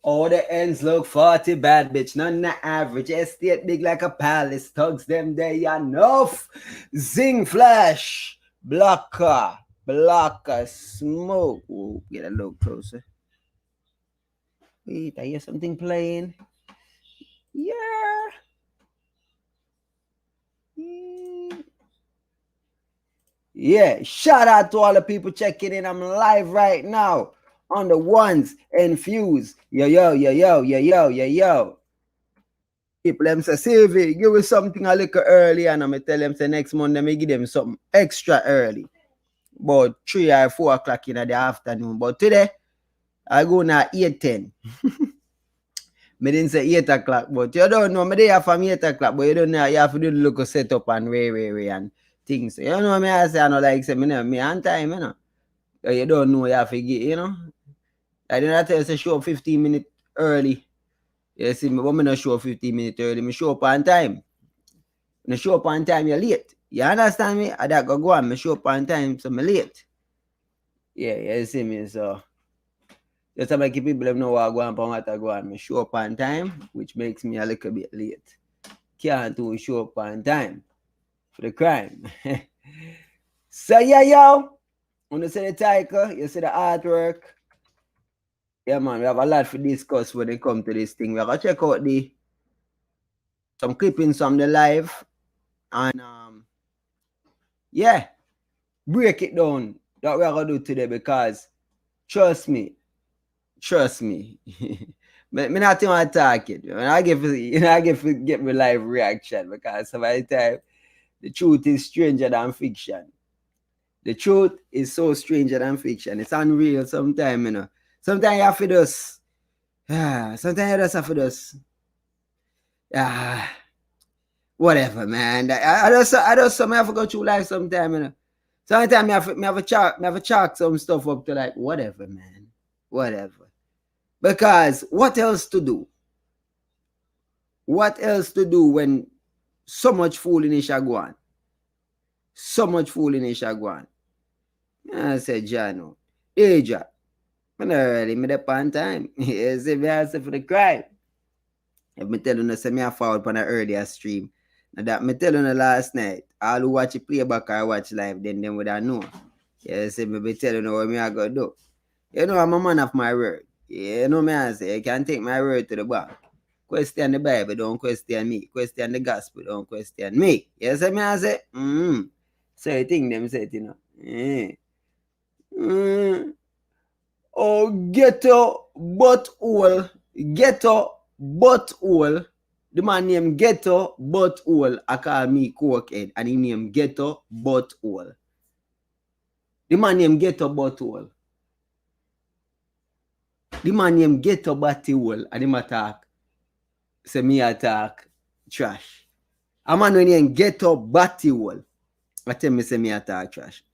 All the ends look 40 bad, bitch. None the average. Estate big like a palace. Thugs them they enough. Zing flash. Blocker. Blocker. Smoke. Ooh, get a little closer. Wait, I hear something playing. Yeah. Yeah. Shout out to all the people checking in. I'm live right now on the ones and fews. Yo, yo, yo, yo, yo, yo, yo, yo. People them say, Sylvie, give us something a little early, and I'm tell them say next Monday me give them something extra early. About 3 or 4 o'clock in the afternoon. But today, I go now 8:10. Me didn't say 8 o'clock, but you don't know, me there from 8 o'clock, but you don't know, you have to do the local setup and way and things. You know me, I say, I know, like, say, me on time, you know. You don't know, you have to get, you know. I didn't tell you, say, show up 15 minutes early. You see, me, but me not show up 15 minutes early, me show up on time. When I show up on time, you're late. You understand me? I that go on, me show up on time, so me late. Yeah, you see me, so just to make people know what I go on, what I go on. Me show up on time, which makes me a little bit late. Can't do show up on time for the crime. So yeah, yo, when you see the title, you see the artwork. Yeah, man, we have a lot to discuss when it comes to this thing. We have to check out some clippings from the live and yeah, break it down that we are gonna do today because trust me. me not want to talk it. I get my live reaction because some of the time the truth is stranger than fiction. The truth is so stranger than fiction. It's unreal sometimes, you know. Sometimes you have to just sometimes you just have to just whatever, man. I just have to go through life sometime, you know. Sometimes me have a chalk some stuff up to like whatever, man. Whatever. Because what else to do? What else to do when so much foolishness are going? So much foolishness are going. I said, Jano, Aja, I'm not really me up on time. You see, me answer for the crime. If me tell you, say me a forward on an earlier stream. Now that me tell you last night, all who watch it playback or watch live, then them would have know. You see, me be telling you what me I go do. You know, I'm a man of my word. You know me, I say, you can take my word to the bank. Question the Bible, don't question me. Question the gospel, don't question me. You see me, I say, So you think them say it, you know. Oh, ghetto butthole. Ghetto butthole. The man named Ghetto Butthole. I call me cokehead. And he named Ghetto Butthole. The man named Ghetto Butthole. The man named Ghetto Butthole. And him attack. Say me attack trash. A man when he Ghetto Butthole. I tell me say me attack trash.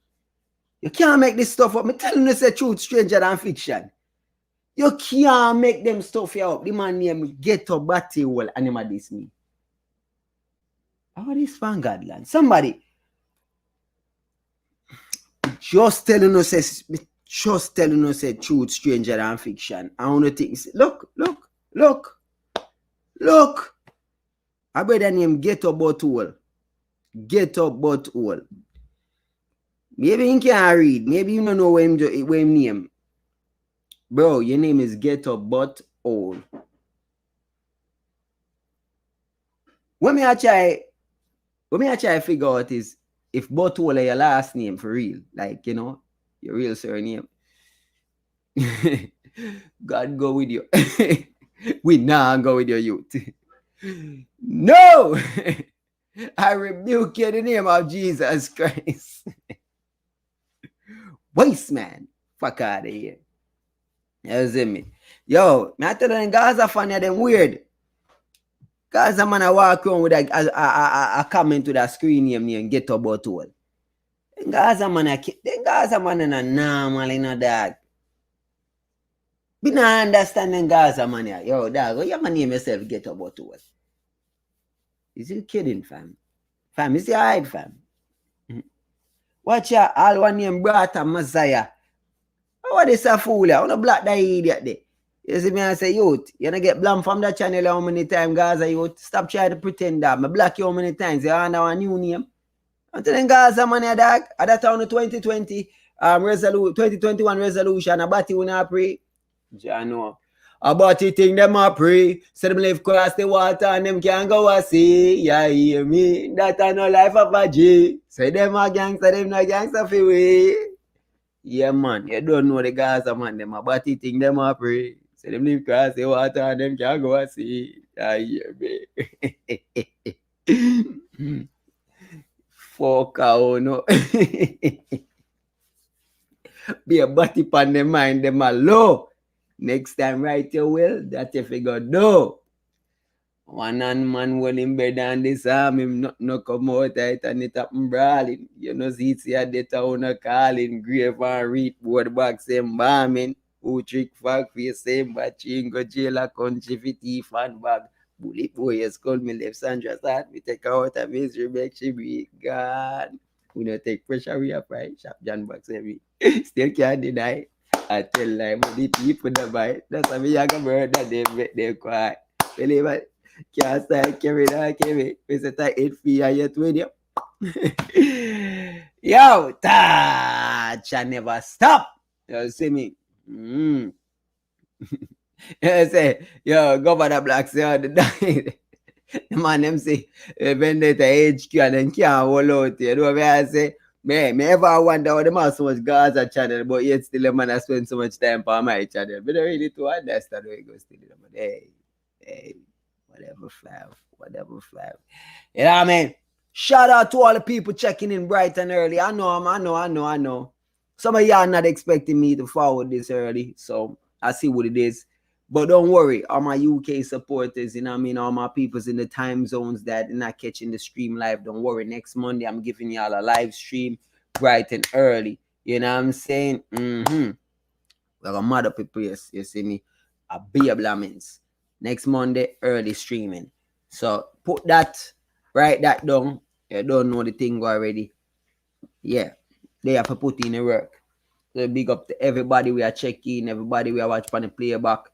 You can't make this stuff up. Me telling you the truth stranger than fiction. You can't make them stuff here up. The man named Ghetto Butthole and him a this me. How this from Godland? Somebody just telling us truth stranger than fiction. I want to think. Look. I better name Ghetto Butthole. Ghetto Butthole. Maybe you can't read. Maybe you don't know what him name. Bro, your name is Ghetto Butthole. What me I try figure out is if Butthole is your last name for real. Like, you know, your real surname. God go with you. We now go with your youth. No! I rebuke you in the name of Jesus Christ. Waste man. Fuck out of here. You see me? Yo, me I tell them Gaza fan them weird. Gaza man I walk around with a comment to that screen name Ghetto Butthole. Gaza man is a normal in that. We not understanding Gaza man. Yo, dog, you man name yourself Ghetto Butthole. Is you kidding, fam? Fam, is you hide, fam? Watch out, all one name Brata Messiah. What is a fool? I want to block that idiot there. You see me, I say, youth, you don't get blamed from that channel how many times, Gaza, youth. Stop trying to pretend that. I block you how many times. You under a new name. I'm telling Gaza, man, you dog. At that time, 2020, 2021 resolution, about you when pray. Jano. About it, thing them a pray. Say them live cross the water and them can go a see. Yeah, hear me. That a no life of a G. Say them a gangster, them no gangster for we. Yeah, man. You don't know the Gaza, man. Them about it, thing them a pray. Say them live cross the water and them can go a see. Yeah, hear me. Fuck out, no. Be a body pan them mind, them a low. Next time, write your will, that if you go do. One man will in bed and this arm, him no come out right and it up and brawling. You know, see it's here, the town a calling, grave and read, board back, same bombing. Who trick fuck for same batching, go jail a country for thief and bag. Bullet boy, you called me left Sandra start, me take her out of misery, make she be gone. We don't take pressure, we are right, sharp John box every. Still can't deny. I tell like the people that buy. That's why me I got murder they make them quiet. Believe it? Can't start carry that carry. We say that 8 feet I yet with you. Yo, touch I never stop. You see me? You say, yo, Governor Black say on the night. The man them say Vendetta HQ and then can't hold out. You know what I say? Me ever wonder how them have so much Gaza channel, but yet still the man I spend so much time on my channel. But I really to understand where it goes still. But hey, whatever flav. You know what I mean? Shout out to all the people checking in bright and early. I know. Some of y'all not expecting me to forward this early, so I see what it is. But don't worry, all my UK supporters, you know what I mean, all my peoples in the time zones that are not catching the stream live, don't worry. Next Monday, I'm giving y'all a live stream bright and early. You know what I'm saying? We're gonna mother people, yes, you see me? A beer blamins. Next Monday, early streaming. So put that, write that down. You don't know the thing already. Yeah, they have to put in the work. So big up to everybody we are checking, everybody we are watching on the playback.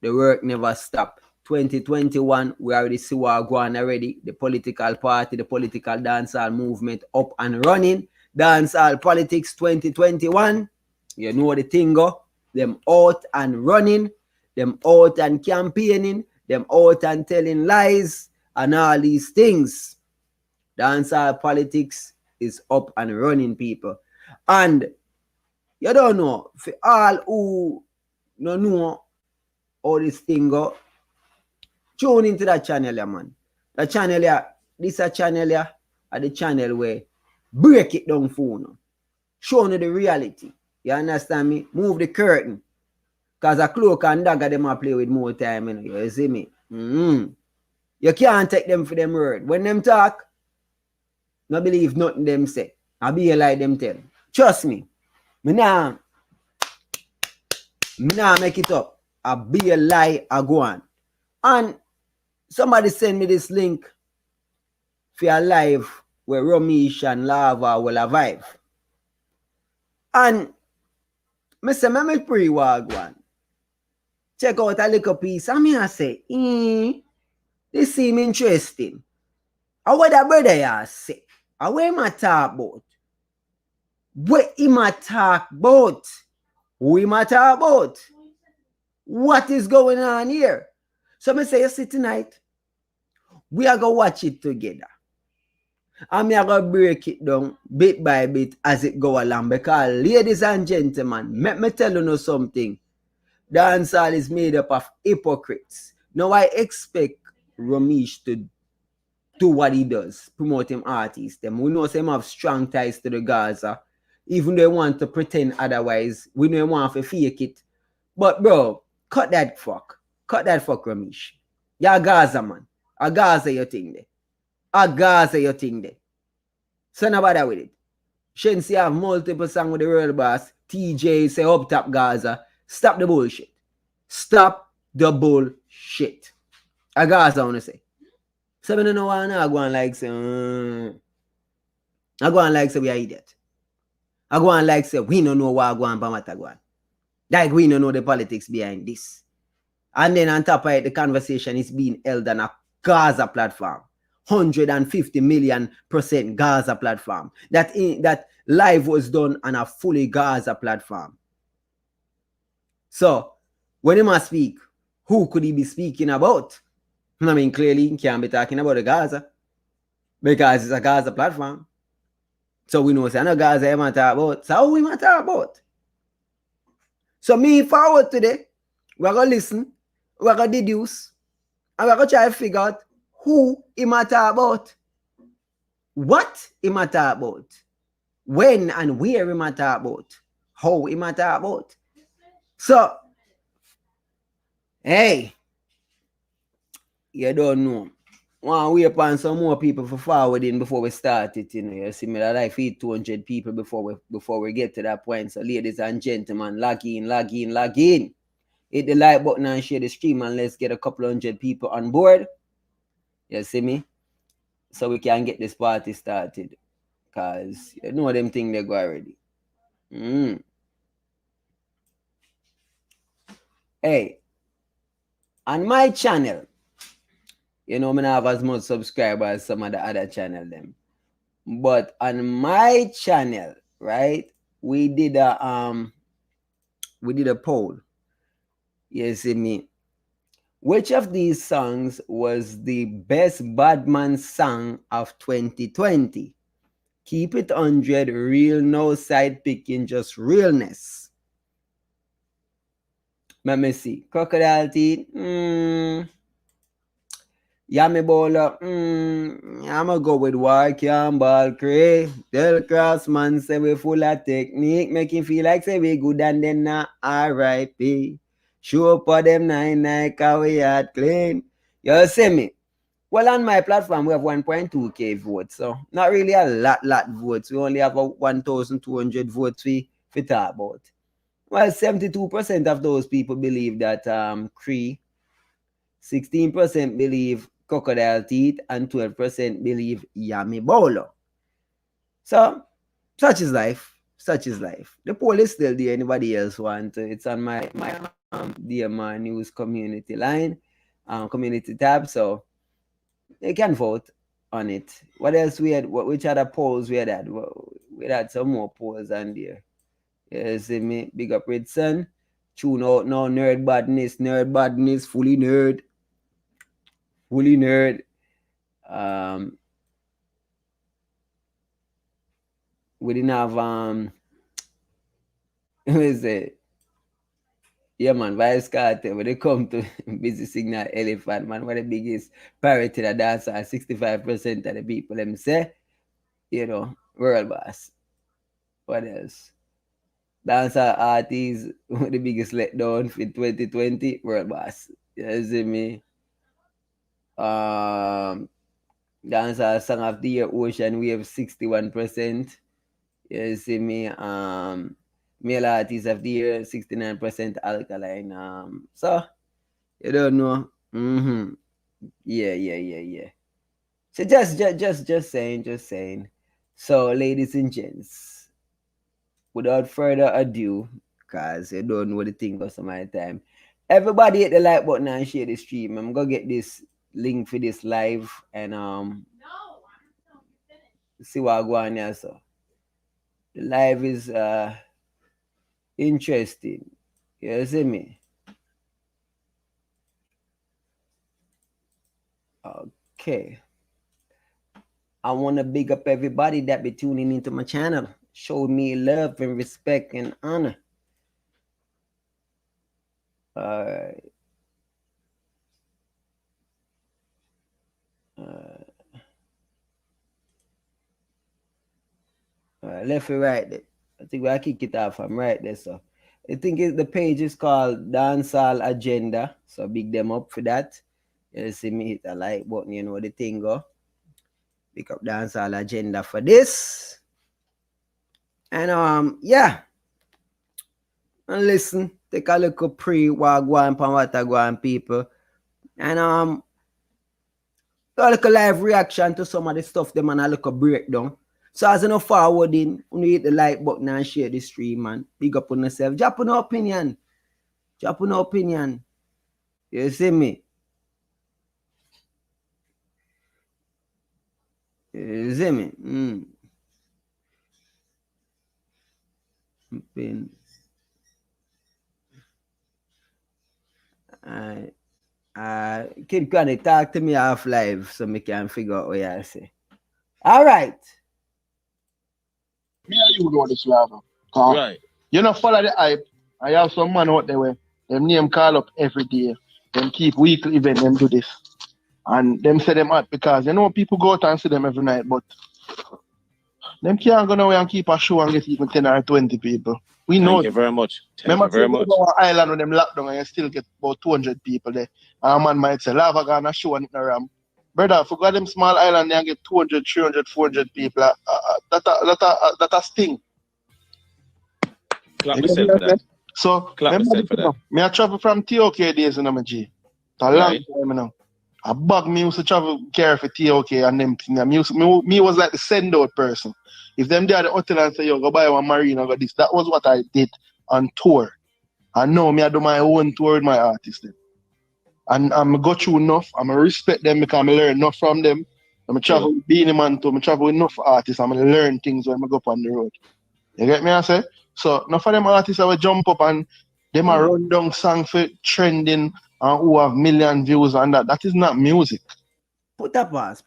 The work never stop. 2021, we already see what going already. The political party, the political dancehall movement up and running. Dancehall politics 2021. You know the thing go. Them out and running. Them out and campaigning. Them out and telling lies. And all these things. Dancehall politics is up and running, people. And you don't know, for all who don't know all this thing go, tune into that channel, yeah, man. The channel, yeah, this a channel, yeah, are the channel where break it down for you. Show you the reality. You understand me? Move the curtain. Because a cloak and dagger them a play with more time, you know. You see me? You can't take them for them word. When them talk, no believe nothing them say. I be a lie them tell. Trust me. Me nah make it up. I be a lie, I go on. And somebody send me this link for a live where Romeich and Lava will vibe. And I say, me pre-wag check out a little piece. And I say, this seem interesting. And what that brother ya say? And what him a talk about? What him a talk about? Who him a talk about? What is going on here? So I say, you see tonight, we are going to watch it together. And we are going to break it down bit by bit as it go along. Because, ladies and gentlemen, let me tell you something. Dancehall is made up of hypocrites. Now, I expect Romeich to do what he does, promote him artists. Them. We know some have strong ties to the Gaza. Even though they want to pretend otherwise, we know they want to fake it. But, bro, cut that fuck, Romeich. You're a Gaza, man. A Gaza, you think there. A Gaza, you think there. So, no bother with it. Shensi have multiple songs with the world boss. TJ say up top Gaza. Stop the bullshit. Stop the bullshit. A Gaza, I want to say. So, I don't know why I go on like say, I go on like say we are idiot. I go on like say we don't know what I go on, but what I go on. Like we don't know the politics behind this. And then on top of it, the conversation is being held on a Gaza platform. 150 million% Gaza platform. That live was done on a fully Gaza platform. So, when he must speak, who could he be speaking about? I mean, clearly, he can't be talking about the Gaza because it's a Gaza platform. So, we know it's not Gaza he might talk about. So, who we might talk about? So, me forward today, we're going to listen, we're going to deduce, and we're going to try to figure out who he might talk about, what he might talk about, when and where he might talk about, how he might talk about. So, hey, you don't know. Want we upon some more people for forwarding before we start it, you know. You see me that I feed 200 people before we get to that point. So ladies and gentlemen, log in. Hit the like button and share the stream, and let's get a couple hundred people on board. You see me? So we can get this party started. Cause you know them thing they go already. Hey, on my channel, you know, I don't have as much subscribers as some of the other channel them. But on my channel, right, we did a poll. You see me? Which of these songs was the best Badman song of 2020? Keep it 100, real, no side picking, just realness. Let me see. Crocodile Teeth. Yummy Bowler. I'ma go with War Campbell Cray. Del Crossman say we full of technique. Make him feel like say we good and then not R.I.P. Show up for them 9 cause we had clean. You see me? Well, on my platform, we have 1.2k votes. So, not really a lot votes. We only have 1,200 votes we talk about. Well, 72% of those people believe that Cree, 16% believe Crocodile Teeth, and 12% believe Yummy Bowler. So, such is life. The poll is still there. Anybody else want? It's on my DMR News community line, community tab. So, they can vote on it. What else we had? Which other polls we had? We had some more polls on there. You see me? Big up Red Sun. Tune out now. Nerd badness. Fully nerd. We didn't have what is it? Yeah, man, Vybz Kartel, when they come to Busy Signal Elephant, man, one of the biggest parity that dance are 65% of the people them say, you know, world boss. What else? Dancehall artists, one of the biggest letdown for 2020, world boss. You see me? Dancehall Song of the Year, Ocean Wave, 61%. You see me? Male artist of the year, 69% Alkaline. So you don't know. Yeah. So just saying. So, ladies and gents, without further ado, because you don't know the thing goes some my time. Everybody hit the like button and share the stream. I'm gonna get this link for this live and see what I go on here. So the live is interesting. You see me? Okay. I want to big up everybody that be tuning into my channel. Show me love and respect and honor. Alright. Left and right there. I think we'll kick it off from right there. So I think the page is called Dancehall Agenda. So big them up for that. You see me hit the like button, you know the thing go. Pick up Dancehall Agenda for this. And yeah. And listen, take a look at pre-wagwan pan people. And a little live reaction to some of the stuff them and a little breakdown. So as you know forwarding, you hit the like button and share the stream, man. Big up on yourself. Drop an opinion. You see me? You see me? Kid Granny, talk to me off live so me can figure out what you say. All right. Me and you know this, Lava. Right. You know, follow the hype. I have some man out there where them name call up every day. Them keep weekly event, them do this. And them say them out because, you know, people go out and see them every night, but them can't go away and keep a show and get even 10 or 20 people. We know. Thank you very much. Remember, very much. Go to an island when them lockdown and you still get about 200 people there. And a man might say, Lava gonna show and it no ram. Brother, if you got them small island and get 200, 300, 400 people, that a sting. Clap myself for that. So, clap myself for that. Me I travel from TOK days in my G. It's a long time now. I bug me used to travel care for TOK and them things. Me was like the send out person. If them there at the hotel and say, yo, go buy one marine or go this, that was what I did on tour. And now me I do my own tour with my artists then. And I'm go through enough. I'm respect them because I learn enough from them. I'm travel with Beanie Man too. I travel with enough artists. I'm learn things when I go up on the road. You get me? I say? So enough of them artists I will jump up and them a run down song for trending and who have million views and that. That is not music. Put a pause.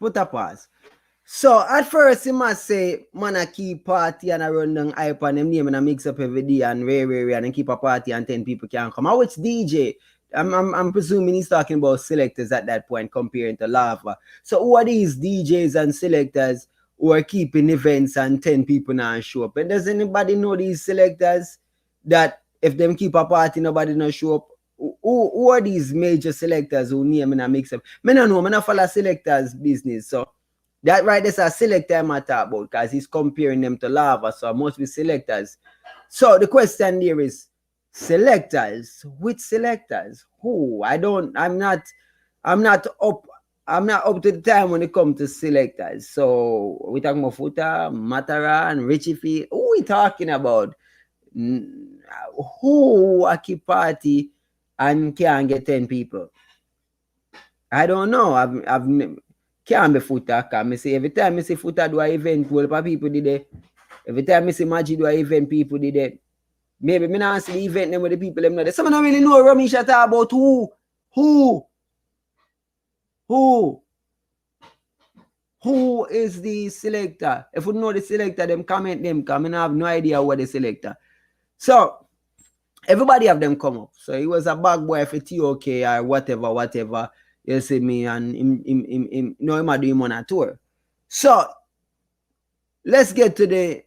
So at first you must say, man I keep party and I run down hype and them name and I mix up every day and rare and keep a party and 10 people can come. How it's DJ? I'm presuming he's talking about selectors at that point comparing to Lava. So who are these DJs and selectors who are keeping events and 10 people now show up? And does anybody know these selectors that if them keep a party, nobody not show up? Who are these major selectors who name and mix up? I don't know, I don't follow selectors business. So that right there's a selector I'm talking about because he's comparing them to Lava. So must be selectors. So the question there is, selectors? Which selectors? Who? I'm not up to the time when it comes to selectors. So we talking about Futa, Matara, and Richie Fee. Who we talking about? Who a keep party and can get 10 people? I don't know. I've can't be Futa. Can me say every time I see Futa do an event, well, people did it. Every time I see Maggi do an event, people did it. Maybe me not see the event them with the people them know that. Some don't really know Romeich talk about who is the selector. If you know the selector, them comment them because I have no idea what the selector. So everybody have them come up. So he was a bag boy for TOK or whatever. You see me and him no him do him on a tour. So let's get to the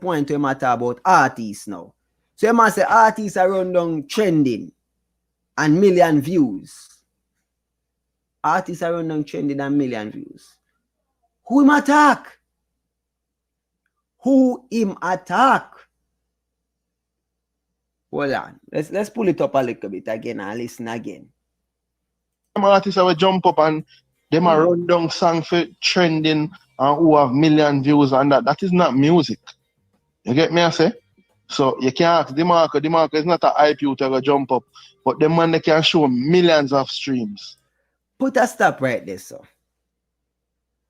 point where I talk about artists now. So you must say artists are run down trending and million views. Artists are run down trending and million views. Who him attack? Hold on. Let's pull it up a little bit again and listen again. Some artists will jump up and them a run down song for trending and who have million views and that. That is not music. You get me I say? So you can't ask the marker is not a hype you to go jump up, but the man they can show millions of streams. Put a stop right there, so.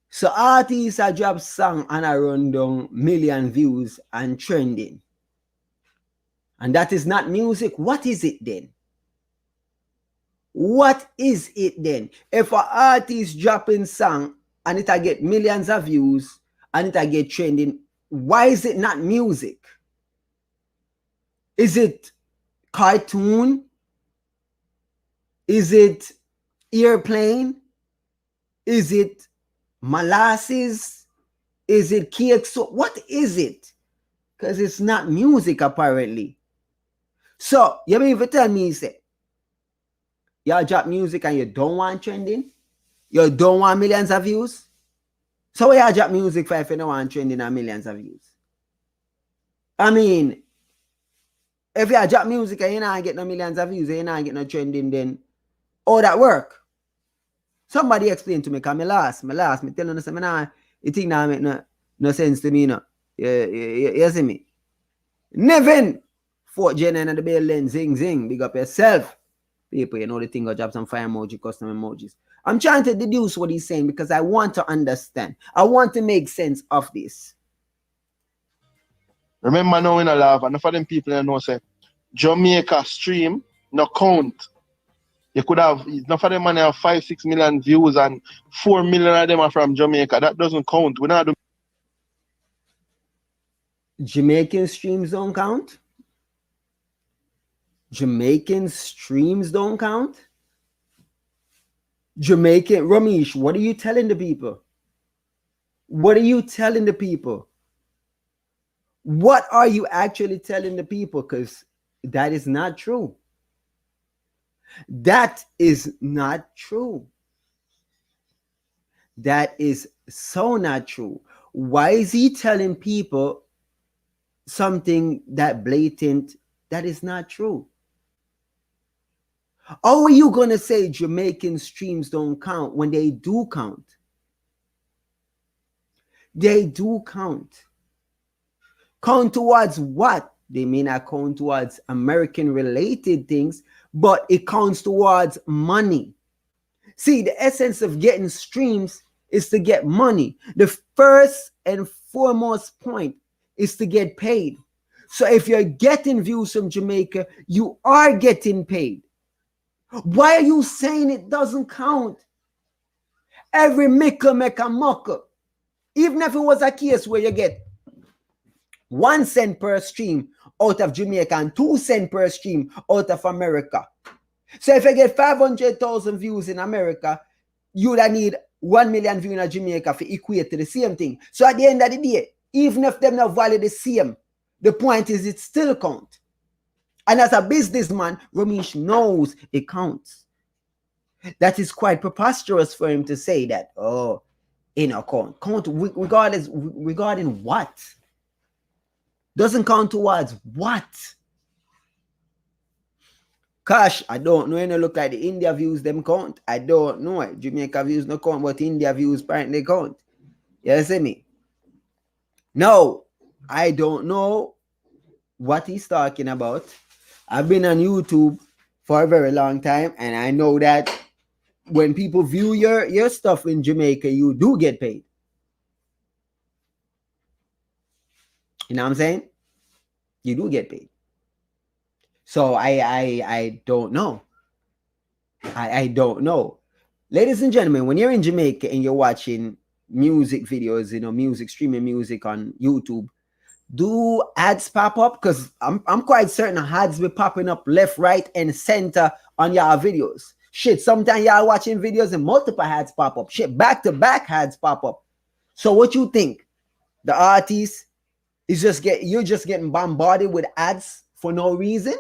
So artists are drop song and a run down million views and trending. And that is not music. What is it then? What is it then? If an artist dropping song and it get millions of views and it get trending, why is it not music? Is it cartoon? Is it airplane? Is it molasses? Is it cake? So what is it? Because it's not music apparently. So you mean if you tell me, say, y'all drop music and you don't want trending? You don't want millions of views? So why y'all drop music for if you don't want trending and millions of views? I mean, if you drop music and you not get no millions of views and you not get no trending, then how that work? Somebody explain to me, because me last, me tell you, you think that make no sense to me, no. You see me? Nevin, Fort Jenna in the building, zing, big up yourself. People, you know, the thing go drop some fire emoji, custom emojis. I'm trying to deduce what he's saying because I want to understand. I want to make sense of this. Remember now in a laugh, and for them people that know say Jamaica stream no count. You could have enough of them man have 5-6 million views and 4 million of them are from Jamaica. That doesn't count. We're not doing Jamaican streams don't count. Jamaican streams don't count. Jamaican Romeich, what are you telling the people? What are you telling the people? What are you actually telling the people? Because that is not true. That is not true. That is so not true. Why is he telling people something that blatant that is not true? How are you going to say Jamaican streams don't count when they do count? They do count. Count towards what? They may not count towards American related things, but it counts towards money. See, the essence of getting streams is to get money. The first and foremost point is to get paid. So if you're getting views from Jamaica, you are getting paid. Why are you saying it doesn't count? Every mickle make a muckle. Even if it was a case where you get 1 cent per stream out of Jamaica and 2 cents per stream out of America. So if I get 500,000 views in America, you would need 1 million views in Jamaica to equate to the same thing. So at the end of the day, even if them not value the same, the point is it still counts. And as a businessman, Romeich knows it counts. That is quite preposterous for him to say that, oh, in a count regarding what? Doesn't count towards what? Gosh, I don't know. You know, look like the India views, them count. I don't know. Jamaica views no count, but India views apparently count. You see me? No, I don't know what he's talking about. I've been on YouTube for a very long time, and I know that when people view your stuff in Jamaica, you do get paid. You know what I'm saying? You do get paid. So I don't know. I don't know. Ladies and gentlemen, when you're in Jamaica and you're watching music videos, you know, music, streaming music on YouTube, do ads pop up? Because I'm quite certain ads be popping up left, right, and center on y'all videos. Shit, sometimes y'all watching videos and multiple ads pop up. Shit, back-to-back ads pop up. So what you think? The artist is you're just getting bombarded with ads for no reason?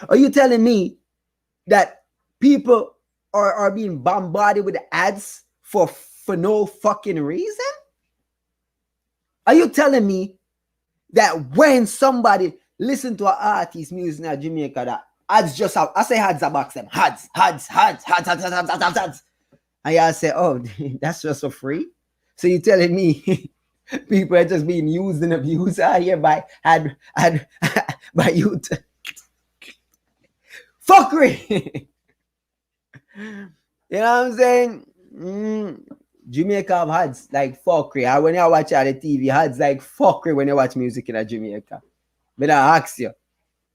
Are you telling me that people are being bombarded with ads for no fucking reason? Are you telling me that when somebody listen to an artist music in Jamaica, that ads just have, I say ads about them, ads. And y'all say, oh, that's just for free? So you telling me people are just being used and abused here by youth? Fuckery. You know what I'm saying? Jamaica have ads like fuckery. When you watch on the TV, ads like fuckery when you watch music in Jamaica. But I ask you,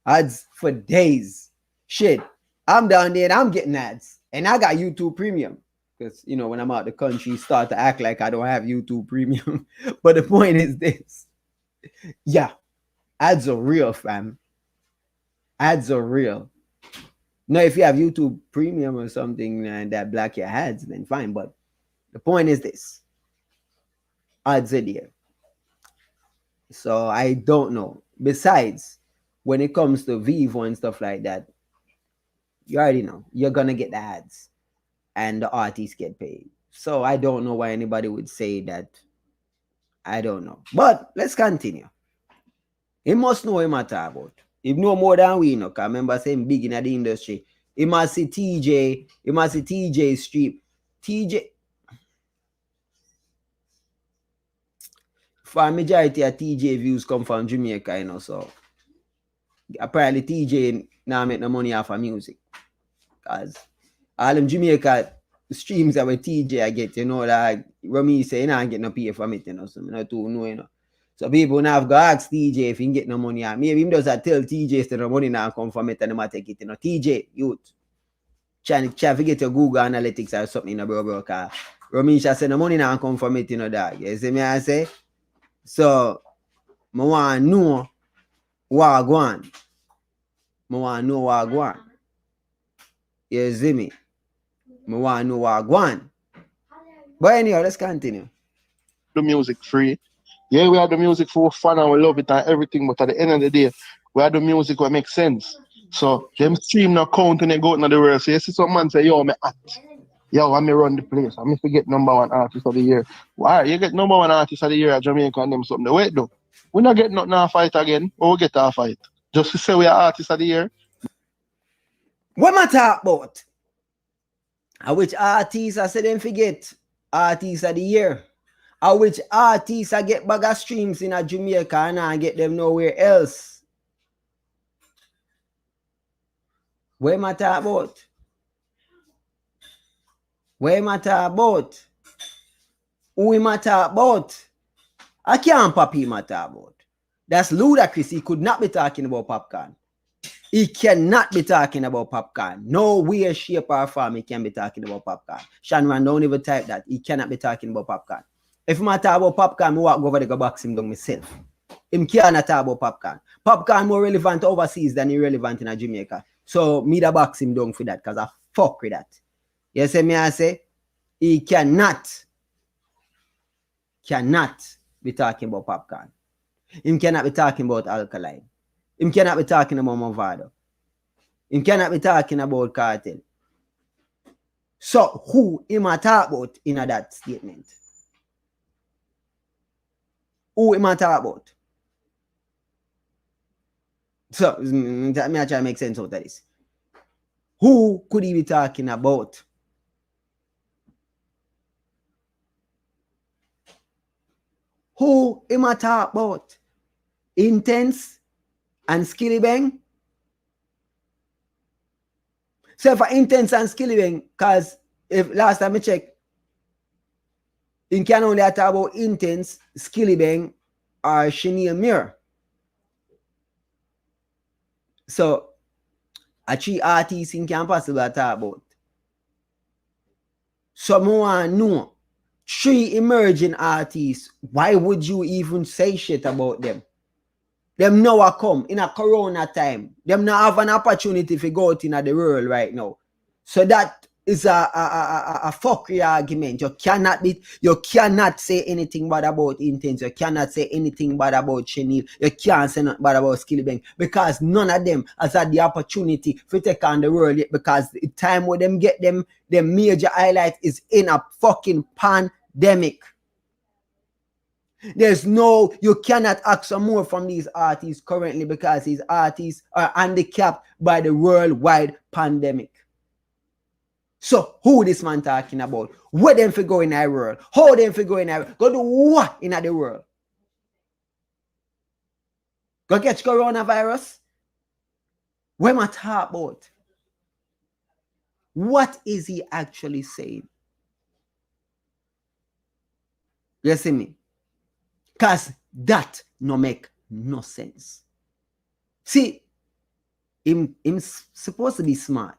ads for days. Shit, I'm down there and I'm getting ads. And I got YouTube Premium. Because, you know, when I'm out the country, start to act like I don't have YouTube Premium. But the point is this. Yeah, ads are real, fam. Ads are real. Now, if you have YouTube Premium or something that block your ads, then fine. But the point is this. Ads are there. So I don't know. Besides, when it comes to Vivo and stuff like that, you already know. You're going to get the ads. And the artists get paid. So I don't know why anybody would say that. I don't know. But let's continue. He must know him at about. He know more than we know. Because I remember saying big in the industry. He must see TJ. He must see TJ Street. TJ. For a majority of TJ views come from Jamaica, you know. So apparently TJ now make no money off of music. Cause all them Jamaica streams that with TJ I get, you know, like Romeich say, you know, I get no pay from it, you know, so I not too know, you know. So people now have got ask TJ if he can get no money, and maybe him does that tell TJ that no money now come from it and they might take it, you know. TJ, youth, try to get your Google Analytics or something, you know, bro, cause Romeich say no money now come from it, you know, dog. You see me, I say? So, I want to know what I want. I want to know what I want. You see me? I want to know what I want. But anyhow, let's continue. The music free. Yeah, we have the music for fun and we love it and everything, but at the end of the day, we have the music what makes sense. So them stream no count and they go out in the world. So you see some man say, yo, me act. Yo, I me run the place. I me forget #1 artist of the year. Why? You get #1 artist of the year at Jamaica and them something. Wait though. We not get nothing a fight again, or we get a fight. Just to say we are artists of the year. What am I talk about? Which artists I said them forget artists of the year? Which artists I get bag of streams in a Jamaica and I get them nowhere else? What am I talk about? What am I talk about? Who am I talk about? I can't Papi am I talk about. That's ludicrous. He could not be talking about Popcorn. He cannot be talking about Popcorn. No way, shape, or form he can be talking about Popcorn. Shanran, don't even type that. He cannot be talking about Popcorn. If I talk about Popcorn, I walk over there go box him down myself. Him cannot talk about Popcorn. Popcorn more relevant overseas than irrelevant in Jamaica. So me da box him down for that because I fuck with that. You see me I say? He cannot be talking about Popcorn. Him cannot be talking about Alkaline. Him cannot be talking about Mavado. Him cannot be talking about Kartel. So who him a talk about in that statement? Who him a talk about? So me I try to make sense out of this. Who could he be talking about? Who him a talk about? Intense and Skilly Bang? So for Intense and Skilly Bang, because if last time I checked, you can only talk about Intense, Skilly Bang, or Chenille Mirror. So a 3 artists you can possibly talk about. So I want to know 3 emerging artists, why would you even say shit about them? Them now come in a corona time. Them now have an opportunity to go out in the world right now. So that is a fuckery argument. You cannot say anything bad about Intense. You cannot say anything bad about Chenille. You can't say nothing bad about Skilly Bang because none of them has had the opportunity to take on the world yet, because the time where them get them major highlight is in a fucking pandemic. You cannot ask some more from these artists currently because these artists are handicapped by the worldwide pandemic. So who this man talking about? Where them for go in our world? How them for go in our world? Go do what in the world? Go catch coronavirus? What am I talking about? What is he actually saying? You see me? Because that no make no sense. See, him supposed to be smart,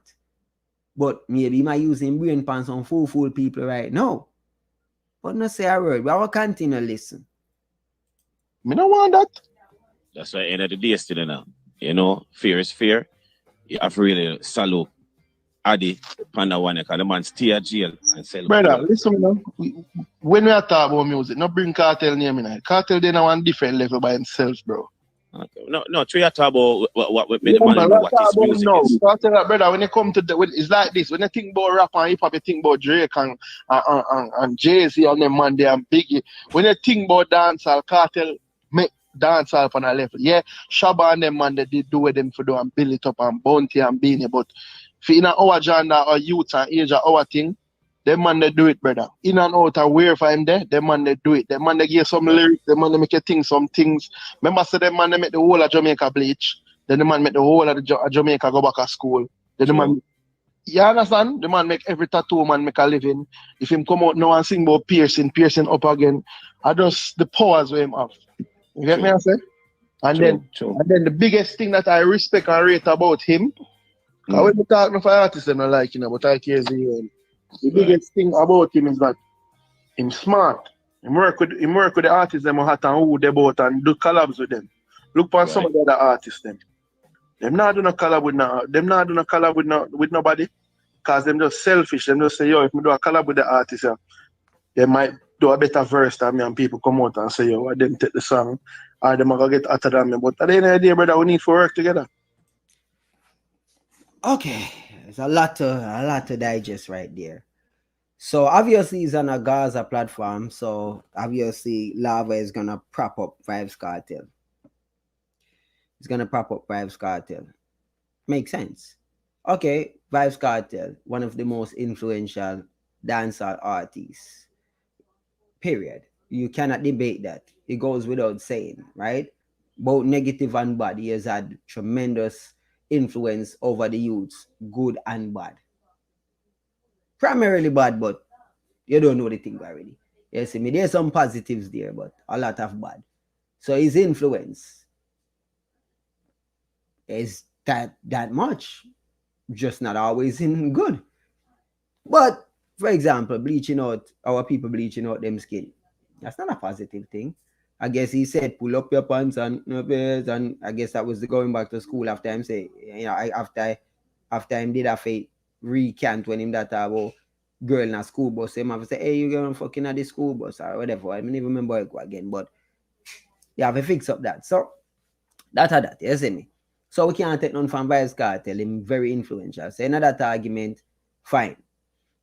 but maybe he might use him brain pants on fool people right now. But not say a word. We will continue to listen. Me don't want that. That's why end of the day still now. You know, fear is fear. You have to really salute Adi Panda one because the man stay at jail and sell. Brother, listen, when we are talking about music, not bring Kartel name in it. Kartel they now on different level by himself, bro. Okay. No, three are talking about what made the man know what his music is. Kartel, brother, when you come to it's like this. When you think about rap and hip hop, you think about Drake and Jay-Z and them man, they and Biggie. When you think about dancehall, Kartel make dancehall on a level. Yeah, Shabba and them man, they did do with them for do and build it up and Bounty and Beanie, but in our genre or youth and age or our thing, them man they do it, brother. In and out and where for him there, them man they do it. Them man they give some lyrics, them man they make you think some things. Remember, so them man they make the whole of Jamaica bleach. Then the man make the whole of Jamaica go back to school. Then the man You understand? The man make every tattoo man make a living. If him come out now and sing about piercing up again, I just the powers where him have. You get me, I say? And then the biggest thing that I respect and rate about him, because when we talk for artists, I don't like, but I care zero. The biggest thing about him is that him smart. He work with the artists them hot and who they both and do collabs with them. Look for some of the other artists them. Them not do no collab with nobody. Because them just selfish. Them just say, yo, if we do a collab with the artist, they might do a better verse than me and people come out and say, yo, I didn't take the song. Or them are going to get hotter than me. But at the end of the day, brother, we need to work together. Okay. There's a lot to digest right there. So obviously it's on a Gaza platform. So obviously Lava is going to prop up Vybz Kartel. It's going to prop up Vybz Kartel. Makes sense. Okay, Vybz Kartel, one of the most influential dancehall artists. Period. You cannot debate that. It goes without saying, right? Both negative and bad. He has had tremendous influence over the youths, good and bad. Primarily bad, but you don't know the thing already. You see me, there's some positives there, but a lot of bad. So his influence is that much. Just not always in good. But for example, our people bleaching out them skin, that's not a positive thing. I guess he said pull up your pants and I guess that was the going back to school after him say, after him did a fake recant when him that about girl in a school bus, him have to say, hey, you going fucking at the school bus or whatever. I don't even remember it again, but you have to fix up that. So that, you see me. So we can't take none from Vybz Kartel. Him very influential. So another argument, fine.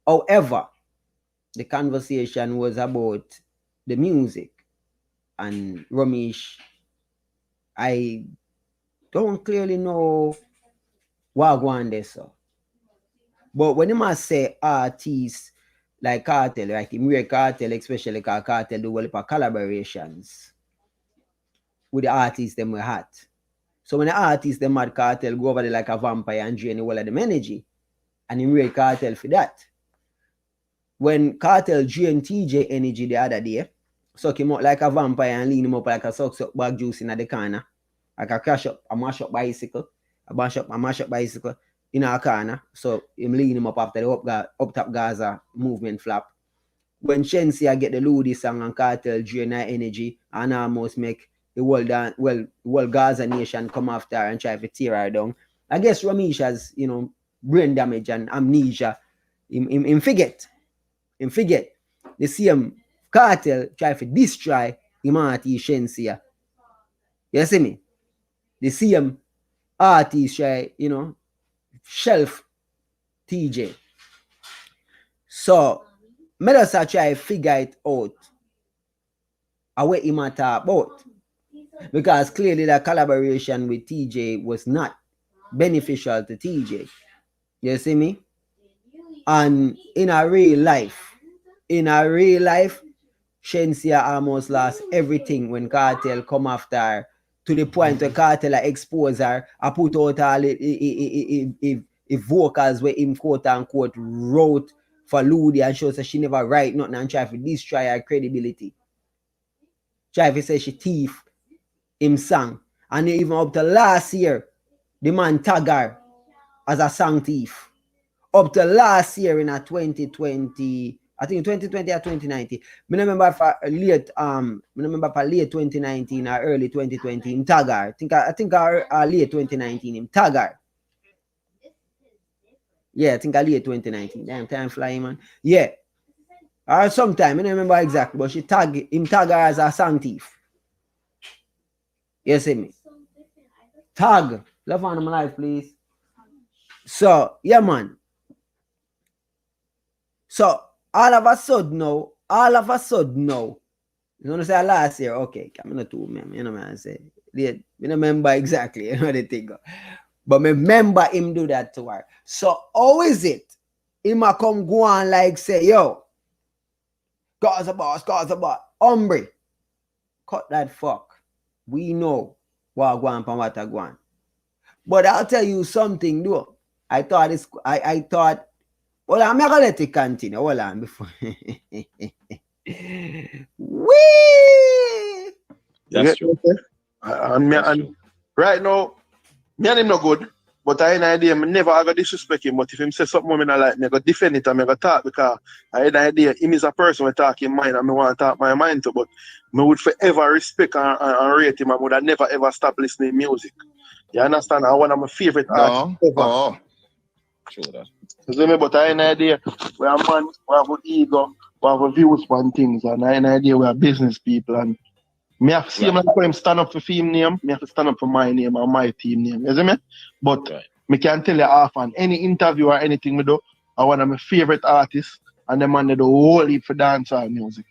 However, the conversation was about the music and Romeich. I don't clearly know what going there, so. But when you must say artists like Kartel, like Imre Kartel, especially Kartel do well for collaborations with the artists them we had. So when the artists them had Kartel go over there like a vampire and drain all of them energy, and him rate Kartel for that. When Kartel drain TJ energy the other day, suck him out like a vampire and lean him up like a suck bag juice in the corner, like a mash up bicycle in a corner. So him lean him up after the up top Gaza movement flap. When Shensia get the Ludi song and Kartel drain her energy and almost make the world Gaza nation come after her and try to tear her down. I guess Romeich has, brain damage and amnesia. Him forget. The same Kartel try to destroy him artist Shensia. You see me? The same artist try, shelf TJ. So, me just try to figure it out what him talk about. Because clearly the collaboration with TJ was not beneficial to TJ. You see me? And in a real life, Shensia almost lost everything when Kartel come after her, to the point where Kartel expose her. I put out all the vocals where him quote unquote wrote for Ludi and shows that she never write nothing and try to destroy her credibility. Try to say she thief him song. And even up to last year, the man tag her as a song thief. Up to last year in a 2020, I think 2020 or 2019. I remember for late 2019 or early 2020 in tag her. I think late 2019 in tag her. Yeah, I think late 2019. Damn, time flying, man. Yeah. Or sometime, I don't remember exactly, but she tag her as a song thief. You see me? Tag. Love on my life, please. So, yeah, man. So, all of a sudden now, you want to say last year, okay, I'm not too remember, you know what I say. I remember exactly, you know the thing. But me remember him do that to her. So, how is it? Him a come go on like say, yo, Gaza boss, hombre, cut that fuck. We know what go on and what I go on. But I'll tell you something, though. I thought it's I thought. Well, I'm not gonna let it continue. Hold on before. Wee! That's true. And right now, me and him not good. But I had an idea, I never I got disrespect him. But if him say something I like, me I got defend it and I got talk because I had an idea him is a person who talk in mind and I want to talk my mind to. But I would forever respect and rate him. I would have never ever stop listening to music. You understand? I one of my favorite artists ever. Oh. True that. But I had an idea we are man, we have an ego, we have a views on things, and I had an idea we are business people and me have to see him like him stand up for team name, me have to stand up for my name or my team name. You see me? But me can tell you often, any interview or anything we do, I one of my favorite artists and the man they do whole heap for dancehall music.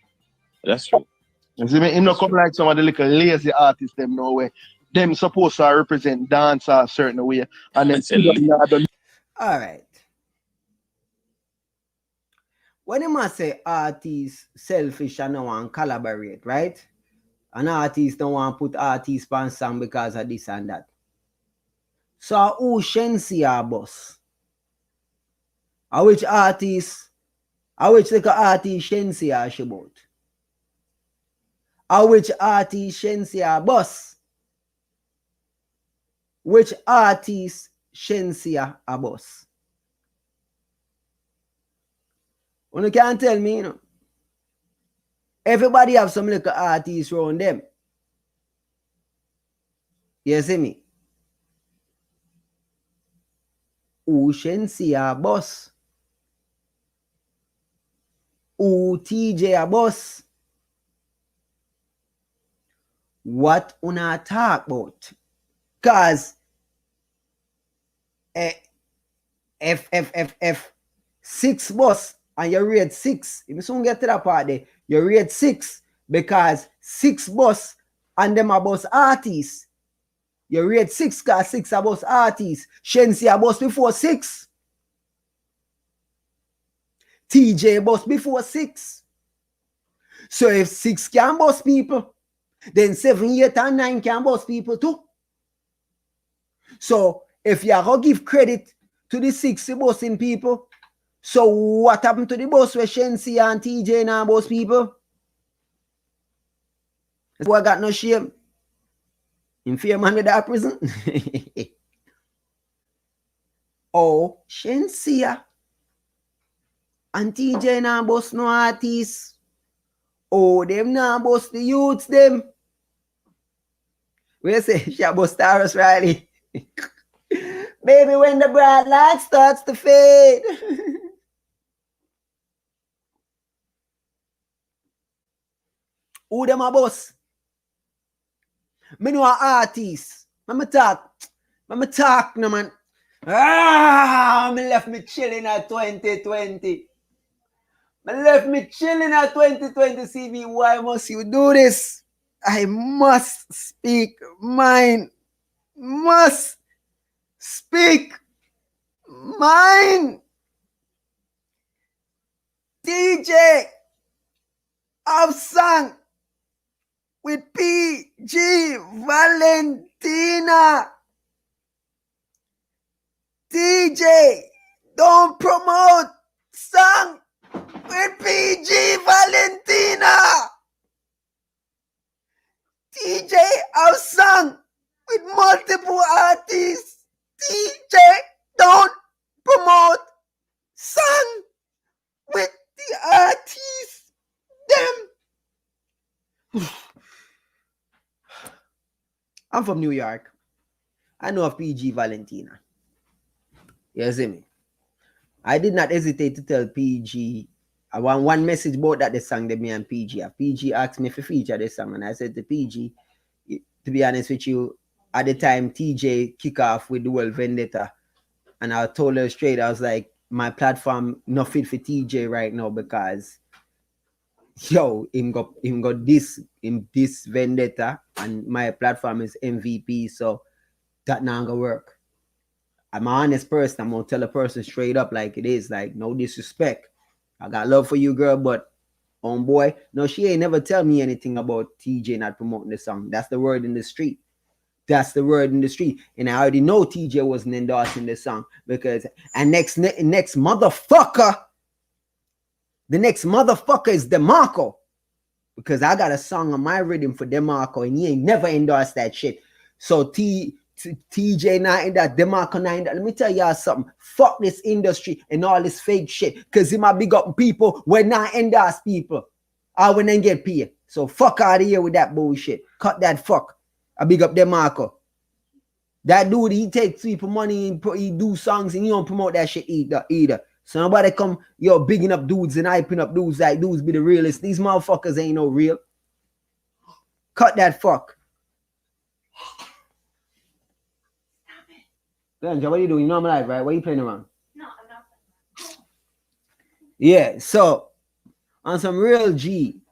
That's true. You see me? Him not come like some of the little lazy artists them no way. Them supposed to represent dancehall a certain way. And then all right. When you must say artists selfish and no one collaborate, right? An artist don't want to put artists on song because of this and that. So who Shensi are boss? A which artist? A which like artist Shensi are about? A which artist Shensi are boss? Which artist Shensi are boss? You can't tell me, you know. Everybody have some little artists around them. You see me? Who Shensi a boss? Who TJ a boss? What una talk about? Cause if 6 boss and you rate 6, if you soon get to that part there, you rate 6 because 6 boss and them are boss artists. You rate 6 because 6 are boss artists. Shensi a boss before 6. TJ boss before 6. So if 6 can boss people, then 7, 8, and 9 can boss people too. So if you are going to give credit to the 6 bossing people, so what happened to the boss where Shensi and TJ now boss people? That's why I got no shame. In fear man with that prison. Oh, Shensi and TJ now boss no artists. Oh, them now boss the youths them. We say, she boss Taurus Riley. Baby, when the bright light starts to fade. Who them a boss? Me know a artist. Mama talk no man. Me left me chilling at 2020. Me left me chilling at 2020. CV, why must you do this? I must speak mine. Must speak mine. DJ I've sung with PG Valentina. DJ don't promote song with PG Valentina. DJ I've sung with multiple artists. DJ don't promote song with the artists. Them. I'm from New York. I know of PG Valentina. You see me? I did not hesitate to tell PG. I want one message about that the song that me and PG have. PG asked me if to feature this song, and I said to PG, to be honest with you, at the time TJ kick off with the whole Vendetta, and I told her straight, I was like, my platform not fit for TJ right now because him got this Vendetta and my platform is MVP, so that not gonna work. I'm an honest person. I'm gonna tell a person straight up like it is, like no disrespect. I got love for you, girl, but boy, no, she ain't never tell me anything about TJ not promoting the song. That's the word in the street. That's the word in the street. And I already know TJ wasn't endorsing this song because, and next motherfucker, the next motherfucker is DeMarco. Because I got a song on my rhythm for DeMarco and he ain't never endorsed that shit. So TJ not in that, DeMarco not in that. Let me tell y'all something. Fuck this industry and all this fake shit. Because he might big up people when not endorse people. Or when they get paid. So fuck out of here with that bullshit. Cut that fuck. I big up DeMarco. That dude, he takes people money and he do songs and he don't promote that shit either. So nobody come, bigging up dudes and hyping up dudes like dudes be the realest. These motherfuckers ain't no real. Cut that fuck. Ganja, what are you doing? You know I'm live, right? What are you playing around? No, I'm not playing around. Yeah, so on some real G,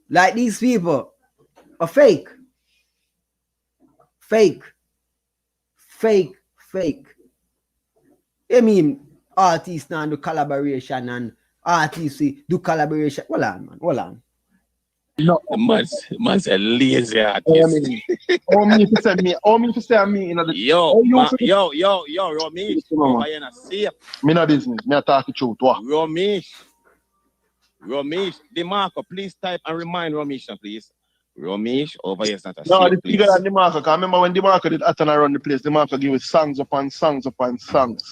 like these people are fake. Fake. I mean, artists now do collaboration and artists do collaboration. Hold on. No, man said lazy artist. Me to say me, you know. Yo, Romeich. Me no business. Me talk the truth. What? Romeich, DeMarco, please type and remind Romeich, please. Romeich over here is not a no, the please. bigger than DeMarco. Because I remember when DeMarco did Atten around the place, DeMarco give us songs upon songs upon songs.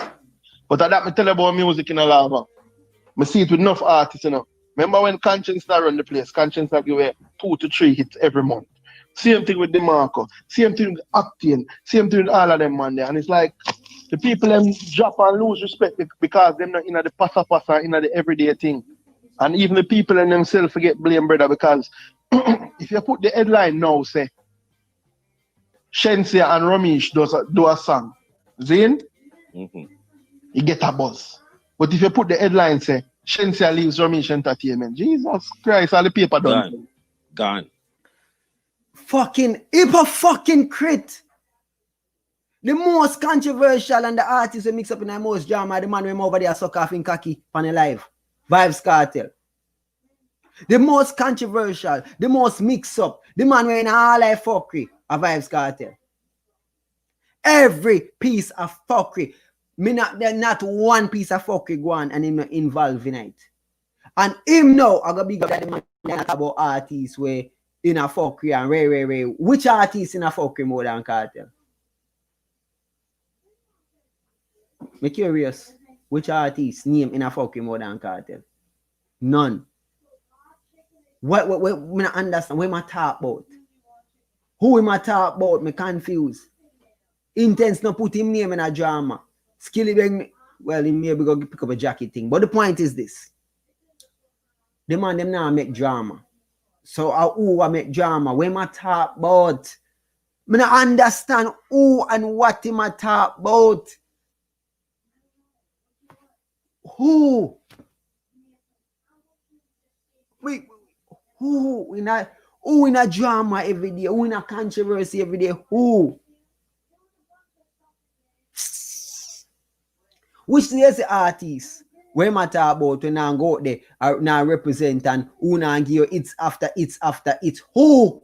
But that me tell about music in a lava. I see it with enough artists, you know. Remember when Conscience not run the place? Conscience not give away 2 to 3 hits every month. Same thing with DeMarco. Same thing with Acting. Same thing with all of them, man. And it's like the people them drop and lose respect because they're not in the passa in the everyday thing. And even the people in themselves forget blame, brother, because if you put the headline now, say, Shensia and Romeich do a song, Zane, you get a buzz. But if you put the headline, say, Shensia leaves Romeich Entertainment, Jesus Christ, all the paper done. Gone. Fucking fucking crit. The most controversial and the artist who mix up in the most drama, the man who over there suck off in khaki on a live. Vybz Kartel. The most controversial, the most mix up, the man wearing all that fuckery of Vybz Kartel. Every piece of fuckery. There's not one piece of fuckery go on and him not involved in it. And him now, I got big up that the man talk about artists where in a fuckery and Ray. Which artist in a fuckery more than Kartel? Me curious. Which artist name in a fuckery more than Kartel? None. What me not understand? What am I talk about? Who am I talk about? Me confused. Intense no put him name in a drama. Skilly bring, well, he maybe go pick up a jacket thing. But the point is this. The man them now make drama. So who I make drama? When I talk about? Me not understand who and what him I talk about. Who? Wait. Who in a drama every day? Who in a controversy every day? Who? Which is the artist? When I talk about when I go out there, now represent and who now give you it's after it's. Who?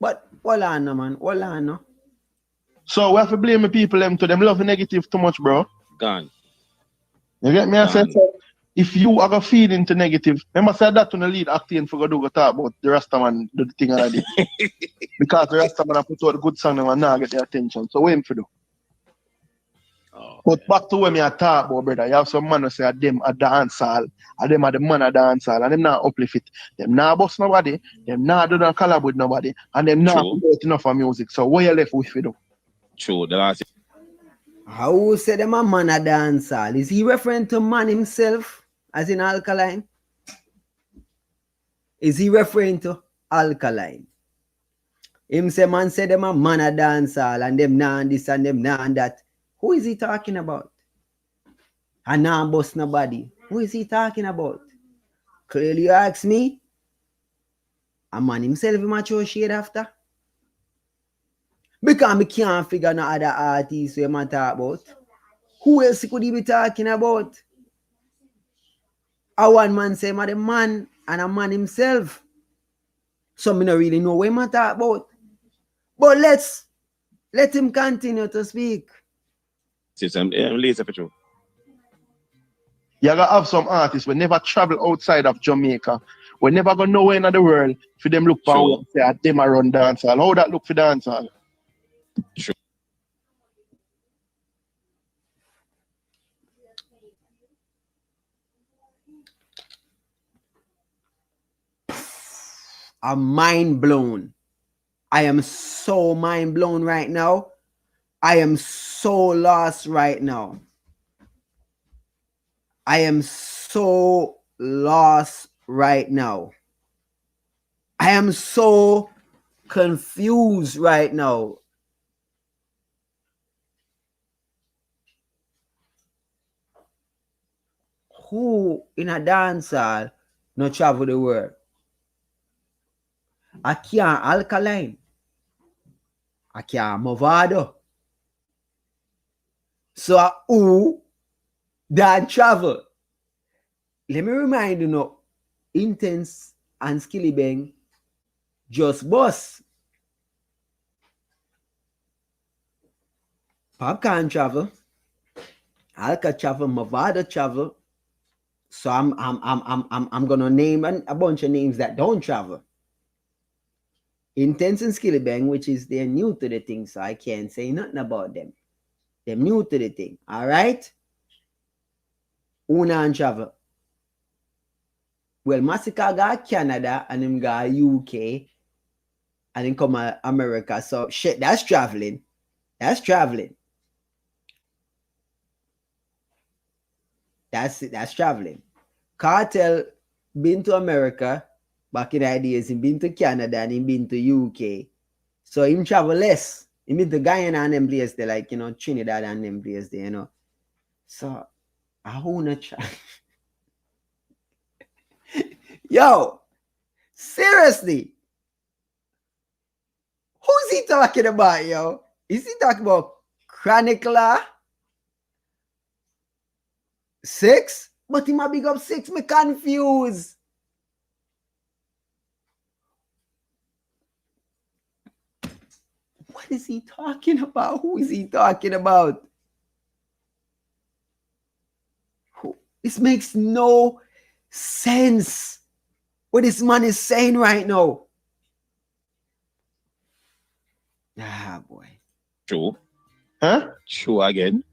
But hold on, man. Hold on. So we have to blame the people them to them love the negative too much, bro. Gone. You get me? I said, so if you are gonna feed into negative, remember I said that to the lead acting for go talk about the Rasta man do the thing already. Because the Rasta man put out the good song and now get the attention. So what him for do? Oh, but back to when I talk about, brother, you have some man who say them a dancehall, and them are the man a dancehall, and them not uplift it. Them not bust nobody, them not do no collab with nobody, and them not put enough for music. So what you left with you do? True, the last. How say them a man a dancehall? Is he referring to man himself, as in Alkaline? Is he referring to Alkaline? Him say man say them a man a dancehall, and them not this and them not that. Who is he talking about? And now bust nobody. Who is he talking about? Clearly you ask me. A man himself him a throw shade after. Because I can't figure no other artists who man talk about. Who else could he be talking about? A one man say him a the man and a man himself. So me not really know what him talk about. But let him continue to speak. I'm lazy for you. You gotta have some artists we never travel outside of Jamaica. We never go nowhere in the world for them look for and say them a run dancehall. How that look for dancehall? True. I'm mind blown. I am so mind blown right now. I am so lost right now. I am so lost right now. I am so confused right now. Who in a dancehall no travel the world? I can't Alkaline. I can't Mavado. So who that travel? Let me remind you now, Intense and Skilly Bang just bust. Pop can't travel. Alka travel, Mavado travel. So I'm gonna name a bunch of names that don't travel. Intense and Skilly Bang, which is they're new to the thing, so I can't say nothing about them. They're new to the thing. All right. Una and travel. Well, Massacre got Canada and him got UK and then come America. So shit, that's traveling. That's traveling. That's traveling. Kartel been to America back in the days. He been to Canada and he been to UK. So him travel less. He been to Guyana and them places there, like, you know, Trinidad and them places there, you know. So I wanna try. Yo, seriously. Who's he talking about, yo? Is he talking about Chronicler 6? But he might big up 6. Me confused. What is he talking about? Who is he talking about? This makes no sense. What this man is saying right now. Ah, boy. True. Huh? True again.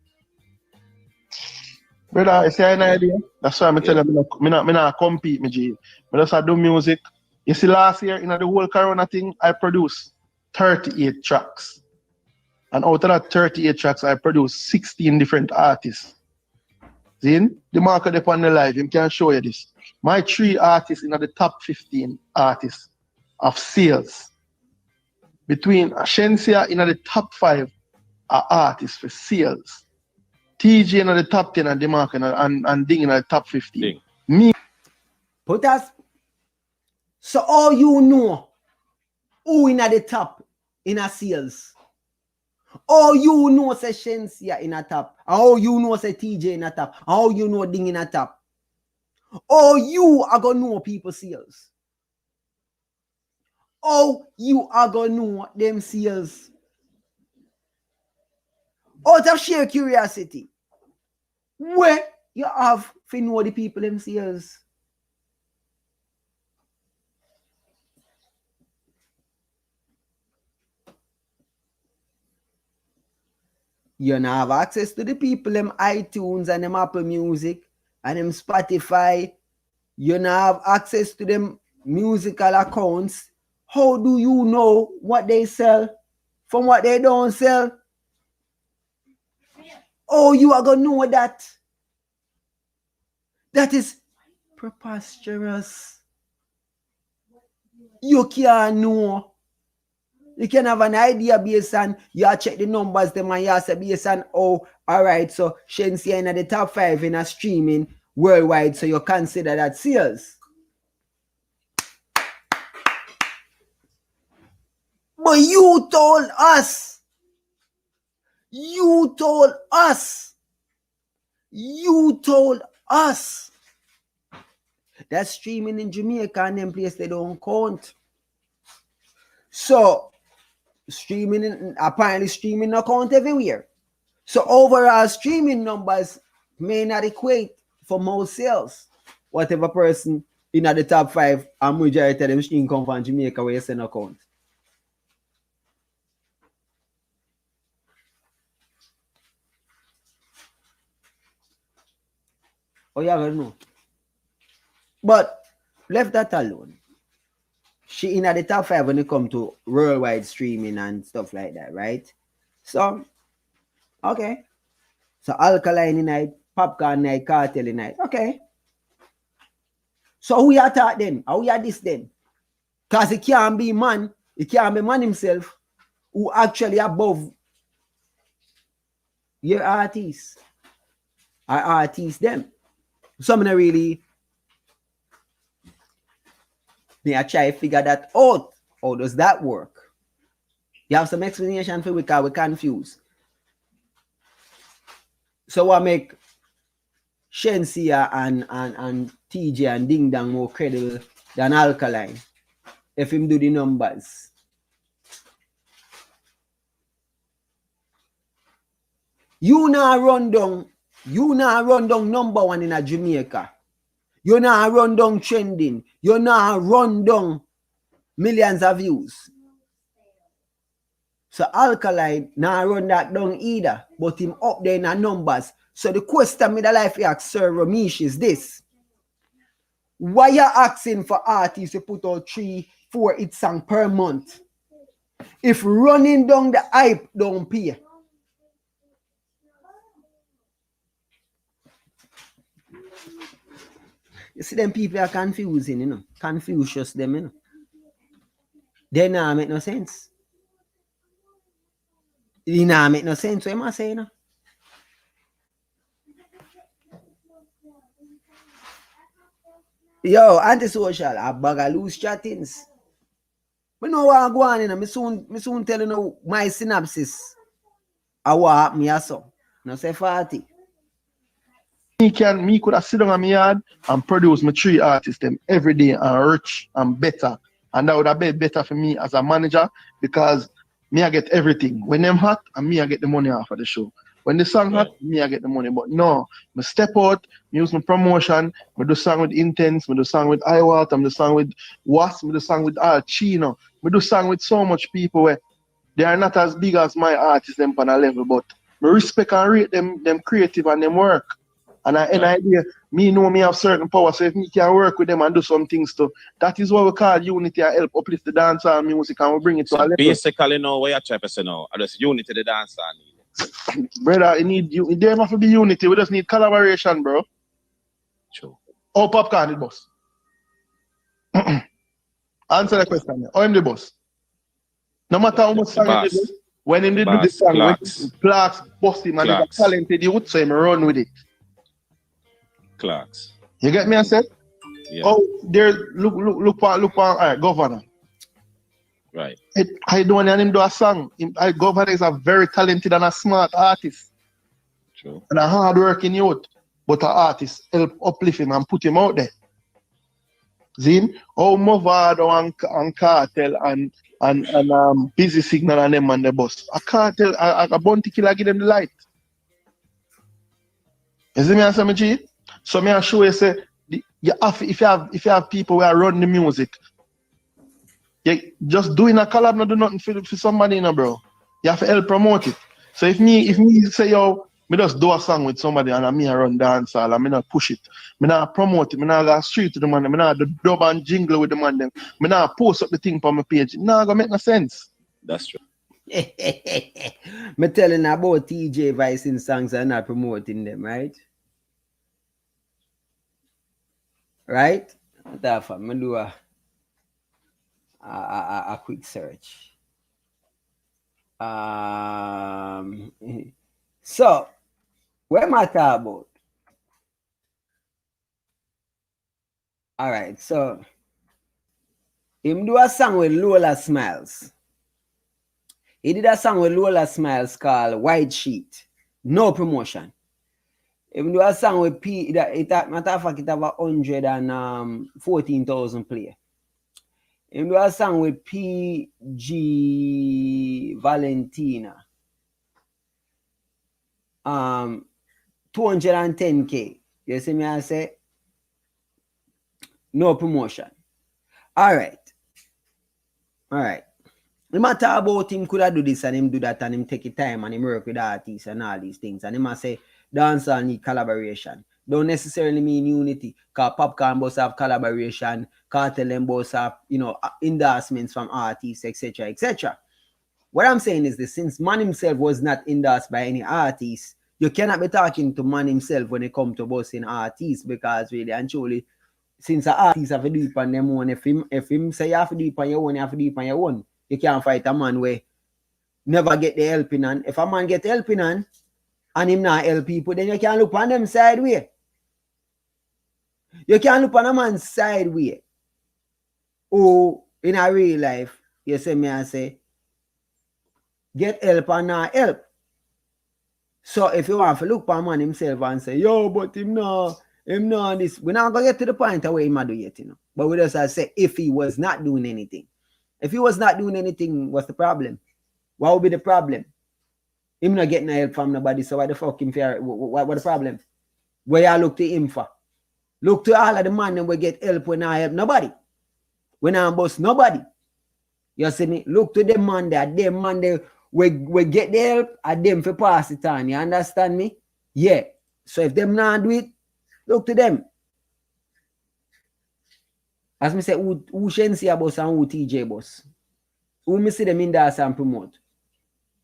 Brother, I say an idea. That's why I'm telling you, me not compete, me G. I just do music. You see, last year, in the whole Corona thing, I produced 38 tracks. And out of that 38 tracks, I produced 16 different artists. See, the market upon the live, him can show you this. My 3 artists in the top 15 artists of sales. Between Shensia in the top 5 are artists for sales. TJ in the top 10 and the market and Ding in the top 15. Ding. Me. Put us. So all you know who in the top in a sales. All you know say Shensia in a top. All you know say TJ in a top. All you know Ding in a top. All you are gonna know people sales. All you are gonna know them sales. Out of sheer curiosity. Where you have to know the people them sales. You now have access to the people them iTunes and them Apple Music and them Spotify. You now have access to them musical accounts. How do you know what they sell from what they don't sell? Oh, you are gonna know that. That is preposterous. You can't know. You can have an idea based on you check the numbers them and you say based on all right, so Shensia in the top 5 in a streaming worldwide, so you consider that sales. But you told us that streaming in Jamaica and them place they don't count. So apparently streaming no count everywhere. So overall streaming numbers may not equate for most sales. Whatever person in the top 5 and majority of them stream come from Jamaica where you send no count. Oh, yeah, I don't know. But left that alone. She in at the top 5 when it comes to worldwide streaming and stuff like that, right? So, okay. So Alkaline night, Popcorn night, Kartel night. Okay. So who you attack then? How you this then? Because it can't be man himself who actually above your artists. Our artists them. Some of really they are trying to figure that out. How does that work? You have some explanation for because we're confused. So what make Shensia and TJ and Ding Dung more credible than Alkaline if him do the numbers? You now run down number 1 in a Jamaica. You now run down trending. You now run down millions of views. So Alkaline now run that down either, but him up there in the numbers. So the question me the life you ask Sir Romeich is this. Why you asking for artists to put out 3-4 hit songs per month? If running down the hype don't pay. You see them people are confusing, you know. Confucius them, you know. They not make no sense. It not make no sense. What am I saying, you know? Yo, antisocial, I bag a loose chattings. I know what I'm going on, I soon tell you know my synopsis. I what happened here, so. No say 40. Me could have sit down on my yard and produce my 3 artists them every day and rich and better. And that would have been better for me as a manager because me I get everything. When them hot, and me I get the money off of the show. When the song hot, me I get the money. But no, I step out, me use my promotion, I do song with Intense, I do song with iWalt, I do song with Wasp, I do song with Chino. I do song with so much people where they are not as big as my artists them on a level, but I respect and rate them creative and them work. And an idea, me know me have certain power, so if me can work with them and do some things too, that is what we call unity and help uplift the dancehall music and we bring it to a level. Basically, now what you're trying to say now, I just unity the dancehall. Brother, there must be unity, we just need collaboration, bro. True. Oh, Popcorn the boss. Answer the question. How am the boss? No matter how much song he did, when he did do the song, when Clarks bust him and he's a talented youth, so him run with it. Clarks. You get me, I said? Yeah. Oh, there, look, all right, Governor. Right. I don't want him do a song. Governor is a very talented and a smart artist. True. And a hard-working youth. But an artist help uplift him and put him out there. Zin? Oh, Mavado and Kartel and Busy Signal and them on the bus. A Kartel, a bounty killer give them the light. You see me answer me, G? So me I show you say if you have people who are running the music, you just doing a collab not do nothing for somebody, you know, bro. You have to help promote it. So if me say yo, me just do a song with somebody and me I run dancehall and me not push it. Me not promote it, me not go street to the man, me not do dub and jingle with the man them. Me not post up the thing on my page. Nah, gonna make no sense. That's true. Me telling about TJ Vybz in songs and not promoting them, right? Right? Therefore, me do a quick search. So, what am I talking about? All right, so him do a song with Lola Smiles. He did a song with Lola Smiles called White Sheet. No promotion. Him do a song with matter of fact, it have 114,000 play. Him do a song with PG Valentina. 210K. You see me, I say? No promotion. All right. No matter about him could have do this and him do that and him take his time and him work with artists and all these things. And him must say, dancehall need collaboration. Don't necessarily mean unity. Because Popcorn both have collaboration, Kartel and both have, endorsements from artists, etc., etc. What I'm saying is this, since man himself was not endorsed by any artist, you cannot be talking to man himself when it comes to bossing artists, because really and truly, since the artists have to do it on them own, if him say you have to do it on your own, you have to do it on your own. You can't fight a man where never get the helping on. If a man get helping on and him not help people, then you can't look on them sideway. You can't look on a man's sideway. Oh, in a real life, you see me and say, get help and not help. So if you want to look on man himself and say, yo, but him no this, we're not going to get to the point of where he might do yet, But we just say, if he was not doing anything. If he was not doing anything, what's the problem? What would be the problem? Him not getting help from nobody, so why the fuck him fear? What the problem? Where you look to him for? Look to all of the man that will get help when I help nobody. When I boss nobody. You see me? Look to them man there. Them man there we get the help and them for pass it on. You understand me? Yeah. So if them not do it, look to them. As me say, who Shensia boss and who TJ boss? Who me see them in there and promote?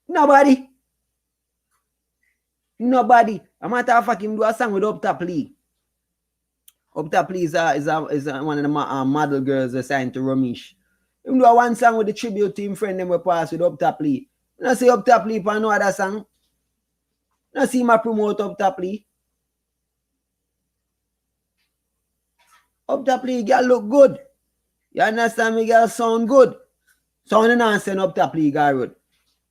Nobody. A matter of fact, him do a song with Up Top Lee. Up Top Lee is one of the model girls assigned to Romeich. Him do a one song with the tribute to him friend them we pass with Up Top Lee. You know see Up Top Lee for no other song. You know see him promote Up Top Lee. Up Top Lee girl look good. You understand me, girl sound good. Sound and answer Up Top Lee girl road.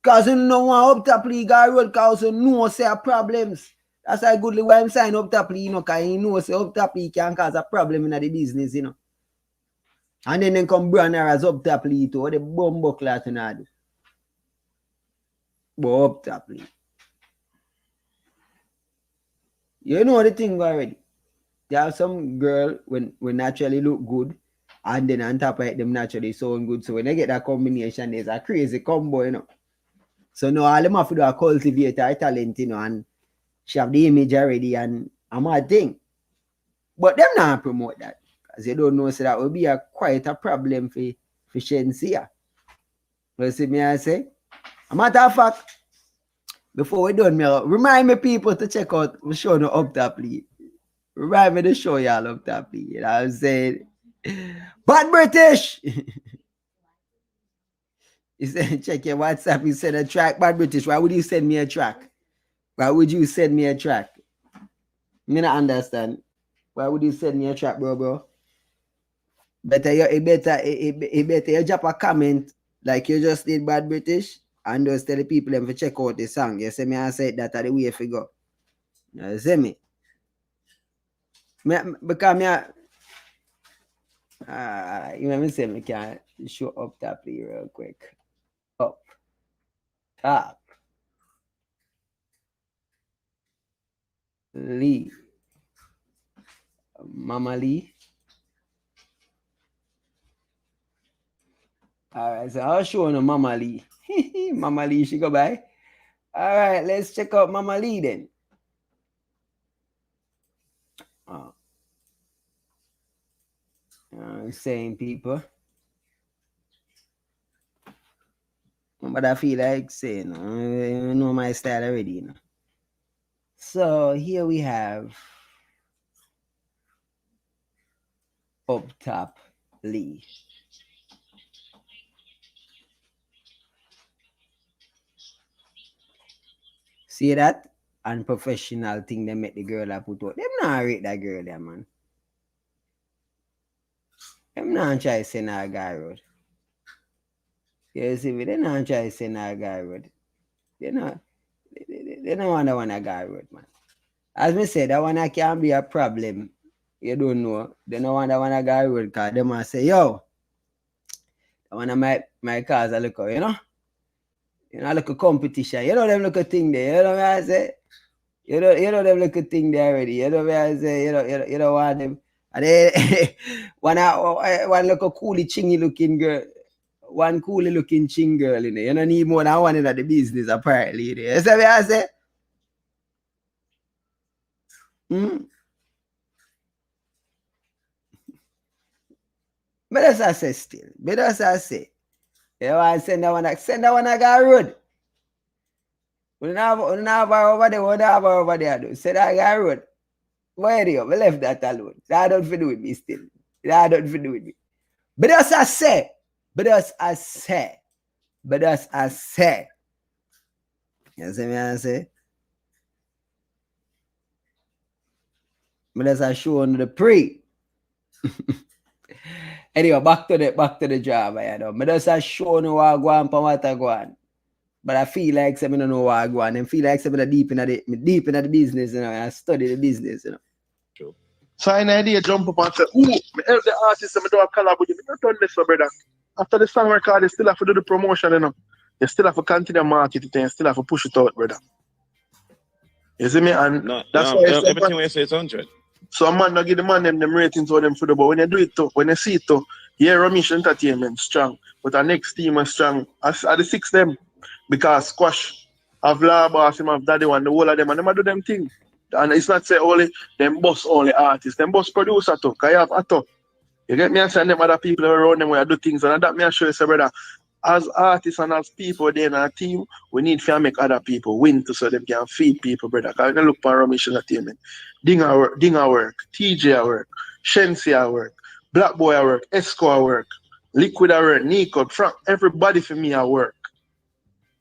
Because you know want Up Top Lee girl road because you know say problems. That's why goodly why I'm saying Up Top Lee, because you know say Up Top Lee can cause a problem in the business, And then come brand her as Up Top Lee too, the bomb buckler to do. But Up Top Lee. You know the thing already. There are some girl when naturally look good, and then on top of it, them naturally sound good. So when they get that combination, there's a crazy combo, So now all them have to do a cultivate her talent, and she have the image already, and a mad thing. But them not promote that. Because you don't know, so that will be quite a problem for Shensia. You see me, I say? A matter of fact, before we done, remind me people to check out the show no Up Top Lee. Remind me to show y'all Up Top Lee. You know what I'm saying? Bad British! He said, check your WhatsApp. He said a track. Bad British, why would you send me a track? Why would you send me a track? Me not understand. Why would you send me a track, bro? Better you drop a comment like you just did, Bad British, and just tell the people them to check out the song. You see me, I said that are the way to go. You see me? Because you know me say me can show Up Top Lee real quick. Up Top Lee. Mama Lee. Alright, so I'll show you Mama Lee. Mama Lee, she go by. Alright, let's check out Mama Lee then. Saying people. But I feel like saying, you know my style already, So here we have Up Top Lee. See that? Unprofessional thing they make the girl I put out. Them not rate that girl there, man. Them not try to send her guy road. You see me? They not try to send her guy road. They don't want a guy road, man. As me said, that one can be a problem. You don't know. They don't want a guy road because they must say, yo, One of my cars I look, you know? You know, I look a competition. You know them look a thing there. You know what I say? You know them look a thing there already. You know what I say? You know what them. And then one look a coolie chingy looking girl. One coolie looking ching girl in there. You don't need more than one in the business apparently. You know what I say? But that's I say still. But that's I say. You want to send that one I got road. We don't have over there. Do. Send that guy road. Where do you? We left that alone. That don't fit with me still. That don't fit with me. But that's I say. You see me I say? But that's I show on the pre. Anyway, back to the job, you know. But that's I show no what go on, what I go on. But I feel like I don't know what I go on. And feel like I'm deep in the business, you know, and I study the business, you know. True. So I idea jump up and say, ooh, me help the artist and me do a collab with you. Me not done this, brother. After the song record, you still have to do the promotion, you know. You still have to continue market it and you still have to push it out, brother. You see me? And that's why everything we say is 100. So a man not give the man them ratings for them for the but when you do it too, when you see it too, yeah, Romeich Entertainment strong, but our next team is strong. As the six them, because Squash have La Boss, him have Daddy One, the whole of them, and them do them thing. And it's not say only them boss only artists, them boss producer too, cause you have Atto. You get me and saying them other people around them where I do things, and that me I show you say, brother, as artists and as people there in our team, we need to make other people win to so them can feed people, brother. Because I look for Romeich Entertainment. Ding I work, TJ I work, Shensi I work, Black Boy I work, Esco I work, Liquid I work, Nico, Frank, everybody for me I work.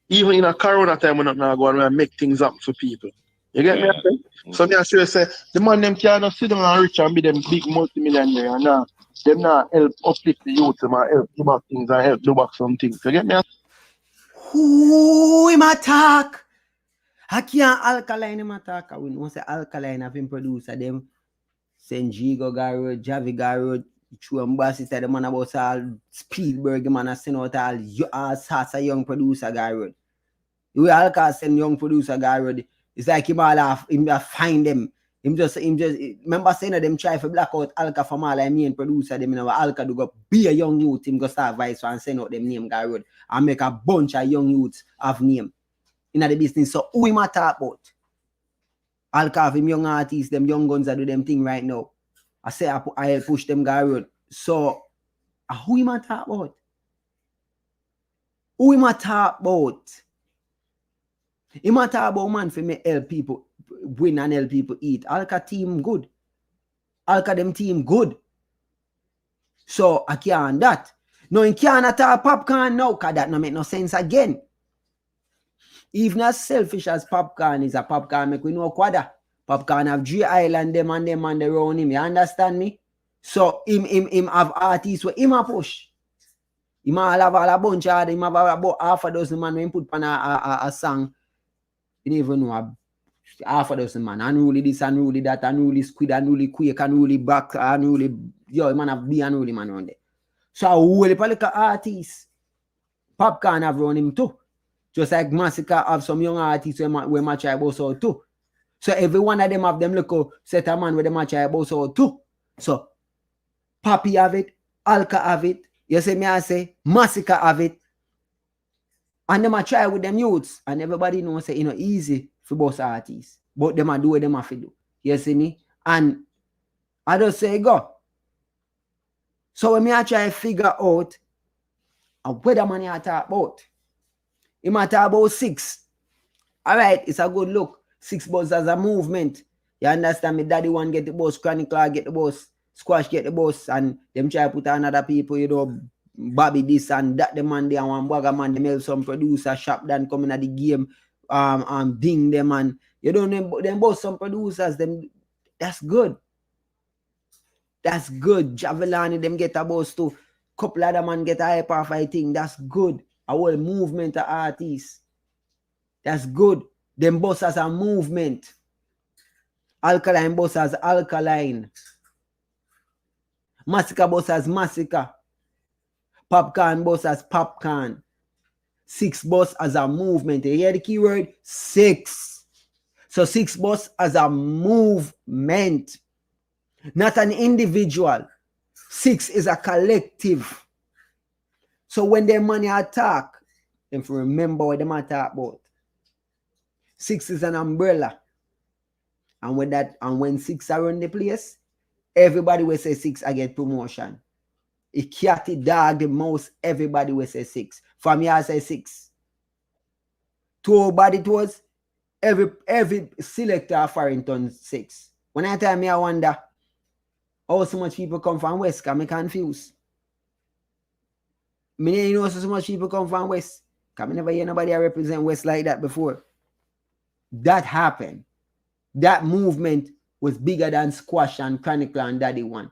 Even in a corona time, we're not going to go and make things up for people. You get me? So me I say, the man them cannot sit down and rich and be them big multi-millionaire and them not help uplift the youth, them help do back things and help do back some things. You get me? Who him attack? I can't Alkaline him attack. We know say Alkaline have him producer them. Senjigo Garrood, Javi Garrood, Chuambasi said the man about all Spielberg man and send out all sorts of young producer Garrood. The way Alka send young producer Garrood, it's like him find them. Him just remember saying that them try for black out Alka from all I mean producer them, you know, Alka do go be a young youth, him go start vice and send out them name Garrood and make a bunch of young youths have name in the business. So who him talk about? Alka have him young artists, them young guns that do them thing right now. I say I push them Garrood. So who him talk about? Who him talk about? Him talk about man for me help people win and help people eat. Alka team good. Alka them team good. So I can't that. No, he can't attack Popcorn now, because that no make no sense again. Even as selfish as Popcorn is, a Popcorn make we know quadra. Popcorn have G Island them and around him. You understand me? So him have artists where him a push. Him all have a bunch of him have about half a dozen man when put on a song. You don't even know half a dozen man. Unruly this, unruly that, unruly squid, unruly quake, unruly back, unruly man have be unruly man on there. So a whole heap of artists. Popcorn have run him too. Just like Massacre have some young artists where match I boss out too. So every one of them have them look set a man with the match I boss out too. So Papi have it, Alka have it, you see me I say, Massacre have it. And them a try with them youths. And everybody knows say, you know, easy for boss artists. But them a do what them have to do. You see me? And I just say go. So when me I try to figure out where the money I talk about. He might talk about 6. All right, it's a good look. 6 bus as a movement. You understand me? Daddy One get the bus, Chronic Clark get the bus, Squash get the bus, and them try to put on other people, you know, Bobby this and that, the man there, one bugger man, them help some producer shop then coming at the game, ding them, and you don't know them both some producers, them that's good. That's good. Javelani, them get a bus too. Couple other man get a hyper fighting. That's good. A whole movement of artists. That's good. Them boss as a movement. Alkaline boss as Alkaline. Massacre boss as Massacre. Popcorn bus as popcorn. 6 bus as a movement. You hear the keyword? 6. So 6 bus as a movement, not an individual. 6 is a collective. So when their money attack, if you remember what they attack about. 6 is an umbrella. And when 6 are on the place, everybody will say 6 I get promotion. A cat, the dog, the mouse, everybody will say 6. For me, I say 6. To body towards every selector of Farrington 6. When I tell me, I wonder how so much people come from West, because I'm confused. Me know so much people come from West, because I never hear nobody represent West like that before. That happened. That movement was bigger than Squash and Chronicle and Daddy One.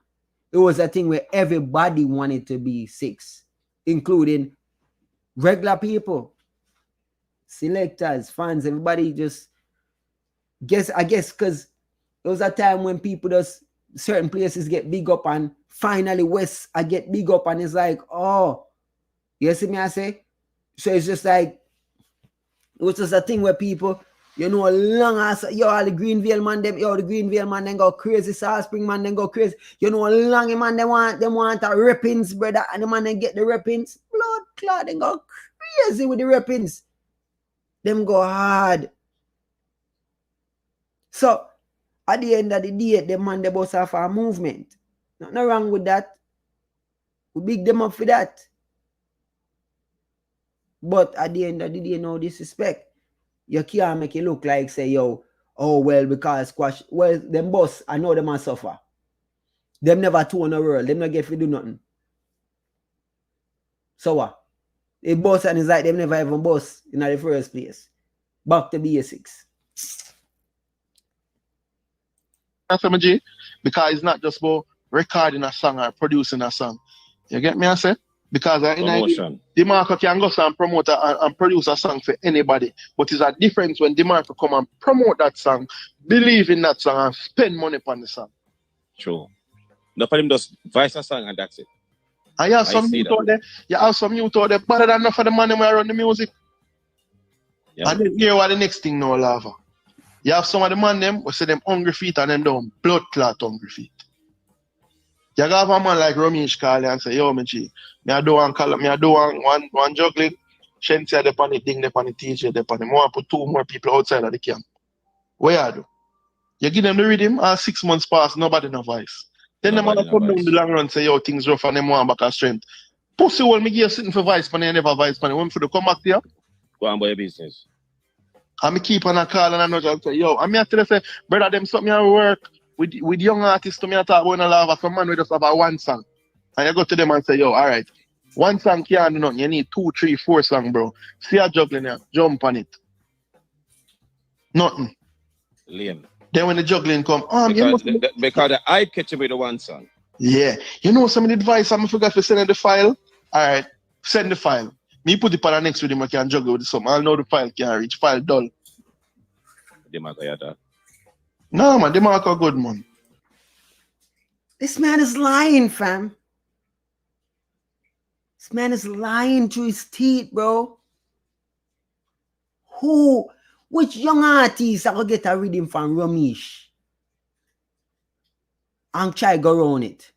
It was a thing where everybody wanted to be 6, including regular people, selectors, fans, everybody just I guess because it was a time when people just certain places get big up and finally West I get big up and it's like, oh, you see me I say? So it's just like, it was just a thing where people, you know, long as all the Greenville man, the Greenville man then go crazy, South Spring man then go crazy. You know, long man they want a rippings, brother, and the man then get the rippings. Blood clot, then go crazy with the rippings. Them go hard. So at the end of the day, the man they boss off our movement. Nothing wrong with that. We big them up for that. But at the end of the day, no disrespect. You can't make it look like say, yo, oh well, because Squash, well, them boss, I know them a suffer. Them never tour the world, them not get to do nothing. So what? They boss and it's like them never even boss in the first place. Back to basics. That's what G, because it's not just about recording a song or producing a song. You get me, I say? Because DeMarco can go and promote and produce a song for anybody. But it's a difference when DeMarco come and promote that song, believe in that song, and spend money on the song. True. No for him just voice a song and that's it. And you have some youth out there, better than enough of the money when I run the music. Yeah. And then hear what the next thing now, lava. You have some of the man them, we say them hungry feet and them down blood clot hungry feet. You have a man like Romeich call and say, yo, me do one juggling, Shensi de pan it, Ding de pan it, TJ de pan it. I want to put 2 more people outside of the camp. What you do? You give them the rhythm, 6 months pass, nobody no voice. Then the man come down the long run say, yo, things rough and them want back a strength. Pussy will me give sitting for voice pan, you never voice pan. When for the come back there? Go on by your business. And me keep on a call and I know just say, yo, and me have to say, brother, them something I work with young artists to me I talk about a lava, some man we just have a 1 song. And you go to them and say, yo, all right, 1 song can't do nothing. You need 2, 3, 4 songs, bro. See a juggling here, jump on it. Nothing. Lame. Then when the juggling come, because the hype catch you with the 1 song. Yeah. You know some of the advice I forgot to send in the file? All right, send the file. Me put it on the next with him, I can juggle with some. I'll know the file can't reach. File dull. No, man, the mark are good, man. This man is lying, fam. This man is lying through his teeth, bro. Which young artist I will get a reading from Romeich and try go around it?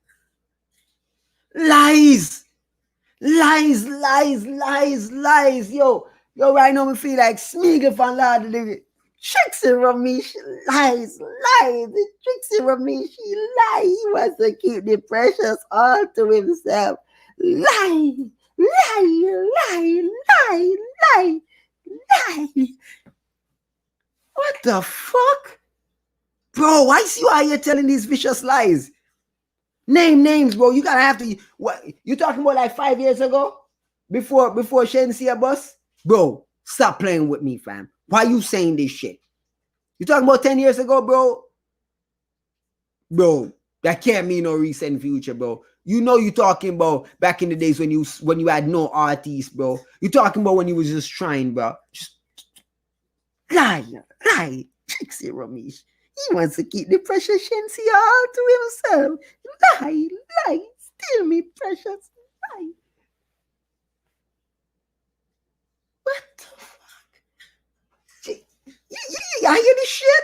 Lies. Lies. Yo, right now me feel like Smeagol from Lord of the Rings. Trixie Romeich, lies. Trixie Romeich, he lies. He wants to keep the precious all to himself. Lie. What the fuck? Bro, why is you out here telling these vicious lies? Name names, bro. You gotta have to. What you talking about like 5 years ago? Before Shensi a bus? Bro, stop playing with me, fam. Why you saying this shit? You talking about 10 years ago, bro? Bro, that can't mean no recent future, bro. You know you talking about back in the days when you had no artists, bro. You talking about when you was just trying, bro. Just lie. Trixie Romeich. He wants to keep the precious Shensi all to himself. Lie. Steal me precious. Lie. You hear this shit?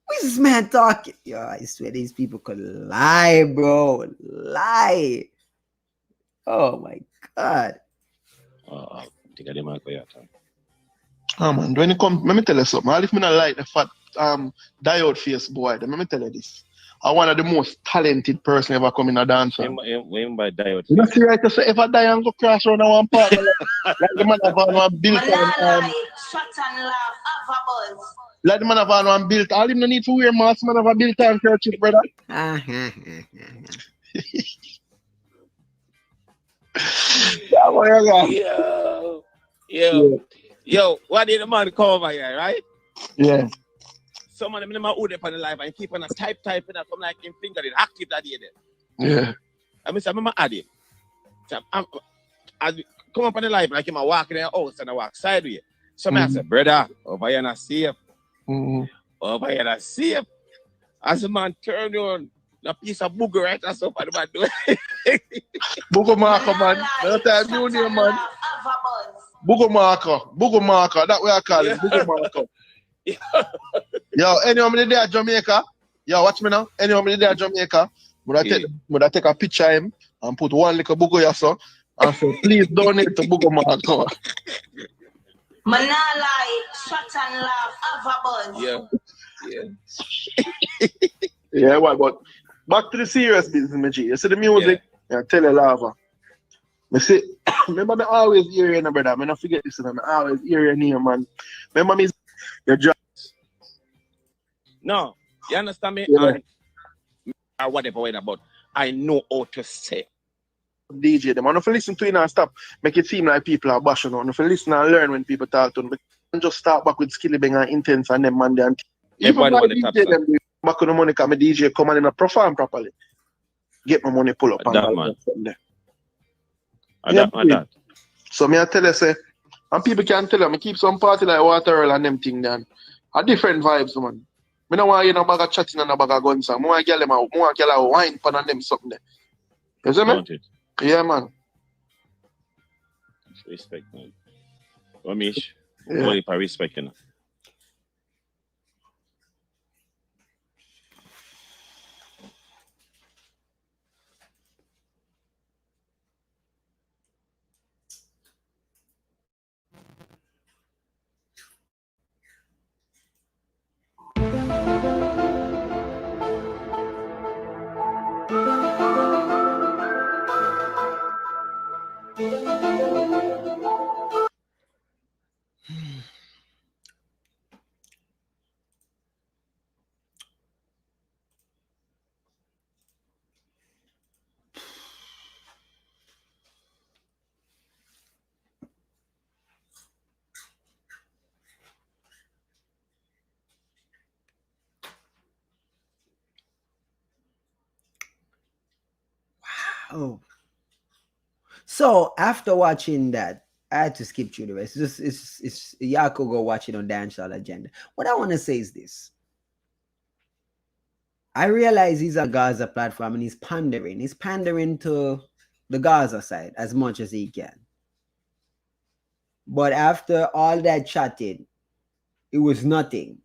What's this man talking? Yo, I swear these people could lie, bro. Lie. Oh my God. I think I didn't make your time. Oh man, when it comes, let me tell you something. All if me not like the fat diode face boy, then let me tell you this. I'm one of the most talented person ever come in a dancer. When by diode You know, see right to say if I die and go crash around one part, like the man of one built on shut and laugh, have a buzz. like the man of one built, all him no need to wear mask, man of a built on kerchief, brother. Yeah, boy, Yo, what did the man come over here, right? yeah. Some of them never hold up on the live and keep on a typing and come like him finger it active that day there. Yeah. I mean, I'm add him. So I come up on the live like him walking in the house and I walk sideways. So I say, brother, over here not safe. Over here not safe. As the man turn on a piece of booger right or something the man do. Booger marker, man. That time you name, man. Booger marker. That way I call it. Booger marker. Yo, anyone there at Jamaica? Yo, watch me now. Anyone there at Jamaica? Would I take a picture of him and put one little booger here, so and say, please donate to Booger marker. Manalai, shut and laugh, have a buzz. Yeah, well, but back to the serious business, my G. You see the music? Yeah, tell you lava. I say, remember me always hear you, brother. I don't forget this, I always hear your name, man. Remember me, your job. No, you understand me? Yeah. Or whatever way about. I know how to say. DJ them. I don't listen to it and stop. Make it seem like people are bashing on. If you listen and learn when people talk to them, and just start back with Skilly Bang and Intense and them man there. Everybody want the top them back on the money because my DJ come and perform properly. Get my money pull up and that man. From there. That. So me I tell you say, and people can tell them, I keep some party like Waterworld and them thing then. A different vibes, man. I don't want you no bag of chatting and a bag of guns. I want to get them out. I want to get a wine pan and them something there. You see me? Yeah, man. Respect, man. Romeich, yeah. For respect, you know. Oh. So after watching that, I had to skip through the rest. It's y'all could go watch it on Dancehall Agenda. What I want to say is this. I realize he's a Gaza platform and he's pandering. He's pandering to the Gaza side as much as he can. But after all that chatting, it was nothing.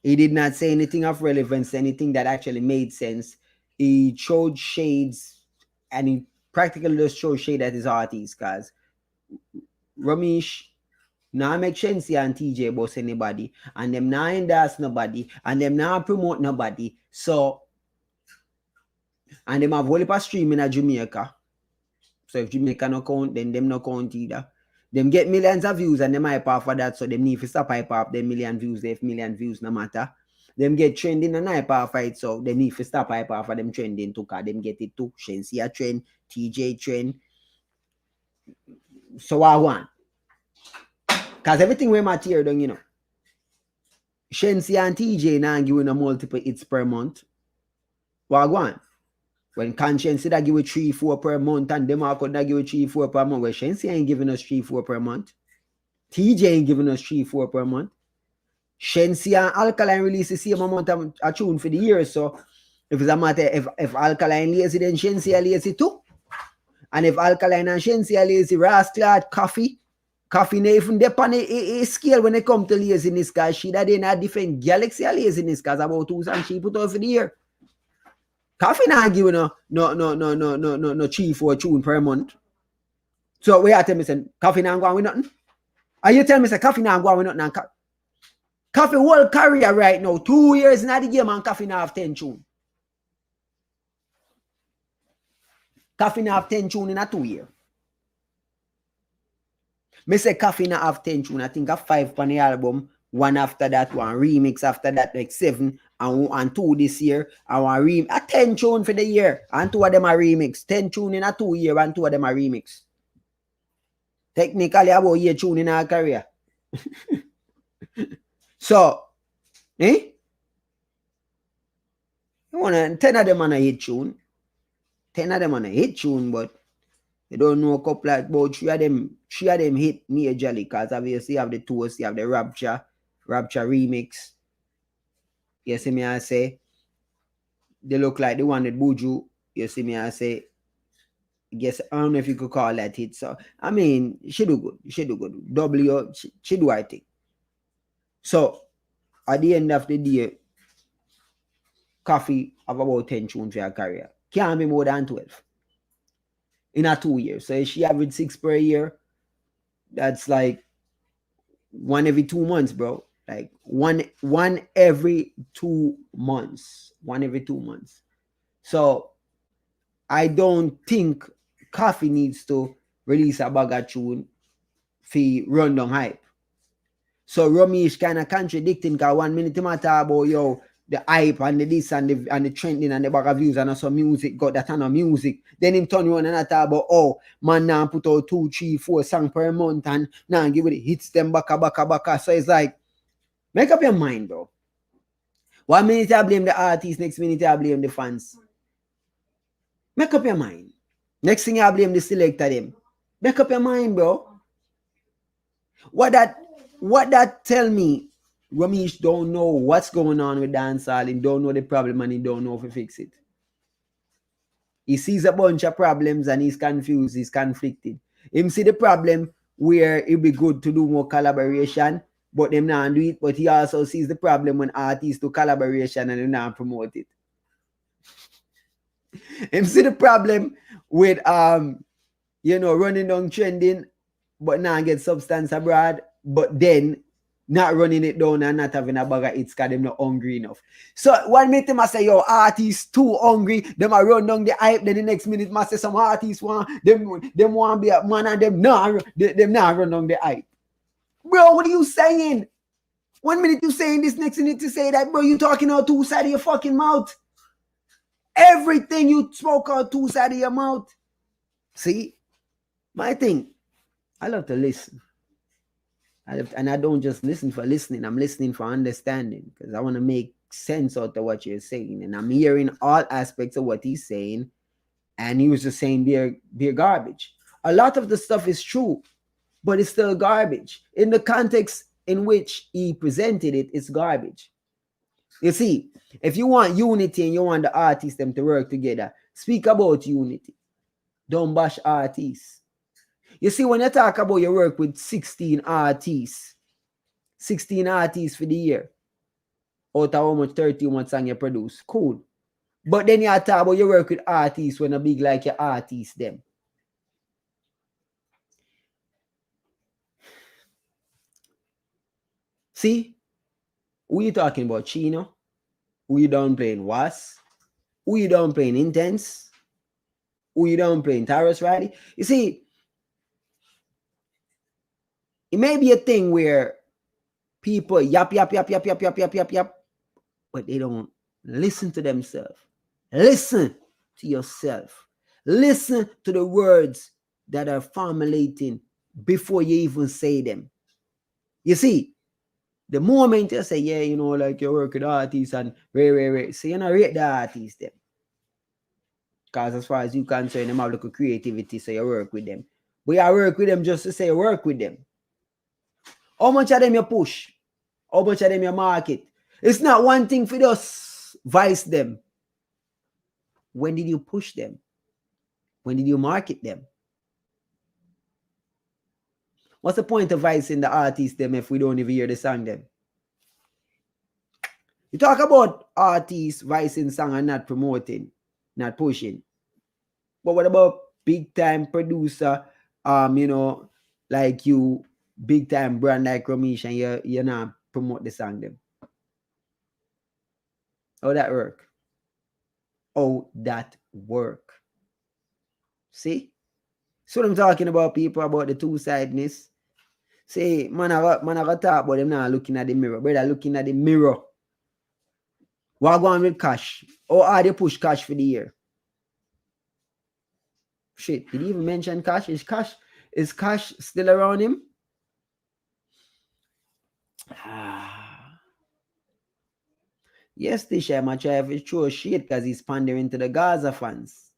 He did not say anything of relevance, anything that actually made sense. He showed shades and he practically just showed shade at his artists because Romeich now make Shensi and TJ boss anybody and them now endorse nobody and them now promote nobody. So, and them have whole heap of stream in Jamaica. So if Jamaica no count, then them no count either. Them get millions of views and them hype off for that. So them need to stop hype off them million views. They have million views no matter. Them get trending and hype off it. So they need to stop hype off for them trending too. Cause them get it too. Shensi a trend, TJ trend. So I want. Cause everything we material done, you know. Shensi and TJ now giving a multiple hits per month. What I want? When Conscience that give you 3-4 per month and them are could give you 3-4 per month. Well, Shensi ain't giving us 3-4 per month. TJ ain't giving us 3-4 per month. Shensi and Alkaline release the same amount of a tune for the year. So if it's a matter if Alkaline lazy, then Shensi lazy too. And if Alkaline and Shensi are lazy, rascal, Coffee not even dep on a scale when it come to laziness, guys. She that in a different galaxy of laziness, because about 2,000 she put over the year. Coffee not giving no 3-4 tune per month. So we are telling me saying Coffee not going with nothing. Are you telling me say Coffee not going with nothing? Coffee whole career right now, 2 years in the game and Coffee not have 10 tune. Coffee not have 10 tune in a 2 year. Me say Coffee not have 10 tune. I think I 5 on the album. One after that, one remix after that, like 7 and 2 this year. And one remix. A 10 tune for the year. And 2 of them are remix. 10 tune in a 2 year and 2 of them are remix. Technically about 8 tune in our career. So, you want 10 of them on a hit tune. 10 of them on a hit tune, but you don't know a couple like about 3 of them hit majorly, because obviously you have the Toast, you have the Rapture remix. You see me I say they look like the one with Buju. You see me I say, guess I don't know if you could call that hit. So I mean she do good. W she do I think. So at the end of the day, Coffee have about 10 tunes for her career. Can't be more than 12 in a 2 years. So if she average 6 per year, that's like 1 every 2 months, bro. Like one every 2 months. 1 every 2 months. So I don't think Coffee needs to release a bag of tune for run down hype. So Romeich kind of contradicting, because 1 minute him talk about the hype and the this and the trending and the bag of views and some music got that kind of music. Then him turn around and talk about man now put out 2, 3, 4 songs per month and now give it hits them baka. So it's like, make up your mind, bro. 1 minute I blame the artist, next minute I blame the fans. Make up your mind. Next thing I blame the selector them. Make up your mind, bro. What that tell me, Romeich don't know what's going on with dancehall. He don't know the problem and he don't know if to fix it. He sees a bunch of problems and he's confused, he's conflicted. Him see the problem where it'd be good to do more collaboration, but them not do it. But he also sees the problem when artists do collaboration and they not promote it. Him see the problem with running down trending, but not get substance abroad, but then not running it down and not having a bag of hits because them not hungry enough. So 1 minute I say, artists too hungry, them are run down the hype, then the next minute I say some artists want them want to be a man and them not run down the hype. Bro, what are you saying? 1 minute you saying this, next minute you say that, bro, you talking out 2 sides of your fucking mouth. Everything you spoke out 2 sides of your mouth. See? My thing, I love to listen. And I don't just listen for listening. I'm listening for understanding, because I want to make sense out of what you're saying. And I'm hearing all aspects of what he's saying. And he was just saying they're garbage. A lot of the stuff is true, but it's still garbage. In the context in which he presented it, it's garbage. You see, if you want unity and you want the artists them to work together, speak about unity. Don't bash artists. You see, when you talk about your work with 16 artists for the year, out of how much 31 songs you produce, cool. But then you talk about your work with artists when a big like your artists them. See, who you talking about? Chino? Who you downplaying? Was? Who you downplaying? Intense? Who you downplaying? Taurus Riley? You see, it may be a thing where people yap, but they don't listen to themselves. Listen to yourself. Listen to the words that are formulating before you even say them. You see, the moment you say, like you work with artists and so you don't rate the artists them. Because as far as you concerned, them have local creativity, so you work with them. But you work with them just to say you work with them. How much of them you push? How much of them you market? It's not one thing for us vice them. When did you push them? When did you market them? What's the point of vicing the artists them if we don't even hear the song them? You talk about artists vicing song and not promoting, not pushing. But what about big time producer, you know, like you, big time brand like Romeich, and you not promote the song them? How that work? How that work? See? So I'm talking about people about the two-sidedness. Say, man, I got talk about them now looking at the mirror. Brother, looking at the mirror. What going with Cash? Or are they push Cash for the year? Shit, did he even mention Cash? Is Cash still around him? Yes, Tisha, my try to throw shit because he's pandering to the Gaza fans.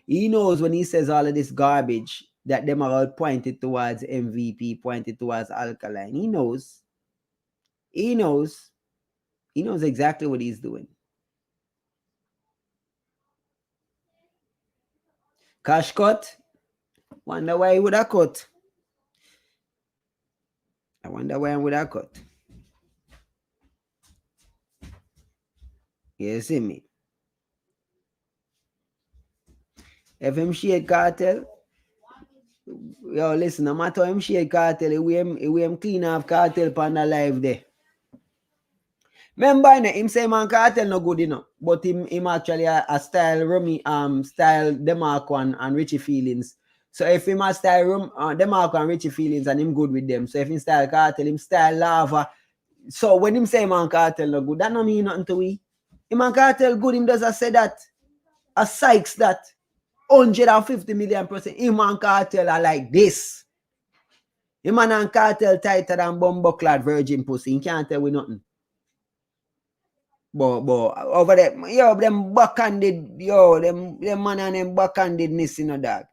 He knows when he says all of this garbage that them are all pointed towards MVP, pointed towards Alkaline. He knows. He knows exactly what he's doing. Cash cut. Wonder why he would have cut. I wonder why he would have cut. You see me? If him shade Kartel, yo, listen, no matter him shade Kartel, we him clean off Kartel pan the live there. Remember, him say man Kartel no good enough, but him actually a style Romeich, style DeMarco and Richie Feelings. So if him a style DeMarco and Richie Feelings and him good with them, so if him style Kartel, him style Lava. So when him say man Kartel no good, that no mean nothing to we. Him man Kartel good, him does say that. A Sykes that 150 million%. Him and Kartel are like this. Him and Kartel tighter than bumbucklad virgin pussy. He can't tell we nothing. But over there, yo, them backhanded, yo, them man and them backhandedness in a dog.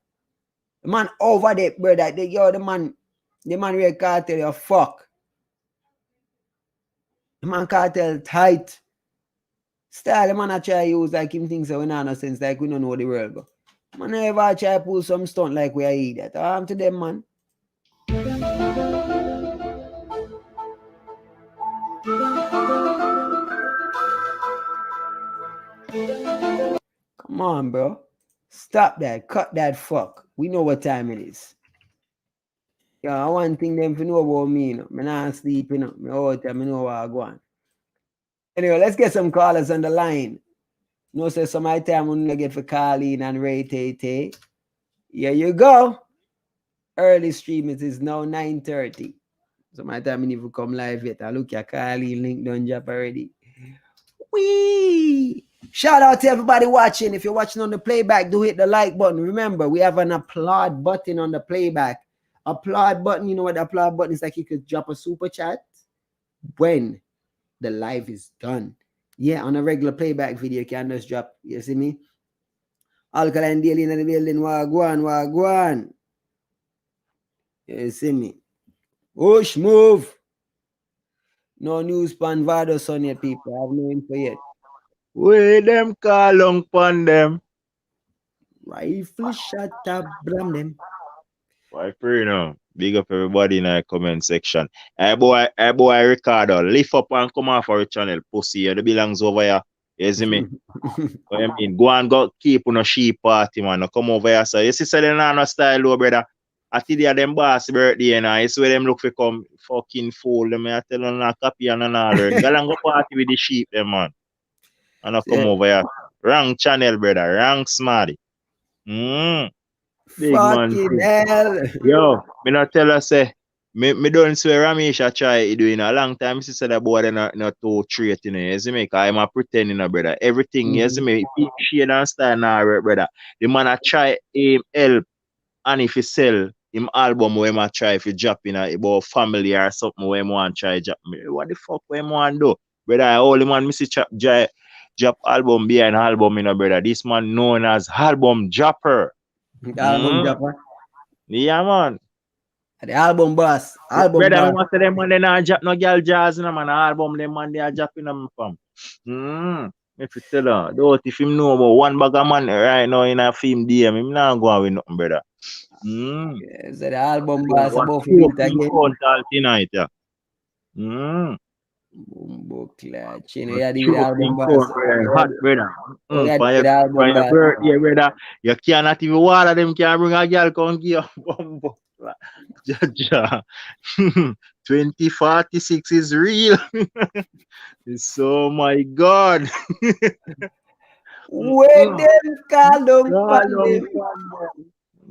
The man over there, brother, the man real Kartel, yo, fuck. The man Kartel tight. Style, the man I try to use like him thinks so we not no sense, like we don't know the world go. Man never try to pull some stunt like we are idiot. To them, man. Come on, bro. Stop that. Cut that fuck. We know what time it is. Yeah, one thing them to know about me, you know. I'm not sleeping, you know. Me all time, I know what I go on. Anyway, let's get some callers on the line. No, say some of my time when I get for Carleen and Ray Tay. Here you go. Early stream, it is now 9:30. So my time I need to come live yet. I look at Carleen link done job already. Wee! Shout out to everybody watching. If you're watching on the playback, do hit the like button. Remember, we have an applaud button on the playback. Applaud button, you know what the applaud button is like? You could drop a super chat when the live is done. Yeah, on a regular playback video, you can just drop. You see me? Alkaline daily in the building. Wagwan. You see me? Push, move. No news pan Mavado son yet, people. I have no info yet. Where them call on pon them? Rifle shot up, blam them. Why free now? Big up everybody in the comment section. Hey boy Ricardo, lift up and come off our channel, pussy. You belongs over here. You see me? What you mean? Go and go keep on a sheep party, man. Come over here. So you see, so they no style, though, brother. I think they are them boss birthday, and I see where them look for come fucking fool. Them I tell them not copy and all learn. Go and go party with the sheep, them man. And I come over here. Wrong channel, brother. Wrong smarty. Big fucking man. hell. Yo, me not tell her say me don't swear Romeich I try it doing a long time. She said that boy they not too straight, you know. You see me? Cause I'm a pretending, brother. Everything, you see me? If he shade and style now, brother. The man I try him help, and if he sell him album where I try if he drop in about family or something where I want try drop me. What the fuck where I want do? Brother, I only man miss drop album behind album, you know, brother. This man known as album dropper. Album dropper. Yeah, man. The album boss. Album brother, boss. I want to them man they not drop no girl jazz, you know, man. Album them man they are dropping them from. If you tell her, don't if him know about one bag of money right now in a film DM, him not going with nothing, brother. Yeah, so the album boss about to do One it again. count tonight, yeah. Bumbo clutch. You know, you do the album boss. Hot, brother. Oh, yeah, For do the album your boss. birthday, brother. You cannot even water them, can bring a girl come give you bumbo. Jaja. 2046 is real. So, my God. When them call them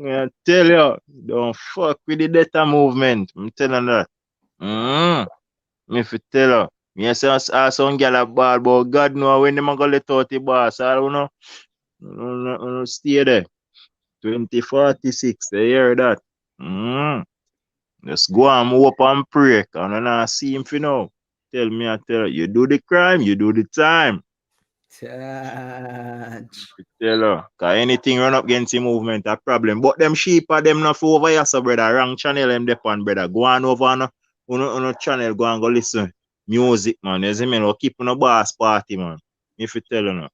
I tell you, don't fuck with the data movement. I'm telling you that. Me fi tell you. Me say some girl a ball, but God know when them a go let out the boss. I don't know. Stay there. 2046, you hear that? Just go and move up and pray. And I not see him for now. Tell me, I tell you, you do the crime, you do the time. Touch. Tell her, cause anything run up against the movement a problem. But them sheep are them not for over here, so brother. Wrong channel them depend, brother. Go on over on a channel, go and go listen. Music, man. You see me? No, keep on a boss party, man. If you tell you no.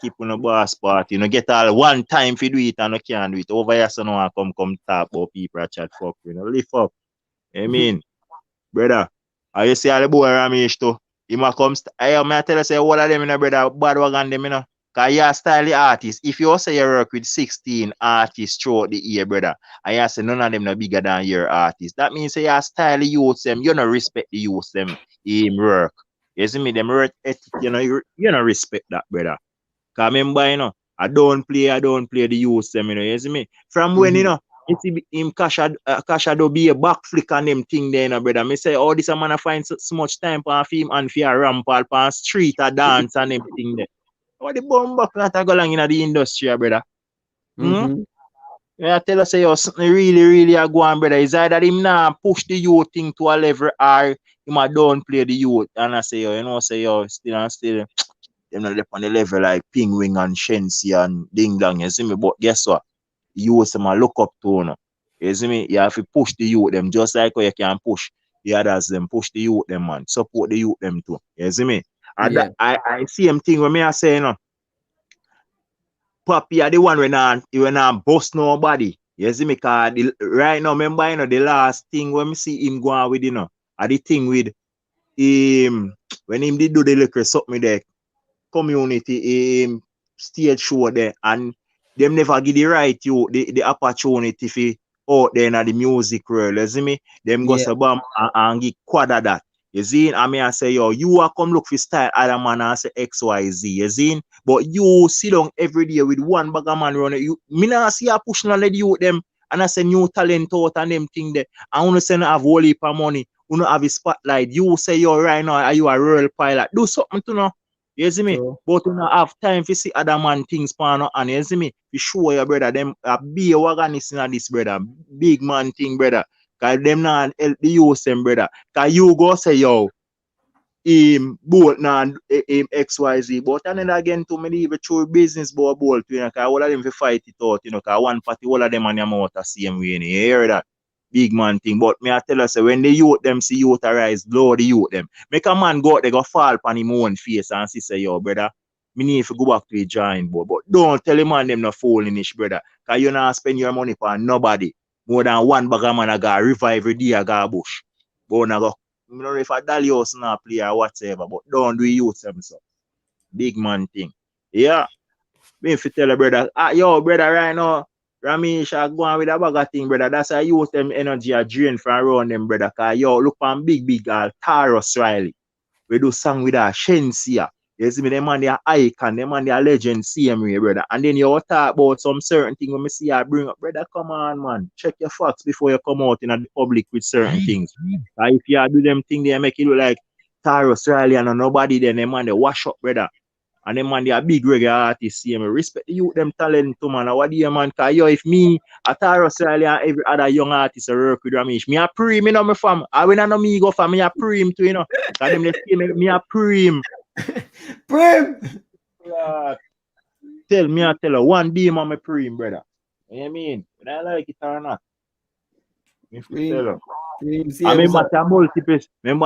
Keep on a boss party. You know, get all one time for do it and you can't do it. Over here, so no one come talk about people a chat fuck. You know, lift up. I mean, brother. I see all the boy Romeich too. He might come. I tell you, say, all of them, you know, brother, bad wagon them, you know. Because you're a style artist. If you say you work with 16 artists throughout the year, brother, and you say none of them no bigger than your artist, that means say you style youth them, you don't respect the youth them in work. You see me, them work ethic, you know, you don't respect that, brother. Because remember, you know, I don't play the youth them, you know, you see me? From when, you know, you see him Kasha do be a back flick on them thing there, you know, brother. Me say, oh, this a man find so much time for him and for a ramp on street a dance and them thing there. What the bomb that go along in the industry, brother? Yeah, tell us say you something really a go on, brother. Is either him now push the youth thing to a level or him a don't play the youth. And I say, you know, say you still them not up on the level like Pingwing and Shensi and Ding Dong, you see me? But guess what? Youth them a look up to, you know. You see me? You have to push the youth them just like how you can push the others them, push the youth them, man. Support the youth them too. You see me? And Yeah. I see him thing when me I say, you know, Papi are the one when I bust nobody. You see me? Cause right now, remember, you know, the last thing when me see him go on with, you know, the thing with him, when him did do the little something there, community stage show there, and them never give the right you the opportunity for out there in the music world. You see me? Them go say bam and give quad of that. You see? I mean I say yo, you are come look for style other man and say XYZ, you see? But you sit down every day with one bag of man running. You me not see a pushing on the youth them and I say new talent out and them thing there. I wanna say have whole heap of money, you know have a spotlight. You say yo right now are you a real pilot? Do something to know. You see me? True. But you don't have time to see other man things pan and you see me? You show your brother them a be a wagonist in this brother. Big man thing, brother. Cause them not help the youth them, brother. Cause you go say yo, both now XYZ. But and then again to me leave a true business both to you know, cause all of them fi fight it out, you know, cause one party all of them and them out the same way. You hear that? Big man thing. But me I tell us when the youth them see youth arise, blow the youth them. Make a man go out there go fall upon him own face and say yo brother, me need to go back to the giant board. But don't tell him man them no foolish, brother. Cause you not spend your money for nobody. More than one bag of man I got revive every day I got bush. But I go, I don't know if a Dalios not play or whatever, but don't do youth them so. Big man thing. Yeah. Me if you tell a brother, yo brother right now, Romeich are going with a bag of thing, brother. That's how you use them energy a drain from around them, brother. Cause yo, look on big Taros Riley. We do song with a Shensia. You see me, them man they are icon, them man they are legend, same way, brother. And then you talk about some certain thing when me see I bring up, brother, come on, man. Check your facts before you come out in the public with certain things. If you do them thing, they make it look like Taros Riley and nobody, then them man they wash up, brother. And them man, they are big reggae artists, see me. Respect the youth, them talent too, man. What do you, man? Because yo, if me, Atara Australia and every other young artist work with Romeich, me a preem, you know, me fam. I when I know me go fam, me a preem too, you know. Because them, they see me a preem. Prim! Tell me, I tell her, one day, man, me preem, brother. You know what I mean? But I like it or not. I remember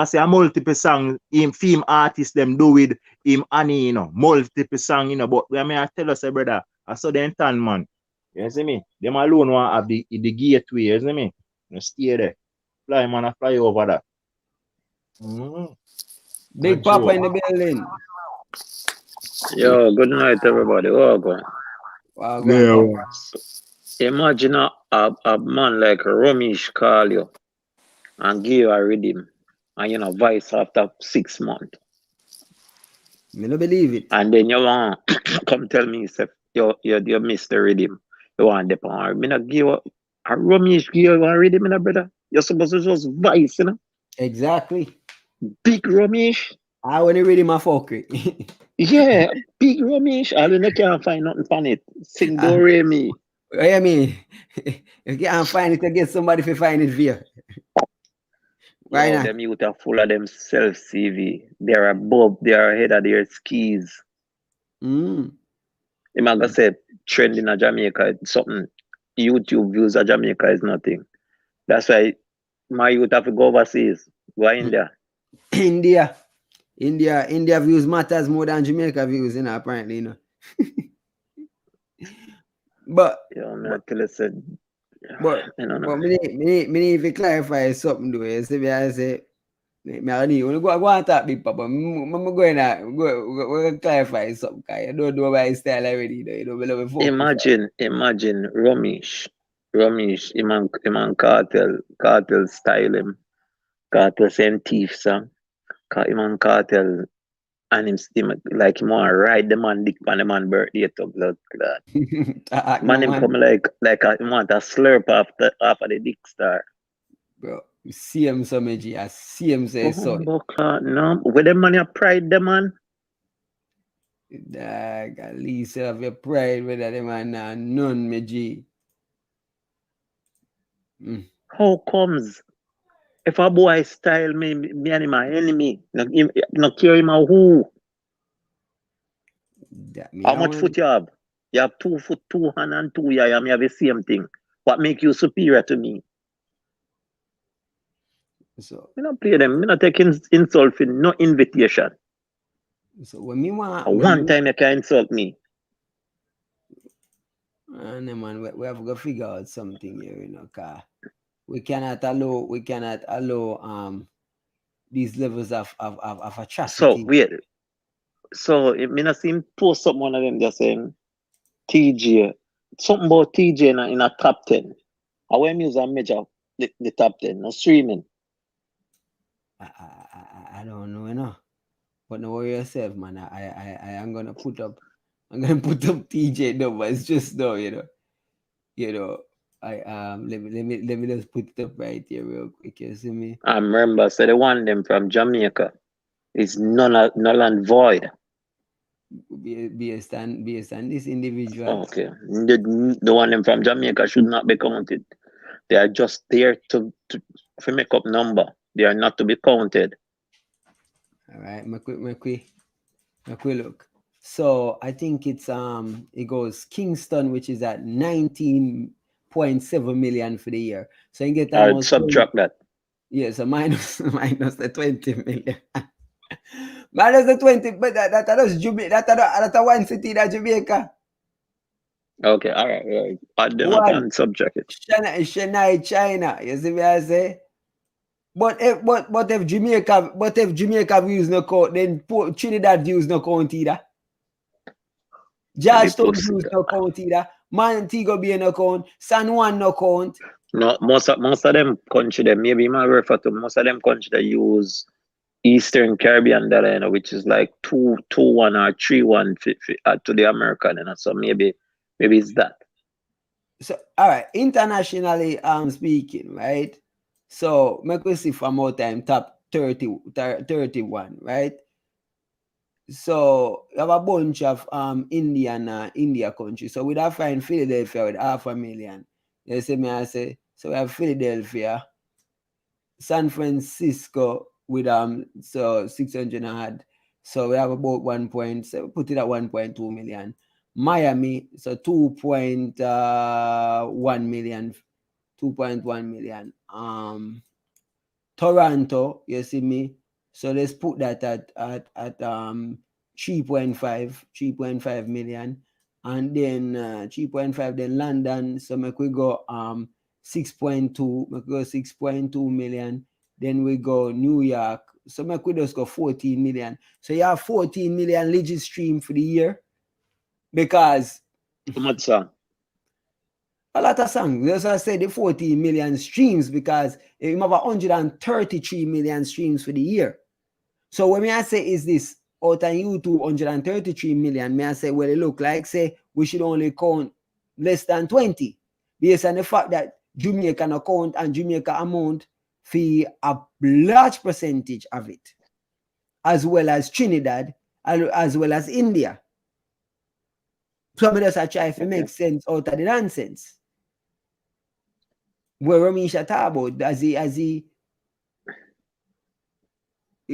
say a multiple song him film artist them do with him Annie, you know, multiple song, you know, but I mean I tell us, brother, I saw the turn man. You see me? Them alone want have the gateway, you see me? You stay there. Fly man, I fly over that. Big Papa in the building. Yo, good night everybody. Welcome. Wow, Imagine a man like Romeich call you and give you a rhythm and you know voice after 6 months. Me no believe it. And then you want come tell me say you miss the rhythm. You want the power. Me not give a Romeich give you a rhythm, brother. You're supposed to just voice, you know. Exactly. Big Romeich. I want to read him a fuckery. Yeah, big Romeich. I don't can't find nothing on it. Sing do re mi. What you mean? You can't find it, you get somebody to find it for you. Why not? Them youth are full of them self-CV. They're above, they're ahead of their skis. I'm gonna say trend in Jamaica, something YouTube views of Jamaica is nothing. That's why my youth have to go overseas. Go India. India views matters more than Jamaica views, you know, apparently, you know. But me need to clarify something though. You see, I say, I need to go and talk big papa. I'm going to clarify something. You don't know my style already. You know, imagine Romeich, Iman Kartel style him. Kartel send thief song. Iman Kartel and him like him want to ride the man dick on the man birthday to blood clot. Man him come like him want a slurp after the dick star. Bro, you see him so much, I see him say so. No, with them man your pride the man. Dag, at least you have your pride with that man none me G. How comes? If a boy style me and him my enemy, not care him a who. How much foot you have? You have 2 foot, 2 hand and 2 eye, and me have the same thing. What make you superior to me? So me not play them. Me not take insult for no invitation. So when me want one time you can insult me. And man, we have to figure out something here, you know, cause we cannot allow these levels of atrocity. So wait. So me not see him post something one of them just saying TJ. Something about TJ in a top 10. How when music measure the top 10, no streaming. I don't know, you know. But no worry yourself, man. I am gonna put up TJ numbers just now, you know. You know, let me just put it up right here real quick. You see me? I remember so the one them from Jamaica is null and void. Based on this individual. Okay. The one them from Jamaica should not be counted. They are just there to make up number. They are not to be counted. All right, my quick look. So I think it's it goes Kingston, which is at 19.7 million for the year. So you get almost subtract that. Yeah, so minus the 20 million. Minus the 20, but that's Jamaica. That's one city that Jamaica. Okay, all right. Add them up and subtract it. Chennai, China. You see what I say? But if Jamaica views no count, then Trinidad views no count either. Georgetown views no count either. Montego Bay no count. San Juan no count. No, most of them country them maybe might refer to most of them country that use Eastern Caribbean dollar, you know, which is like 2-1 or 3-1 to the American, you know. So maybe it's that. So all right, internationally speaking, right? So make we see for more time top 31, right? So you have a bunch of India countries. So we'd have find Philadelphia with 500,000. You see me I say, so we have Philadelphia, San Francisco with so 600 odd. So we have about 1.7, put it at 1.2 million. Miami, so 2.1 million. 2.1 million. Toronto, you see me. So let's put that at 3.5 million. And then 3.5, then London. So make we go 6.2, make we go 6.2 million. Then we go New York. So make we just go 14 million. So you have 14 million legit stream for the year. Because how much song? A lot of songs. That's why I said the 14 million streams, because you have 133 million streams for the year. So when I say is this out on YouTube 133 million, may I say, well, it look like say we should only count less than 20, based on the fact that Jamaican account and Jamaica amount for a large percentage of it, as well as Trinidad, as well as India. So I just try to make sense out of the nonsense. Where Romeich talk about, as he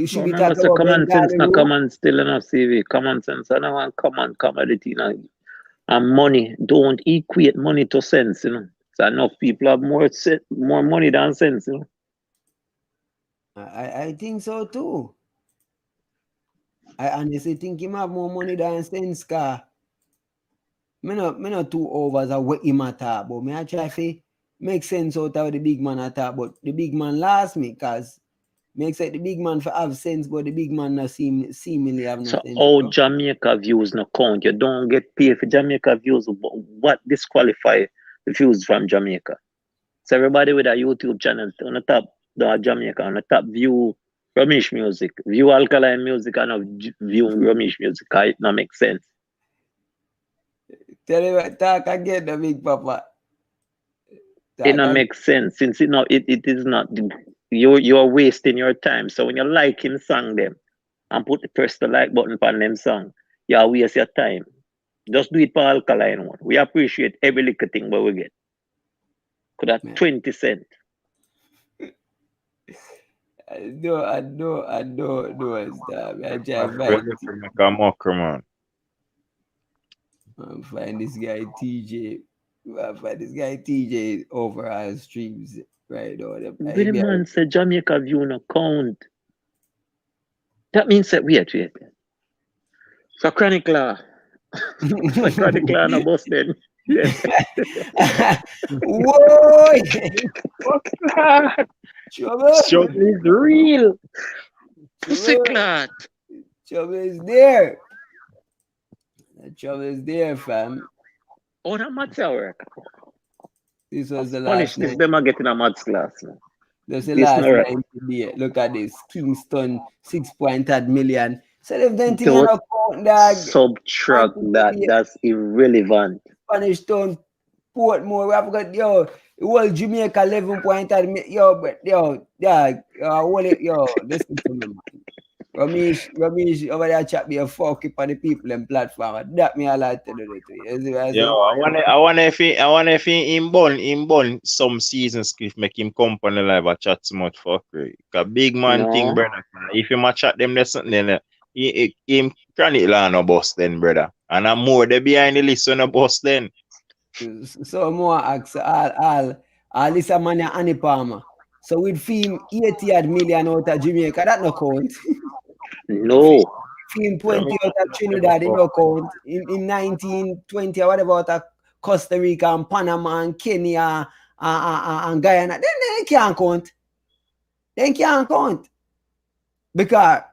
should be talking about common sense, not common still enough, CV. Common sense, I don't want common commodity, you know. And money, don't equate money to sense, you know. So enough people have more money than sense, you know. I think so too. I honestly think him have more money than sense, car. Me not too over as what him talk, but me I try to make sense out of the big man talk, but the big man last me, cause makes like the big man for have sense, but the big man not seemingly have no sense. So all Jamaica views no count. You don't get paid for Jamaica views. What disqualify the views from Jamaica? So everybody with a YouTube channel on the top, the Jamaica on the top view Romeich music, view Alkaline music, and view Romeich music. It not make sense. Tell you what, talk again, the big papa. It not make sense since it is not. You're wasting your time. So when you're liking song them and press the like button on them song, you waste your time. Just do it for Alkaline one. We appreciate every little thing what we get. Could have 20 cents. I know. I just find this guy TJ. I find this guy TJ over our streams right now. The man said Jamaica view no count. That means that wait. So Chronicler. So Chronicler no boss then. Whoa! Fuck that. Trouble is real. Pussycat. Trouble is there. The trouble is there, fam. Oh, that maths work. This was the last night. Them are getting a maths class. Man. That's the last night today. Look at this. Kingston 6.8 million. So if then thing on account, dog. Subtract that. That's irrelevant. Spanish Town, Portmore. We have got whole Jamaica 11.8. Listen to me, man. Romeich over there chat me a fuck up on the people and platform. That me I like to do it. Yo, I wanna if he in some seasons if make him come on the live and chat so much fuckery. Cause big man thing, brother. If you chat them there's something then him chronic land no boss then, brother. And I'm more they behind the list on a boss then. So more ask all this a man Annie Palmer. So we'd film 80 million out of Jamaica, that no count. No. Film 20 out of Trinidad, it no count. In 19, 20 or whatever out of Costa Rica and Panama and Kenya and Guyana, then they can't count. They can't count. Because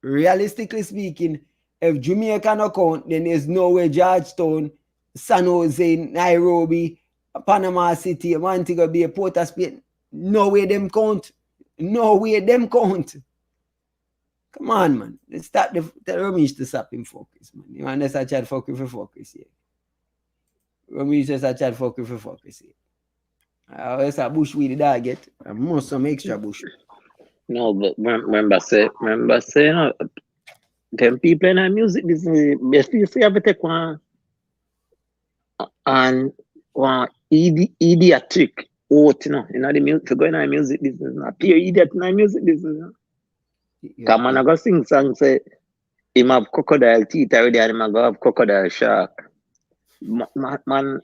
realistically speaking, if Jamaica no count, then there's no way Georgetown, San Jose, Nairobi, Panama City, Montego Bay, Port of Spain, no way them count. No way them count. Come on, man. Let's start the Romeich to stop him focus, man. You want us to chat focus for focus here. Romeich just a chat focus for focus here. That's a bush with the dog get. I must some extra bush. No, but remember say, them people in our music business, basically you have to take one and one idiotic oath, you know, the music to go in our music business. Not pure idiot in our music business. You know? Come on, I go sing song say him have crocodile teeth already and him go have crocodile shark. Man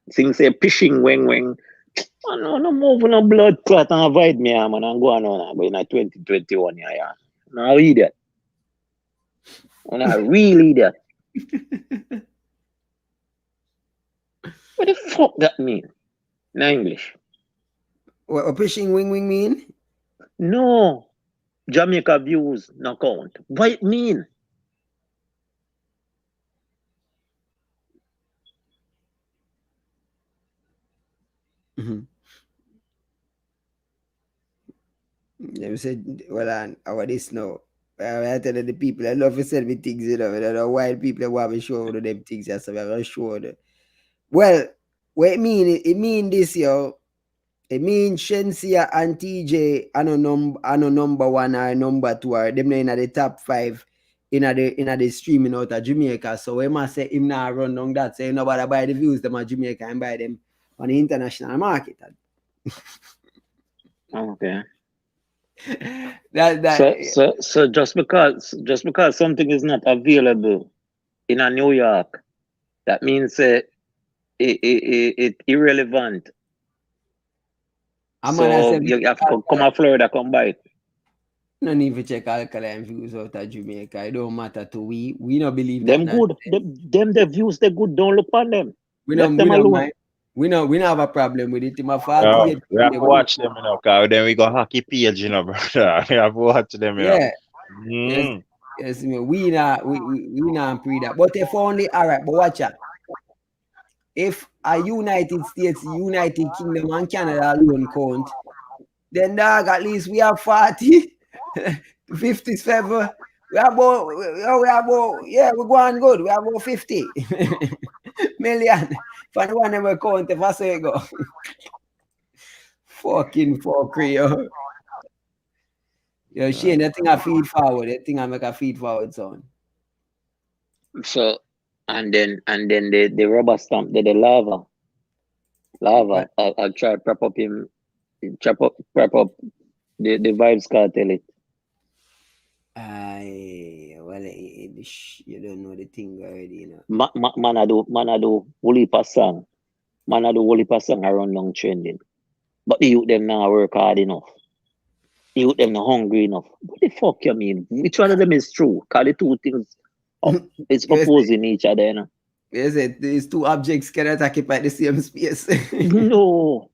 sing say fishing weng. Man, no move no blood clot and avoid me, man, and go on, but in 2021, yeah. Now idiot. I'm not really idiot. What the fuck that mean? In English? What pushing wing mean? No. Jamaica views no count. What it mean? Them said, well, I this now. I tell the people, I love to send me things, you know. I don't know why people want to show them things, so I'm going to show them. Well, what it mean this, yo. It means Shensia and TJ are no number one or number two, or them in the top 5 in the streaming out of Jamaica. So we must say him now run down that. Say nobody buy the views them at Jamaica and buy them on the international market. Okay. that So just because something is not available in a New York, that means it irrelevant. So you have to come to Florida, come buy it. No need to check Alkaline views out of Jamaica. It don't matter to we. We don't believe them that. Good. Them the views they good. Don't look on them. We don't mind. We don't have a problem with it. We have to watch them, you know, because then we got hockey page, you know, brother. We have to watch them, you know. Yes, we not pre that. But if only alright, but watch out. If a United States, United Kingdom, and Canada alone count, then dog, at least we have 40, 57. We have about, yeah, we're going good. We have about 50 million. For the one never count, if I say go. Fucking fuckery, yo. Yo, Shane, that thing I feed forward. That thing I make a feed forward son. So, and then the rubber stamp, the lava. I'll try to prep up the Vybz Kartel it. Well, you don't know the thing already, you know. Man, I do Wooly song. Man, I do Wooly song around long trending. But the youth them now work hard enough. The youth them not hungry enough. What the fuck you mean? Which one of them is true? Because the two things is opposing each other, you know. Yes, these two objects cannot occupy the same space. No.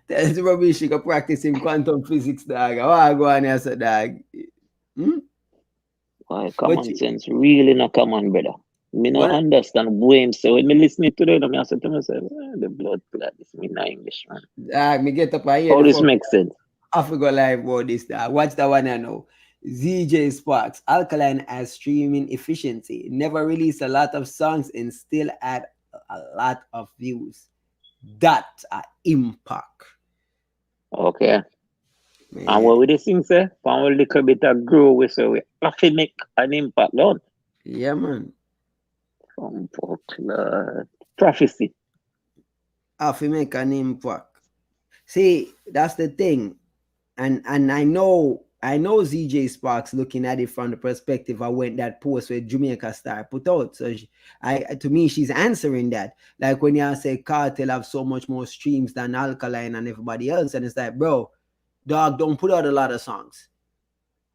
That's rubbish. You can practice in quantum physics, dog. I go on here, so dog. Why common sense really not common, brother. Me not understand why him say. When me listen to them, I say to myself, the blood clot is me not English, man. Dog, me get up and hear. How this makes sense? I forgot live about this, dog. Watch that one I know. ZJ Sparks, Alkaline has streaming efficiency. Never released a lot of songs and still had a lot of views. That impact. Okay. Man. And what we this thing say? For a little bit of grow, we say we have to make an impact, Lord. Yeah, man. From prophecy. Have to make an impact. See, that's the thing. And I know ZJ Sparks looking at it from the perspective of when that post where Jamaica Star put out. So to me, she's answering that. Like when you say Kartel have so much more streams than Alkaline and everybody else, and it's like, bro, dog, don't put out a lot of songs.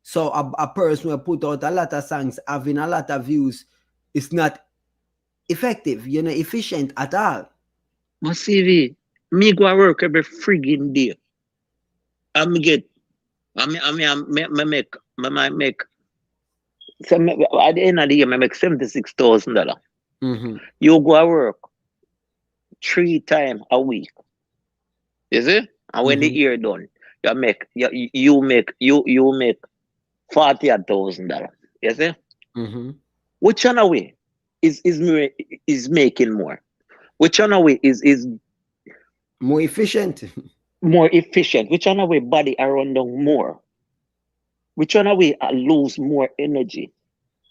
So a person who put out a lot of songs having a lot of views, it's not effective, efficient at all. But CV, me go work every friggin' day. I make. So at the end of the year, I make $76,000. Mm-hmm. You go to work 3 times a week. You see? And when the year done, you make $40,000. You see? Mm-hmm. Which one way is making more? Which one way is more efficient? More efficient. Which one way body around more? Which one way I lose more energy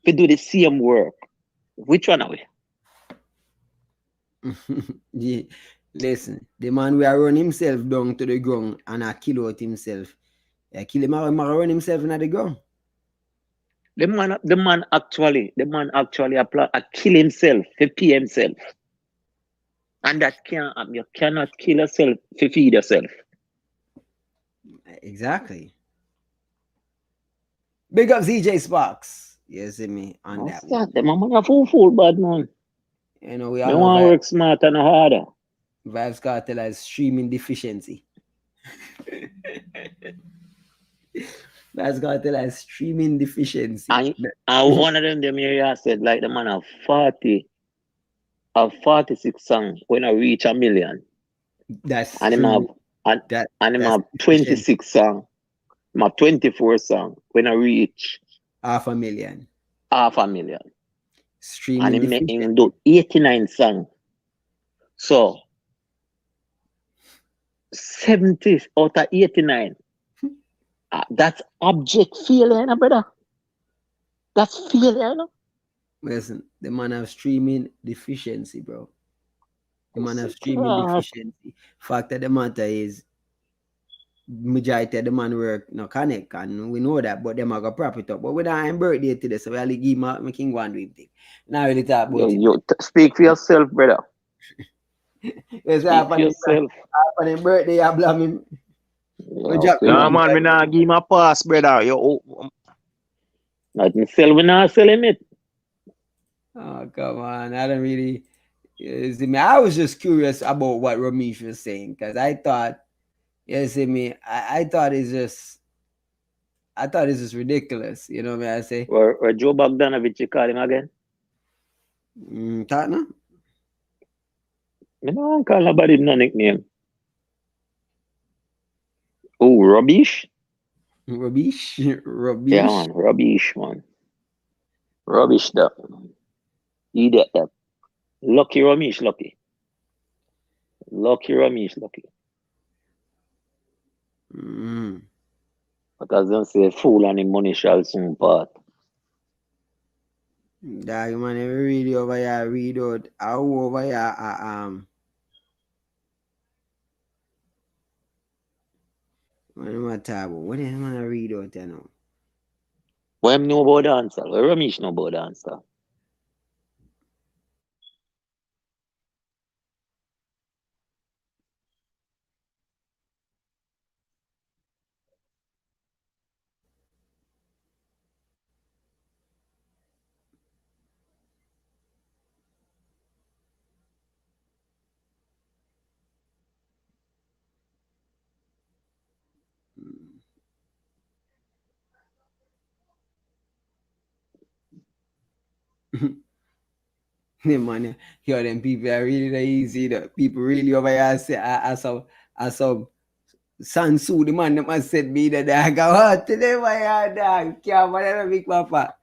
to do the same work? Which one way? Yeah. Listen, the man will run himself down to the ground and I kill out himself. I kill him and run himself into the ground. The man actually apply, kill himself to pay himself. And that can't happen. You cannot kill yourself to feed yourself. Exactly. Big up ZJ Sparks. You see me on that one. The man a fool bad man. You know, we I all want to know work smart and harder. Vybz Kartel has streaming deficiency. Vybz Kartel has streaming deficiency. And one of them area said like the man of 46 songs when I reach 1 million. That's and true. Him have 26 songs. My 24 songs when I reach 500,000. 500,000. Streaming and him do 89 songs. So 70 out of 89. That's object failure, brother. That's failure, no? Listen, the man have streaming deficiency, bro. The man have streaming deficiency. Fact of the matter is, majority of the man work no connect, and we know that, but them are gonna prop it up. But with our birthday today, so we only give my king one with thing. Now really talk about it. Speak for yourself, brother. Yes, speak for yourself. On his birthday, I blame him. Nah, man, we not give him a pass, brother. Not sell, we not selling it. Oh, come on. I don't really. See me, I was just curious about what Romeich was saying, because I thought, you see me, I thought it's just ridiculous. You know what I say? Or Joe Bogdanovich, you call him again? Tottenham? I don't call nobody no nickname. Oh, Romeich? Romeich? Yeah, man, Romeich, man. Rubbish, that. You get that. Lucky Romeich, lucky. Lucky Romeich, lucky. Because them say fool and him money shall soon part. Dog, man, every read over here, read out. I over here, what am I talking about? What am I read out there now? What him know about the answer? What Romeich know about the answer? Man, yo, them people are really easy. The people really over here say, I saw Sansu, the man that must said me that I go out today, my dog. Can't whatever big papa.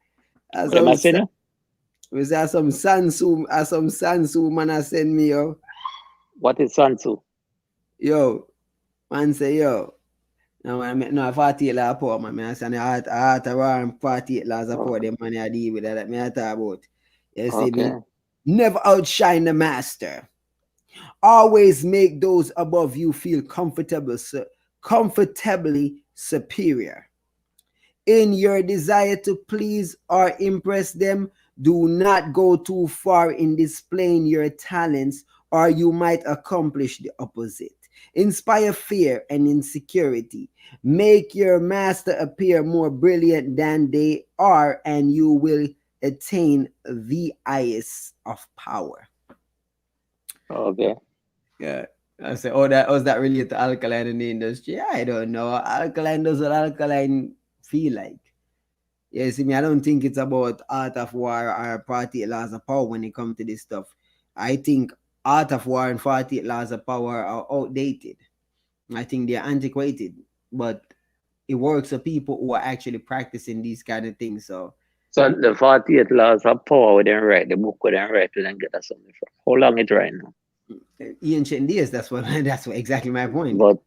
We say some Sansu man I send me, yo. What is Sansu? Yo, man say, yo. No, 48 laws of power, man. I say, I had to run 48 laws of power, the money I deal with that. Me I talk about. You see me? Never outshine the master. Always make those above you feel comfortably superior. In your desire to please or impress them, do not go too far in displaying your talents, or you might accomplish the opposite. Inspire fear and insecurity. Make your master appear more brilliant than they are, and you will attain the highest of power. Okay. Yeah. I said, was that related to Alkaline in the industry? I don't know. Alkaline does what Alkaline feel like. Yeah, see me, I don't think it's about Art of War or 48 Laws of Power when it comes to this stuff. I think Art of War and 48 Laws of Power are outdated. I think they're antiquated, but it works for people who are actually practicing these kind of things. So the 48 Laws of Power, we didn't write the book, we didn't write it and get us something from. How long it right now? Ancient days, that's what exactly my point. But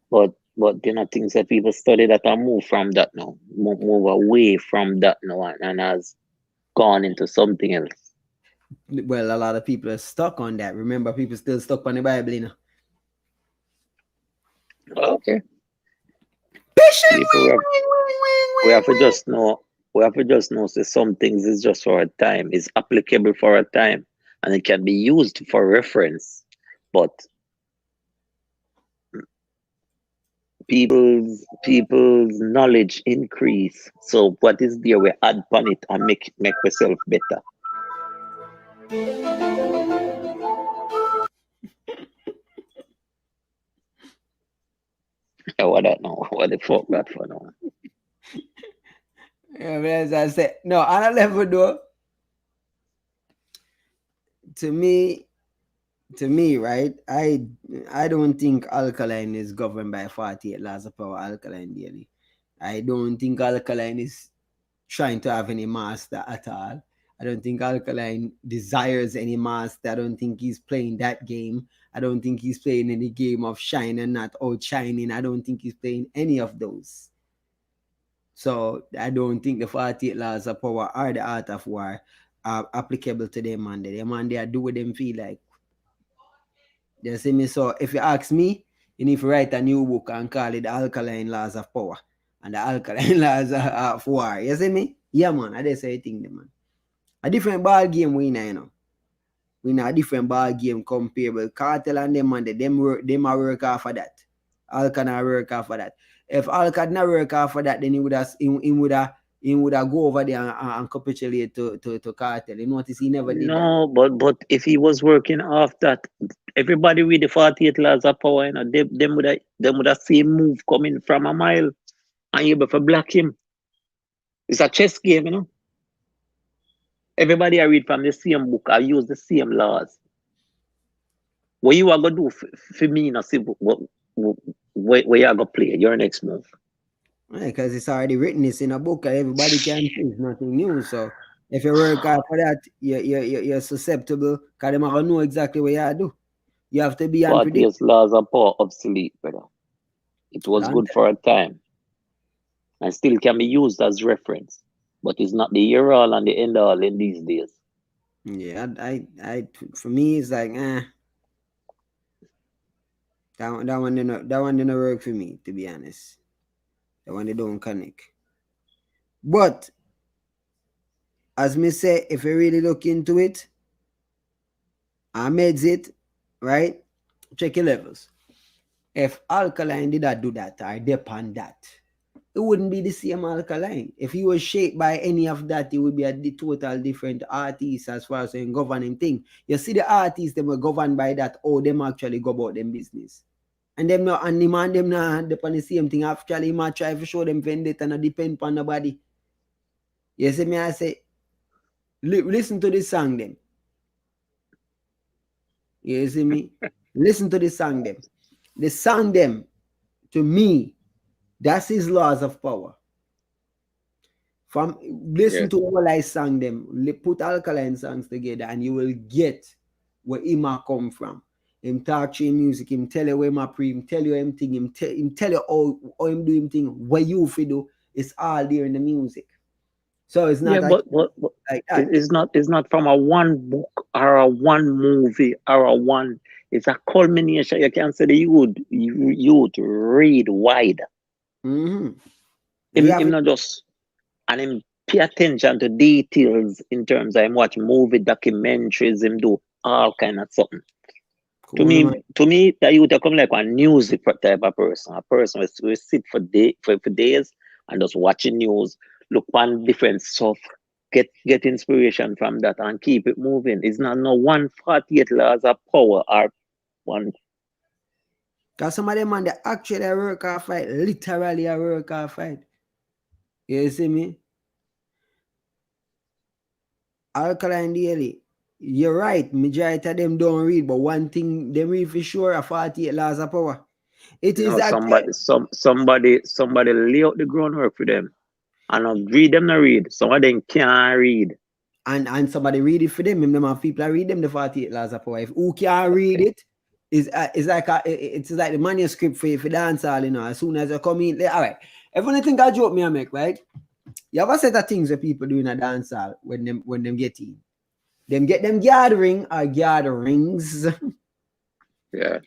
you know, things that people study that are move from that now, move away from that now, and has gone into something else. Well, a lot of people are stuck on that. Remember, people still stuck on the Bible, you know. Okay. We have to just know. So some things is just for a time. It's applicable for a time, and it can be used for reference but people's knowledge increase. So what is there, we add upon it and make myself better. What that now? What the fuck that for now? Yeah, as I said, no, on a level though, to me, right? I don't think Alkaline is governed by 48 laws of power. Alkaline daily. I don't think Alkaline is trying to have any master at all. I don't think Alkaline desires any master. I don't think he's playing that game. I don't think he's playing any game of shine and not outshining. I don't think he's playing any of those. So I don't think the 48 laws of power or the art of war are applicable to them, man. They are do what them feel like. You see me? So if you ask me, you need to write a new book and call it the Alkaline Laws of Power and the Alkaline Laws of War. You see me? Yeah, man. I just say thing, man. A different ball game we know, you know. We know a different ball game comparable. Kartel and them, man, them work off of that. Alkaline work off of that. If Alkaline not work off of that, then he would have go over there and capitulate to Kartel. You notice he never did that. No, but if he was working off that, everybody with the 48 laws of power, you know, them would have same move coming from a mile and you better block him. It's a chess game, you know. Everybody I read from the same book, I use the same laws. What you are gonna do for me, you know, see where you are gonna play your next move. Because it's already written, it's in a book, everybody can see, it's nothing new. So if you work out for that, you're susceptible, because they're gonna know exactly what you do. You have to be unpredictable. But laws of power obsolete, brother. It was good for a time and still can be used as reference, but it's not the year all and the end all in these days. Yeah, I for me it's like that one didn't work for me, to be honest. That one they don't connect. But as me say, if you really look into it, I made it, right? Check your levels. If Alkaline did not do that or depend that, it wouldn't be the same Alkaline. If he was shaped by any of that, it would be a total different artist as far as a governing thing. You see the artists, they were governed by that, or them actually go about them business. And them not, and the man them not depend the same thing. Actually, he might try to show them vendetta and depend on nobody. You see me, I say, listen to this song them. You see me? Listen to this song them. The song them, to me, that's his laws of power. From listen to all I sang them, put Alkaline songs together, and you will get where him come from. Him talk to him music, him tell you where my pre, him tell you him thing, him tell you how him do him thing, what you fi do. It's all there in the music. So it's not but like that. It's not from a one book or a one movie or a one. It's a culmination. You can say the youth read wide. Mm-hmm. Him not just, and him pay attention to details in terms of him watch movie documentaries, him do all kind of something. Cool, to me, the youth come like a music type of person. A person will sit for days and just watching news, look on different stuff, get inspiration from that and keep it moving. It's not no 148 laws of power or one. Because some of them man, they actually work or fight, literally a work or fight. You see me? Alkaline daily. You're right, majority of them don't read, but one thing they read for sure are 48 laws of power. It is somebody lay out the groundwork for them. And read them not read. Some of them can't read. And somebody read it for them. Them have people read them the 48 laws of power. If who can't read it, it's like the manuscript for dancehall, you know. As soon as you come in, all right. Everyone think I joke me I make, right? You have a set of things that people do in a dancehall when them get in. Them get them gathering or gatherings. Yeah.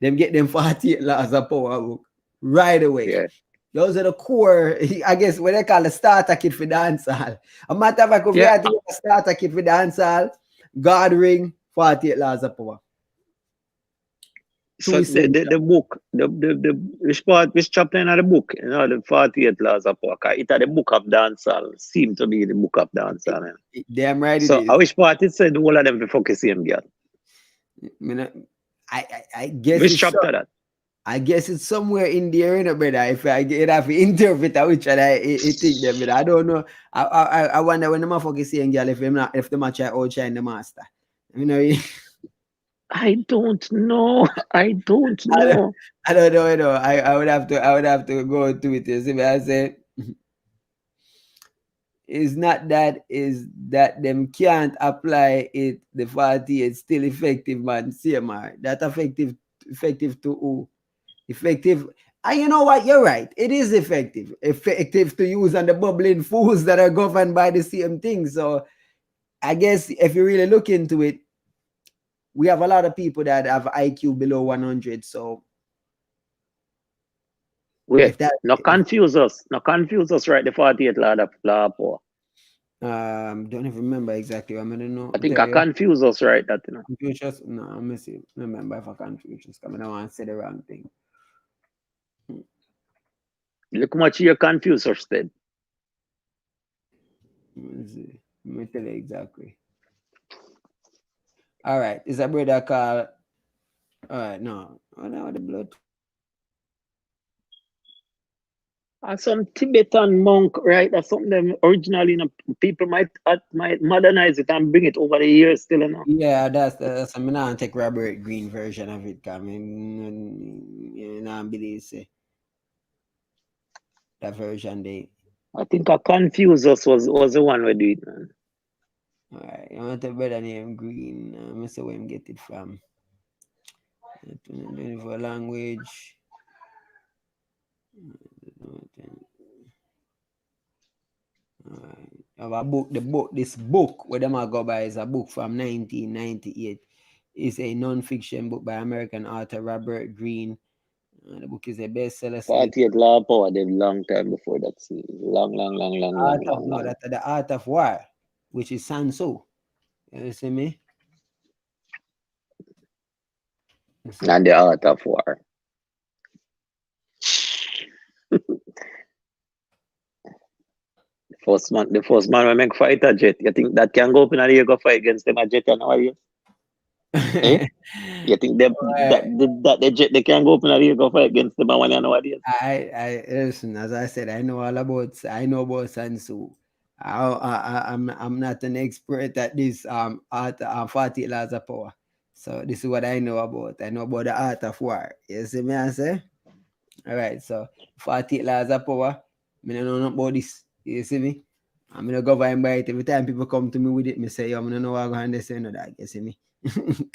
Them get them 48 laws of power book right away. Yeah. Those are the core, I guess, what they call the starter kit for dancehall. A matter of fact, if you have to a starter kit for dancehall, gathering 48 laws of power. So the book, which chapter in the book, you know, the 48 laws of power. It's the book of dancehall. Seem to be the book of dancehall. Damn right so it is. I wish part it said all of them to focus same girl. I guess which chapter that? I guess it's somewhere in there, you know, brother. If I get have to interpret which one I think them, but I don't know. I wonder when the motherfucker saying girl if the match outshine the master. You know. I don't know. I don't know. I don't know. You know. I would have to go to it. You see me? I say it's not that is that them can't apply it. The 48 still effective, man. See, man, that effective to who? Effective. And you know what? You're right. It is effective. Effective to use on the bubbling fools that are governed by the same thing. So I guess if you really look into it, we have a lot of people that have IQ below 100. So wait, not confuse us. Not confuse us, right? The 48 law power. Don't even remember exactly. I'm gonna know. I think I confuse us, right? That you know. Confuse us? No, I'm gonna see. Remember if I confuse us, I don't want to say the wrong thing. Look how much you're confused or instead. Let me tell you exactly. All right, is a brother called. All right, no, the blood. Some Tibetan monk, right? That's something them originally, you know, people might modernize it and bring it over the years still, you know. Yeah, that's I mean, I take Robert Green version of it. I mean, you know, I believe say that version they. I think I confuse us was the one we do it, man. All right, you want a brother named Green? I'm say where him get it from. For language. This book where them I go by is a book from 1998. It's a non-fiction book by American author Robert Greene. The book is a bestseller. 48 Law Power did long time before that. Long. The Art of War, which is Sun Tzu. You see me? And the Art of War. The first man will make fight a jet. You think that can go up in a go fight against them a jet nowadays? Eh? You think that the jet they can go up in a go fight against them nowadays? I listen, as I said, I know about Sun Tzu. I'm not an expert at this art 48 laws of power. So this is what I know about. I know about the art of war. You see me I say? All right, so 48 laws of power. I don't know about this. You see me? I'm gonna govern by it. Every time people come to me with it, me say, I'm gonna know what I'm gonna say no that. You see me?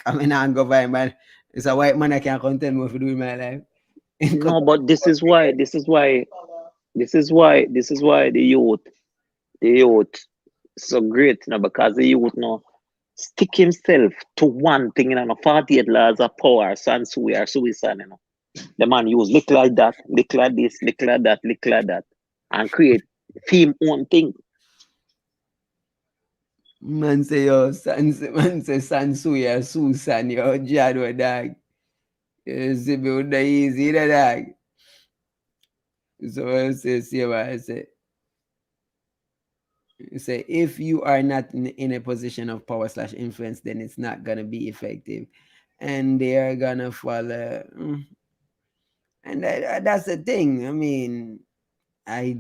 I'm not govern by. It's a white man I can't content me if you do in my life. No, but this is why the youth so great, you know, because the youth now stick himself to one thing, you know, 48 laws of power, Sun Tzu or suicide, you know. The man use lick like that, lick like this, lick like that, and create theme own thing. Man say yo, man say Sun Tzu or Susan, yo, Jado dog. You see me with the easy, the dog. So I say, see what I say. You say if you are not in a position of power / influence, then it's not gonna be effective, and they are gonna follow. And that's the thing. I mean, I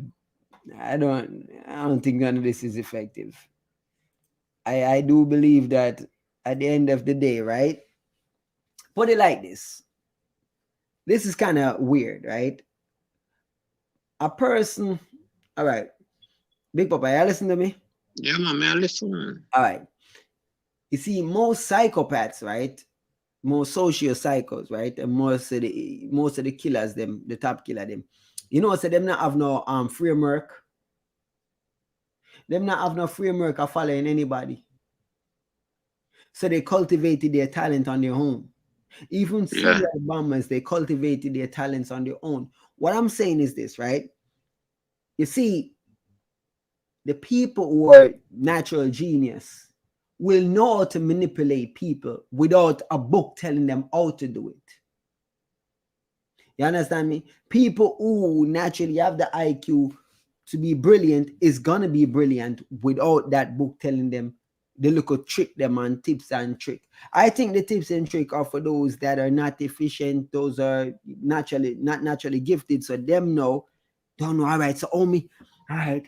don't think none of this is effective. I do believe that at the end of the day, right? Put it like this. This is kind of weird, right? A person, all right. Big Papa, you listen to me? Yeah, man, I listen. All right. You see, most psychopaths, right? Most socio-psychos, right? And most of the killers, them, the top killer, them. You know, so them not have no framework. Them not have no framework of following anybody. So they cultivated their talent on their own. Even serial bombers, they cultivated their talents on their own. What I'm saying is this, right? You see, the people who are natural genius will know how to manipulate people without a book telling them how to do it. You understand me? People who naturally have the IQ to be brilliant is gonna be brilliant without that book telling them the little trick them on tips and trick. I think the tips and trick are for those that are not efficient, those are naturally not naturally gifted. So them know, don't know. All right, so all right, I